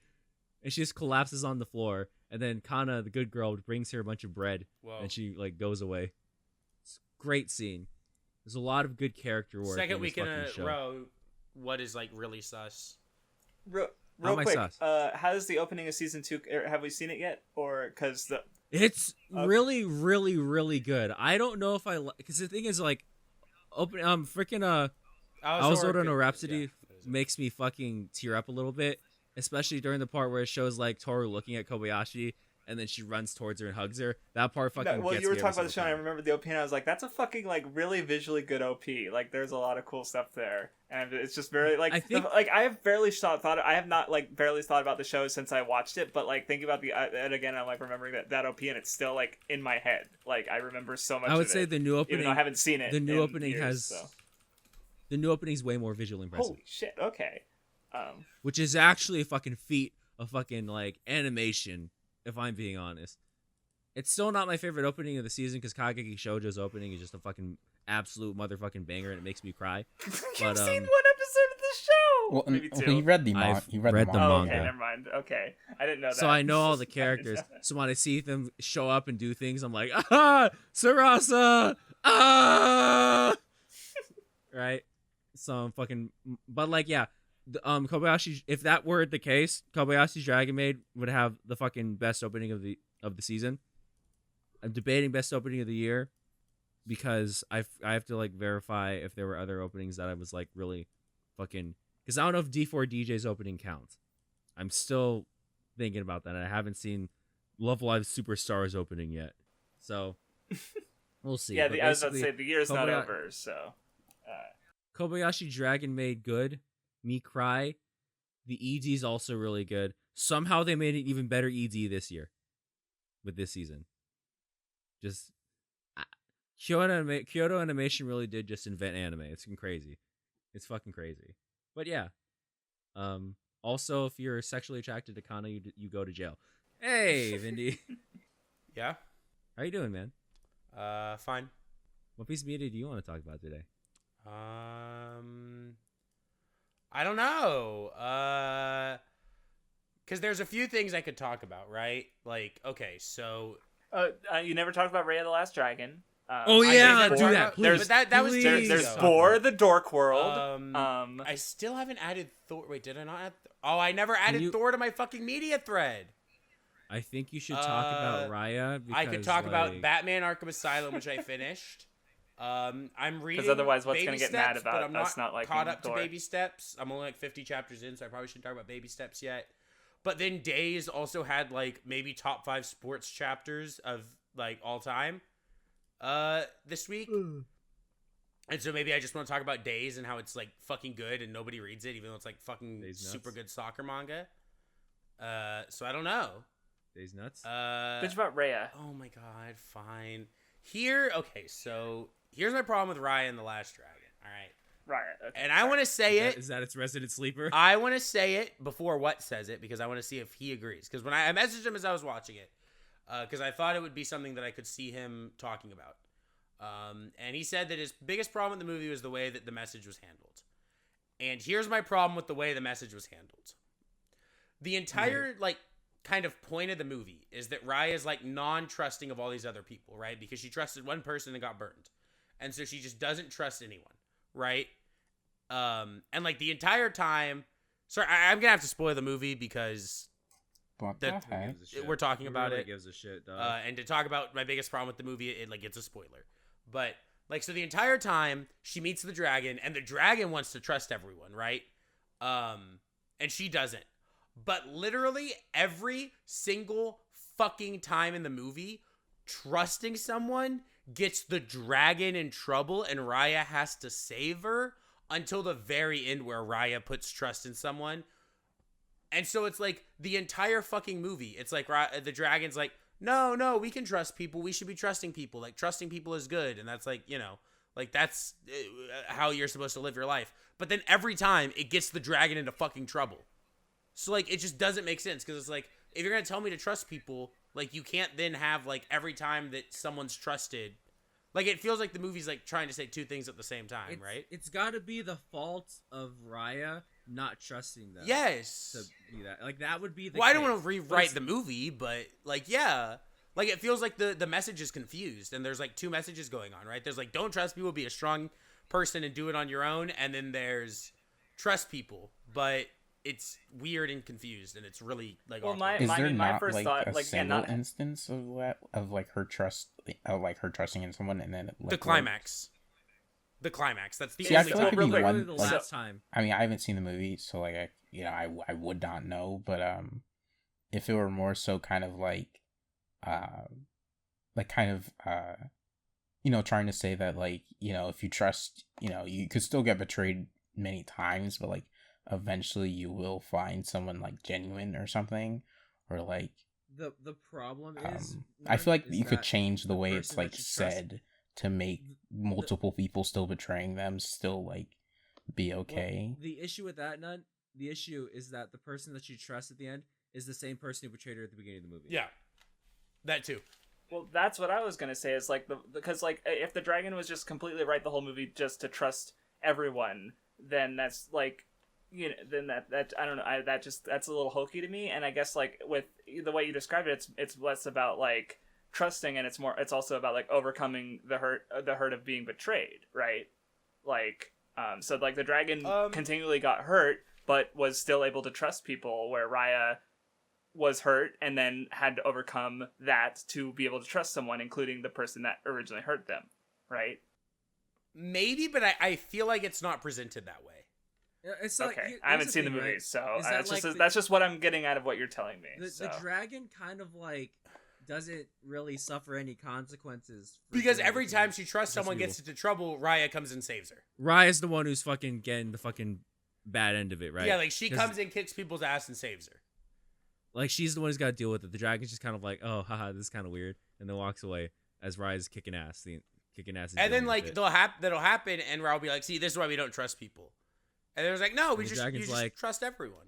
And she just collapses on the floor. And then Kana, the good girl, brings her a bunch of bread. Whoa. And she like goes away. It's a great scene. There's a lot of good character work. Second in this week in a fucking show. row, what is like really sus? Real quick, how does the opening of season 2? Have we seen it yet? Or because the It's really, really, really good. I don't know if because the thing is like, freaking Aozora no Rhapsody makes me fucking tear up a little bit, especially during the part where it shows like Toru looking at Kobayashi and then she runs towards her and hugs her. That part fucking. Well, gets you were me talking every about the show, and I remember the OP, and I was like, "That's a fucking like really visually good OP. Like, there's a lot of cool stuff there, and it's just very like I have barely I have not like barely thought about the show since I watched it, but like thinking about and again, I'm like remembering that OP, and it's still like in my head. Like I remember so much. I would of say it, the new opening. even though I haven't seen it. The new in opening years, the new opening is way more visually impressive. Holy shit! Okay. Which is actually a fucking feat of fucking like animation, if I'm being honest. It's still not my favorite opening of the season because Kageki Shoujo's opening is just a fucking absolute motherfucking banger and it makes me cry. You've seen one episode of the show. Well, maybe 2. he read the I've manga. read the Oh, manga. okay, never mind. Okay, I didn't know that. So I know all the characters. So when I see them show up and do things, I'm like, ah, Sarasa, ah, right. So I'm fucking, but like, yeah, Kobayashi. If that were the case, Kobayashi's Dragon Maid would have the fucking best opening of the season. I'm debating best opening of the year because I have to like verify if there were other openings that I was like really fucking, because I don't know if D4DJ's opening counts. I'm still thinking about that. I haven't seen Love Live Superstars opening yet, so we'll see. Yeah, But I was about to basically, say the year's not over, so. Kobayashi Dragon Maid good. Me cry. The ED's also really good. Somehow they made an even better ED this year with this season. Just Kyoto Animation really did just invent anime. It's crazy. It's fucking crazy. But yeah. Also, if you're sexually attracted to Kana, you go to jail. Hey, Vindy. Yeah. How you doing, man? Fine. What piece of media do you want to talk about today? I don't know. Because there's a few things I could talk about, right? Like, okay, so You never talked about Raya the Last Dragon. Oh yeah, do that, please. But that was There's Boar the Dork World. I still haven't added Thor. Wait, did I not add? Oh, I never added Thor to my fucking media thread. I think you should talk about Raya. Because, I could talk about Batman: Arkham Asylum, which I finished. I'm reading. Because otherwise, what's Baby gonna get Steps, mad about but I'm us not liking caught up Thor. to Baby Steps. I'm only like 50 chapters in, so I probably shouldn't talk about Baby Steps yet. But then Days also had like maybe top 5 sports chapters of like all time. This week. And so maybe I just want to talk about Days and how it's like fucking good and nobody reads it, even though it's like fucking super good soccer manga. So I don't know. Days nuts. Bitch about Raya. Oh my god, fine. Okay, so here's my problem with Raya and the Last Dragon. All right. Raya. Okay, and I want to say Is that its resident sleeper? I want to say it before What says it because I want to see if he agrees. Because when I messaged him as I was watching it, because I thought it would be something that I could see him talking about. And he said that his biggest problem with the movie was the way that the message was handled. And here's my problem with the way the message was handled. The entire, like, kind of point of the movie is that Raya is, like, non-trusting of all these other people, right? Because she trusted one person and got burned. And so she just doesn't trust anyone, right? And, like, the entire time... Sorry, I'm going to have to spoil the movie because... we're talking about it. Gives a shit, dog. And to talk about my biggest problem with the movie, it's a spoiler. But like, so the entire time she meets the dragon, and the dragon wants to trust everyone, right? And she doesn't. But literally every single fucking time in the movie, trusting someone gets the dragon in trouble, and Raya has to save her until the very end, where Raya puts trust in someone. And so it's like the entire fucking movie. It's like the dragon's like, no, we can trust people. We should be trusting people. Like, trusting people is good. And that's like, like that's how you're supposed to live your life. But then every time it gets the dragon into fucking trouble. So like, it just doesn't make sense. Because it's like, if you're going to tell me to trust people, like you can't then have like every time that someone's trusted. Like, it feels like the movie's like trying to say two things at the same time, right? It's got to be the fault of Raya not trusting them. Yes. To be that. Like, that would be the Well, I don't want to rewrite the movie, but, like, yeah. Like, it feels like the message is confused, and there's, like, 2 messages going on, right? There's, like, don't trust people, be a strong person and do it on your own, and then there's trust people, but it's weird and confused, and it's really, like, is there not, first like, thought, a single instance of, like, her trusting in someone, and then... Like, the climax. The climax. That's the only time. I feel like it'd be one, the like, last time. I mean, I haven't seen the movie, so like I would not know. But if it were more so kind of like trying to say that, like, if you trust, you could still get betrayed many times, but like eventually you will find someone like genuine or something, or like the problem is I feel like you could change the way it's like said to make multiple people still betraying them still like be okay. Well, the issue with that, the issue is that the person that you trust at the end is the same person who betrayed her at the beginning of the movie. Yeah, that too. Well, that's what I was gonna say. Is like because like if the dragon was just completely right the whole movie just to trust everyone, then that's like, then that I don't know. That's a little hokey to me. And I guess like with the way you described it, it's less about like trusting, and it's also about like overcoming the hurt of being betrayed, right? Like so like the dragon continually got hurt but was still able to trust people, where Raya was hurt and then had to overcome that to be able to trust someone, including the person that originally hurt them, right? Maybe, but I feel like it's not presented that way. It's okay. Like, I haven't seen the movie, right? So that's just what I'm getting out of what you're telling me. The dragon kind of like doesn't really suffer any consequences because every time she trusts someone gets into trouble, Raya comes and saves her. Raya's the one who's fucking getting the fucking bad end of it, right? Yeah, like she comes and kicks people's ass and saves her. Like, she's the one who's got to deal with it. The dragon's just kind of like, oh, haha, this is kind of weird, and then walks away as Raya's kicking ass. And then like that'll happen, and Raya will be like, see, this is why we don't trust people. And there's like, no, you just trust everyone.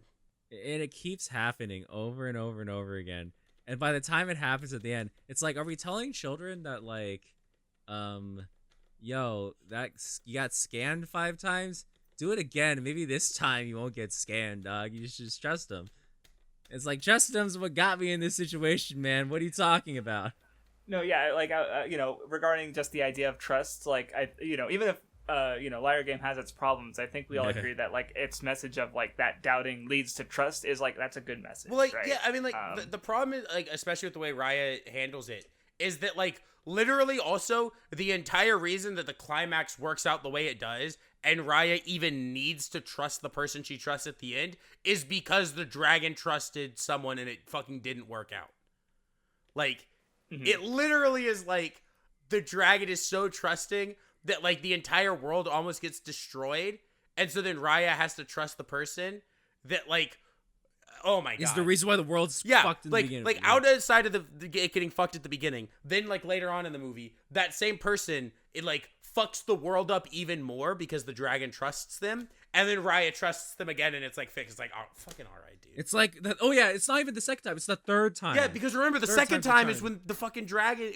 And it keeps happening over and over and over again. And by the time it happens at the end, it's like, are we telling children that like, yo, that you got scanned 5 times do it again. Maybe this time you won't get scammed, dog. You should just trust him. It's like, trust him's what got me in this situation, man. What are you talking about? No, yeah, like regarding just the idea of trust, like even if Liar Game has its problems, I think we all agree that like its message of like that doubting leads to trust is like that's a good message. Well, like, right? yeah, I mean, like the problem is like, especially with the way Raya handles it, is that like literally also the entire reason that the climax works out the way it does, and Raya even needs to trust the person she trusts at the end, is because the dragon trusted someone and it fucking didn't work out. Like. It literally is like the dragon is so trusting that like the entire world almost gets destroyed, and so then Raya has to trust the person that like, oh my god, is the reason why the world's fucked in the beginning. Like outside of the it getting fucked at the beginning, then like later on in the movie, that same person it like fucks the world up even more because the dragon trusts them, and then Raya trusts them again, and it's like fixed. It's like, oh, fucking all right, dude. It's like that. Oh yeah, it's not even the second time; it's the third time. Yeah, because remember the Third second time's time the is when the fucking dragon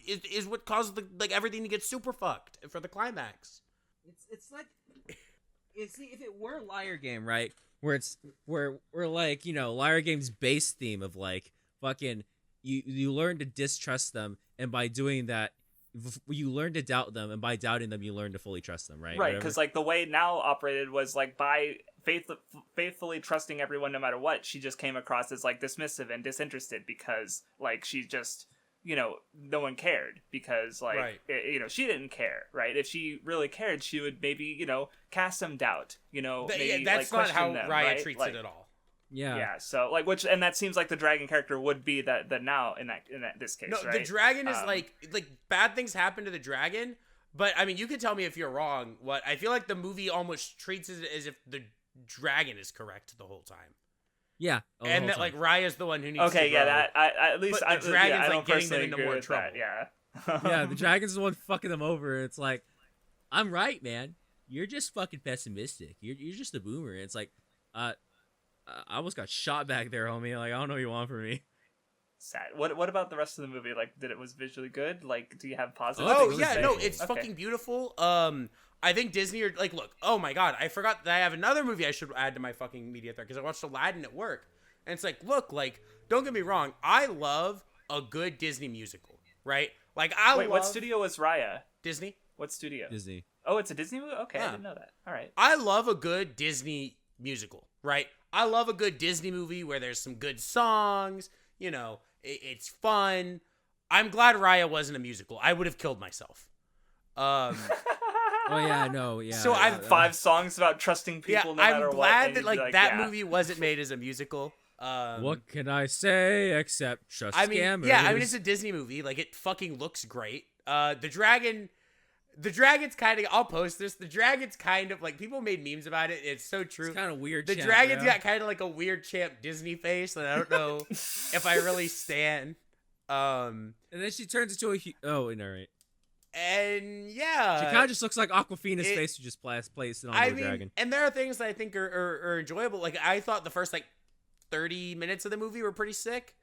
is what caused the like everything to get super fucked for the climax. It's like, you see, if it were Liar Game, right, where like Liar Game's base theme of like fucking you learn to distrust them, and by doing that, you learn to doubt them, and by doubting them, you learn to fully trust them, right? Right, because like the way Now operated was like by faithfully trusting everyone no matter what, she just came across as like dismissive and disinterested because like she just no one cared because like right. She didn't care, right? If she really cared, she would maybe cast some doubt, maybe, that's like, not how them, Raya right? treats like, it at all. Yeah. So like and that seems like the dragon character would be that Now in this case. No, right? the dragon is like bad things happen to the dragon, but I mean you can tell me if you're wrong. What I feel like the movie almost treats it as if the dragon is correct the whole time. Yeah, and that like Raya's the one who needs. Okay, to grow. yeah, that at least but the dragon's I like getting them into agree more with trouble. That, yeah. Yeah, the dragon's the one fucking them over. And it's like, I'm right, man. You're just fucking pessimistic. You're just a boomer. And it's like, I almost got shot back there, homie. Like, I don't know what you want from me. Sad. What about the rest of the movie? Like, it was visually good? Like, do you have positive? Oh things to yeah, say? no, it's Okay. fucking beautiful. I think Disney are like, look, oh my god, I forgot that I have another movie I should add to my fucking media thread because I watched Aladdin at work, and it's like, look, like, don't get me wrong, I love a good Disney musical, right? Like, Wait, what studio was Raya? Disney. What studio? Disney. Oh, it's a Disney movie? Okay, Yeah. I didn't know that. All right. I love a good Disney musical, right? I love a good Disney movie where there's some good songs, it's fun. I'm glad Raya wasn't a musical. I would have killed myself. Oh yeah, no, yeah. So yeah, 5 songs about trusting people no matter I'm what. glad and that you'd like be that yeah. movie wasn't made as a musical. What can I say except trust scammers? Yeah, I mean it's a Disney movie. Like it fucking looks great. The dragon's kind of. I'll post this. The dragon's kind of like people made memes about it. It's so true. It's kind of weird. The champ, dragon's bro. got kind of like a weird champ Disney face that I don't know if I really stan. And then she turns into a. Oh, all right. And yeah, She kind of just looks like Aquafina's it- face. Who just placed it on the dragon. and there are things that I think are enjoyable. Like I thought the first like 30 minutes of the movie were pretty sick.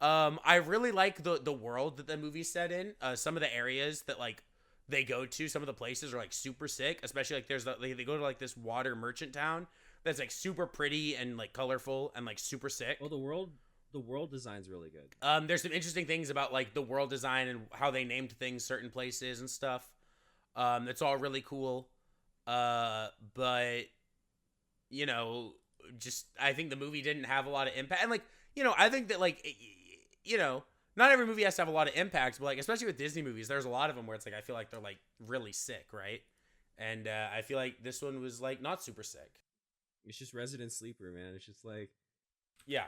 I really like the world that the movie's set in. Some of the areas that like they go to, some of the places are like super sick. Especially like they go to like this water merchant town that's like super pretty and like colorful and like super sick. Oh, the world design's really good. There's some interesting things about like the world design and how they named things certain places and stuff. It's all really cool. But just I think the movie didn't have a lot of impact. And like, I think that like not every movie has to have a lot of impact, but like especially with Disney movies, there's a lot of them where it's like I feel like they're like really sick, right? And I feel like this one was like not super sick. It's just Resident Sleeper, man. It's just like, Yeah.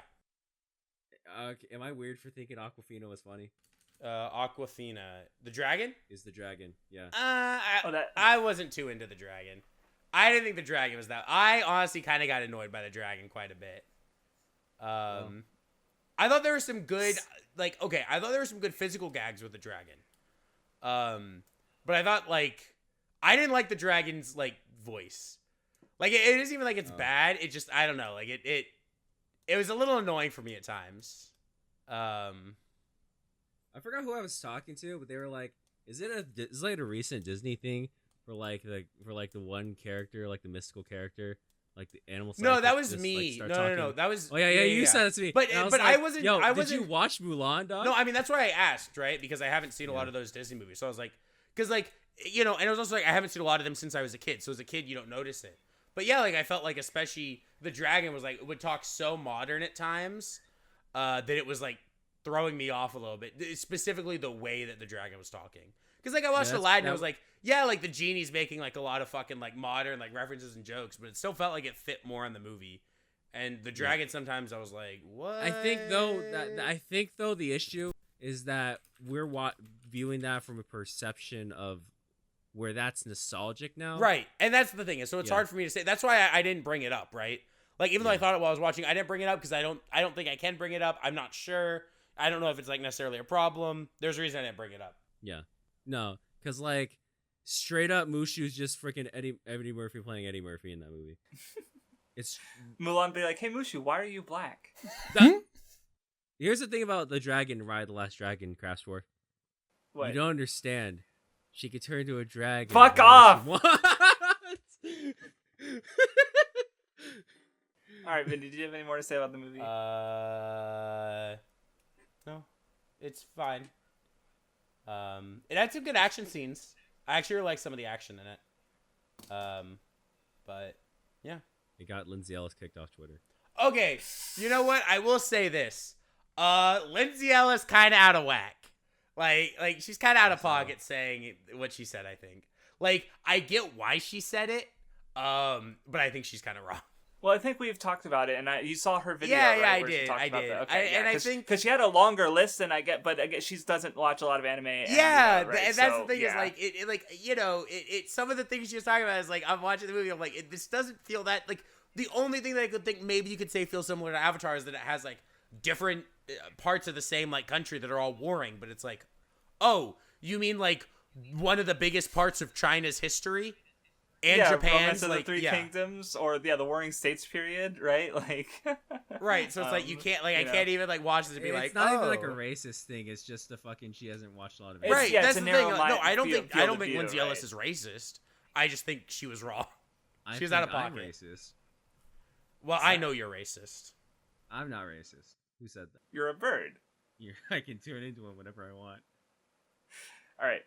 am I weird for thinking Aquafina was funny? Aquafina, the dragon Is the dragon? Yeah. I wasn't too into the dragon. I didn't think the dragon was that. I honestly kind of got annoyed by the dragon quite a bit. I thought there were some good, I thought there were some good physical gags with the dragon. But I thought I didn't like the dragon's voice. It isn't even like it's bad. It just I don't know. It was a little annoying for me at times. I forgot who I was talking to, but they were like, "Is it a recent Disney thing for the one character, like the mystical character, like the animal. No, that was just, me. Like, No. That was. Oh yeah, you said it to me. But And but like, I wasn't. Yo, I wasn't. did you watch Mulan, dog? No, I mean that's why I asked, right? Because I haven't seen a lot of those Disney movies. So I was like, because like and it was also like I haven't seen a lot of them since I was a kid. So as a kid, you don't notice it. But yeah, like I felt like especially the dragon was like would talk so modern at times that it was like throwing me off a little bit. Specifically the way that the dragon was talking. Because like I watched Aladdin, and I was like, yeah, like the genie's making like a lot of fucking like modern like references and jokes, but it still felt like it fit more in the movie. And the dragon sometimes I was like, what? I think though the issue is that we're viewing that from a perception of where that's nostalgic now. Right. And that's the thing. So it's hard for me to say. That's why I didn't bring it up, right? Like even though I thought it while I was watching, I didn't bring it up because I don't think I can bring it up. I'm not sure. I don't know if it's like necessarily a problem. There's a reason I didn't bring it up. Yeah. No, because like straight up Mushu's just freaking Eddie Murphy playing Eddie Murphy in that movie. It's Mulan be like, hey Mushu, why are you black? Here's the thing about the dragon, Raya the Last Dragon, Craftsdwarf. What? You don't understand. She could turn into a dragon. Fuck off! Alright, Vindy, did you have any more to say about the movie? No. It's fine. It had some good action scenes. I actually like some of the action in it. But yeah. It got Lindsay Ellis kicked off Twitter. Okay, you know what? I will say this. Lindsay Ellis kind of out of whack. Like she's kind of out of pocket saying what she said, I think. Like, I get why she said it, but I think she's kind of wrong. Well, I think we've talked about it, and you saw her video. Yeah, right, yeah, I where she did. talked I about did. that. Okay, And I think because she had a longer list than I get, but she doesn't watch a lot of anime. Yeah, right? and that's the thing is like it like it some of the things she was talking about is like I'm watching the movie. I'm like this doesn't feel that like the only thing that I could think maybe you could say feels similar to Avatar is that it has like different parts of the same like country that are all warring, but it's like, oh, you mean like one of the biggest parts of China's history? And Japan's of like the Three Kingdoms, or the Warring States period, right? Like, right. So it's like you can't like I can't even like watch this and be like, it's not even like a racist thing. It's just the fucking she hasn't watched a lot of it. Right. Yeah, that's it's the a thing. narrow No, I don't think view, Lindsay Ellis right? is racist. I just think she was wrong. I She was think out of pocket. I'm racist. Well, I know you're racist. I'm not racist. Who said that? You're a bird. I can tune into it whenever I want. All right.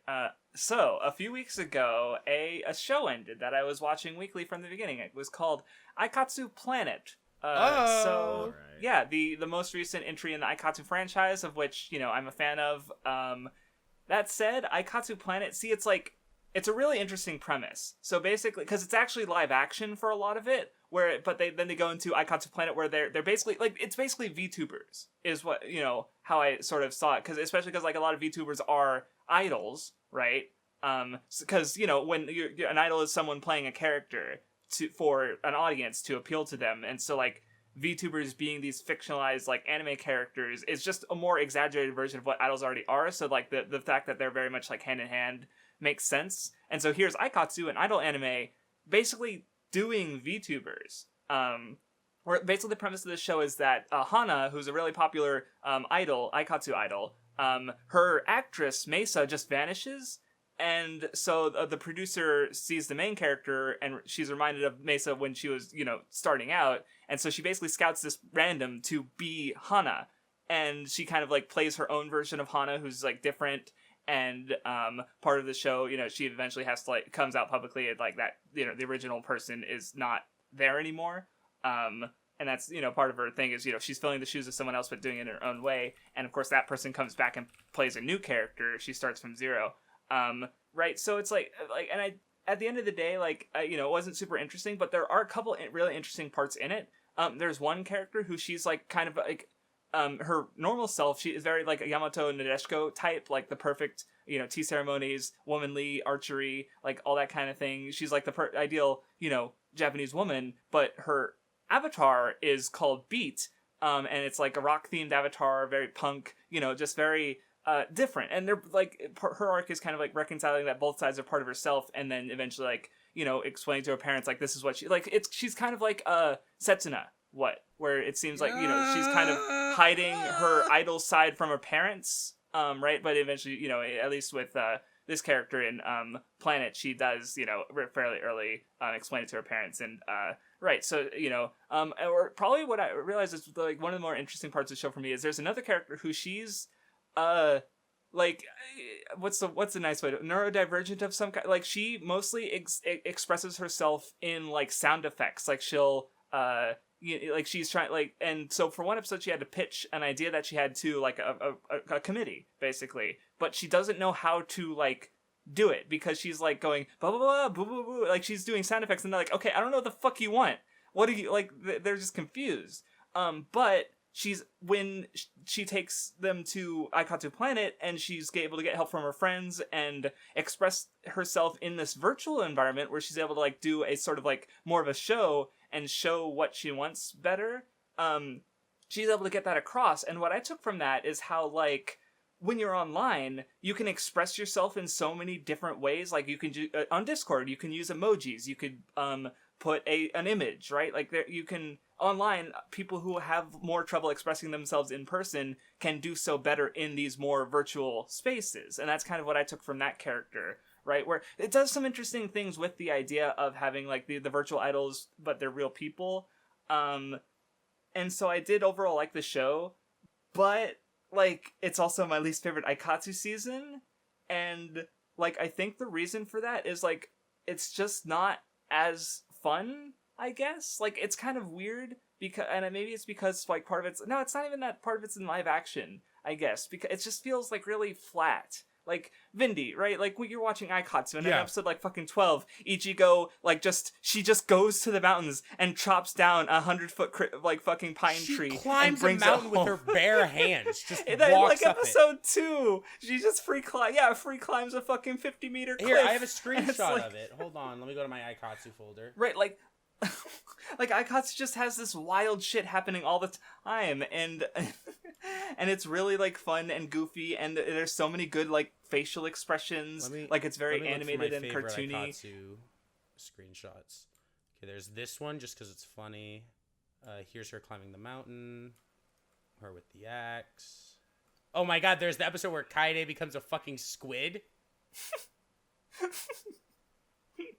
So a few weeks ago, a show ended that I was watching weekly from the beginning. It was called Aikatsu Planet. So yeah, the most recent entry in the Aikatsu franchise, of which I'm a fan of. That said, Aikatsu Planet. See, it's a really interesting premise. So basically, because it's actually live action for a lot of it, but then they go into Aikatsu Planet where they're basically it's basically VTubers is what how I sort of saw it, especially because like a lot of VTubers are idols, right? Because when an idol is someone playing a character for an audience to appeal to them, and so like VTubers being these fictionalized like anime characters is just a more exaggerated version of what idols already are. So like the fact that they're very much like hand in hand makes sense. And so here's Aikatsu, an idol anime, basically doing VTubers. Where basically the premise of this show is that Hana, who's a really popular Aikatsu idol, her actress Mesa just vanishes, and so the producer sees the main character, and she's reminded of Mesa when she was starting out, and so she basically scouts this random to be Hana, and she kind of like plays her own version of Hana, who's like different. And part of the show, she eventually has to like comes out publicly like that the original person is not there anymore. And that's part of her thing is she's filling the shoes of someone else but doing it in her own way. And of course that person comes back and plays a new character. She starts from zero. Right. So it's like and at the end of the day, it wasn't super interesting, but there are a couple really interesting parts in it. There's one character who she's like kind of like. Her normal self, she is very like a Yamato Nadeshiko type, like the perfect, tea ceremonies, womanly archery, like all that kind of thing. She's like the ideal, Japanese woman, but her avatar is called Beat, and it's like a rock themed avatar, very punk, just very different. And they're like her arc is kind of like reconciling that both sides are part of herself, and then eventually like explaining to her parents like this is what she's kind of like Setsuna. Where it seems like she's kind of hiding her idol side from her parents, right? But eventually at least with this character in Planet, she does, you know, fairly early explain it to her parents, and right, so, you know, or probably what I realized is like one of the more interesting parts of the show for me is there's another character who she's like, what's the nice way to, neurodivergent of some kind, like she mostly expresses herself in like sound effects, like she'll like she's trying, like, and so for one episode she had to pitch an idea that she had to like a committee basically, but she doesn't know how to like do it because she's like going blah blah blah boo boo boo, like she's doing sound effects and they're like, okay, I don't know what the fuck you want, what do you like, they're just confused. But when she takes them to Aikatsu Planet and she's able to get help from her friends and express herself in this virtual environment where she's able to like do a sort of like more of a show and show what she wants better, she's able to get that across. And what I took from that is how, like, when you're online, you can express yourself in so many different ways. Like, you can on Discord, you can use emojis, you could put an image, right? Like, you can, online, people who have more trouble expressing themselves in person can do so better in these more virtual spaces. And that's kind of what I took from that character, right? Where it does some interesting things with the idea of having like the virtual idols, but they're real people. And so I did overall like the show, but like it's also my least favorite Aikatsu season. And like I think the reason for that is like it's just not as fun, I guess. Like it's kind of weird because, and maybe it's because like part of it's, no, it's not even that part of it's in live action, I guess, because it just feels like really flat. Like Vindy, right? Like when you're watching Aikatsu in an episode like fucking 12, Ichigo like she just goes to the mountains and chops down 100-foot like fucking pine tree. She climbs and brings a mountain it with home. her bare hands. Just and walks then, like up episode 2, she just free climbs a fucking 50-meter cliff. Here, I have a And it's screenshot like- of it. Hold on, let me go to my Aikatsu folder. Right, like like Aikatsu just has this wild shit happening all the time, and and it's really like fun and goofy, and there's so many good like facial expressions. Like it's very animated and cartoony. Aikatsu screenshots. Okay, there's this one just because it's funny. Here's her climbing the mountain. Her with the axe. Oh my god, there's the episode where Kaede becomes a fucking squid.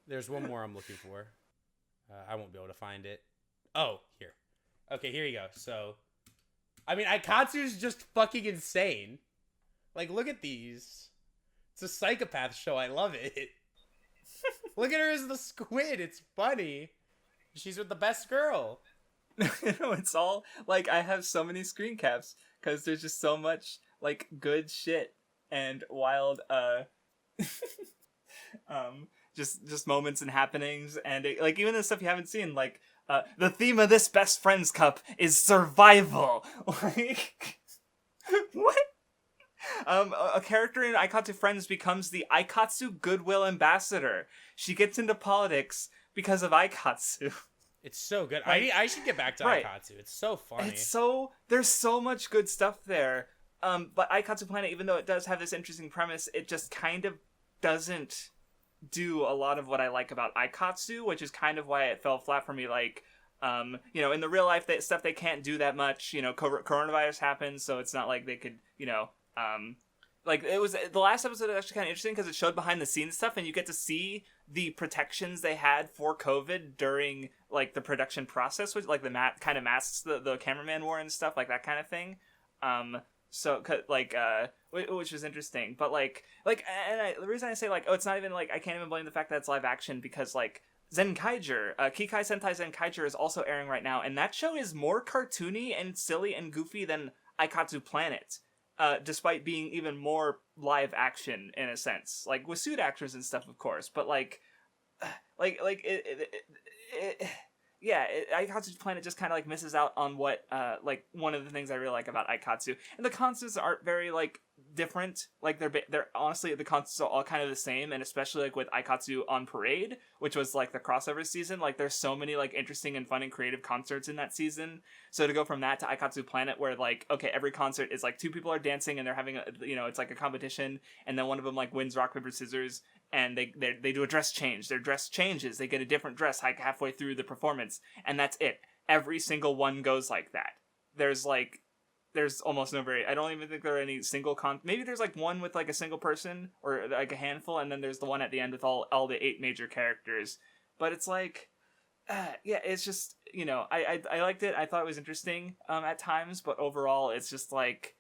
There's one more I'm looking for. I won't be able to find it. Oh, here. Okay, here you go. So, I mean, Aikatsu is just fucking insane. Like, look at these. It's a psychopath show. I love it. Look at her as the squid. It's funny. She's with the best girl. No, it's all like I have so many screen caps because there's just so much like good shit and wild just moments and happenings, and like even the stuff you haven't seen, like the theme of this best friends cup is survival. Like what? A character in Aikatsu Friends becomes the Aikatsu Goodwill Ambassador. She gets into politics because of Aikatsu. It's so good. Like, I should get back to right. Aikatsu. It's so funny. There's so much good stuff there. But Aikatsu Planet, even though it does have this interesting premise, it just kind of doesn't do a lot of what I like about Aikatsu, which is kind of why it fell flat for me. Like, you know, in the real life stuff they can't do that much. You know, coronavirus happens, so it's not like they could, you know, like it was the last episode was actually kind of interesting because it showed behind the scenes stuff, and you get to see the protections they had for COVID during like the production process, which like the kind of masks the cameraman wore and stuff, like that kind of thing. So like which was interesting, but like the reason I say like, oh, it's not even like, I can't even blame the fact that it's live action, because like Zenkaiger, Kikai Sentai Zenkaiger is also airing right now, and that show is more cartoony and silly and goofy than Aikatsu Planet. Despite being even more live action in a sense, like with suit actors and stuff, of course, but Aikatsu Planet just kind of like misses out on what like one of the things I really like about Aikatsu, and the concepts aren't very like different. Like they're honestly, the concepts are all kind of the same, and especially like with Aikatsu on Parade, which was like the crossover season, like there's so many like interesting and fun and creative concerts in that season. So to go from that to Aikatsu Planet, where like, okay, every concert is like 2 people are dancing and they're having a, you know, it's like a competition, and then one of them like wins rock paper scissors, and they do a dress change. Their dress changes. They get a different dress like halfway through the performance, and that's it. Every single one goes like that. There's like there's almost no I don't even think there are any single maybe there's like one with like a single person or like a handful, and then there's the one at the end with all the 8 major characters. But it's like, yeah, it's just, you know, I liked it. I thought it was interesting at times, but overall it's just like,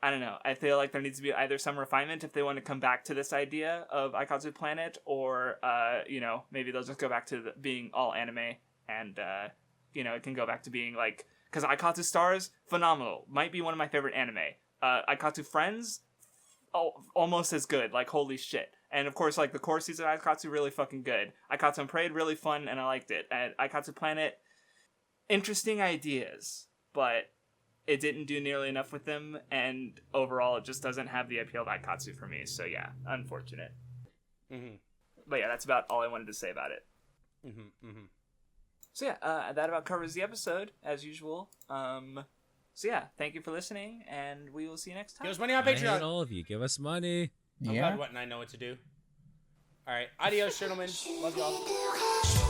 I don't know. I feel like there needs to be either some refinement if they want to come back to this idea of Aikatsu Planet, or you know, maybe they'll just go back to being all anime, and you know, it can go back to being like, because Aikatsu Stars, phenomenal, might be one of my favorite anime. Aikatsu Friends, almost as good, like holy shit. And of course, like the core season of Aikatsu, really fucking good. Aikatsu and Parade, really fun, and I liked it. And Aikatsu Planet, interesting ideas, but it didn't do nearly enough with them, and overall, it just doesn't have the appeal of Aikatsu for me. So yeah, unfortunate. Mm-hmm. But yeah, that's about all I wanted to say about it. Mm-hmm. Mm-hmm. So yeah, that about covers the episode, as usual. So yeah, thank you for listening, and we will see you next time. Give us money on I hate Patreon. all of you. Give us money. I'm Yeah. God, what, and I know what to do. All right, adios, gentlemen. Love y'all.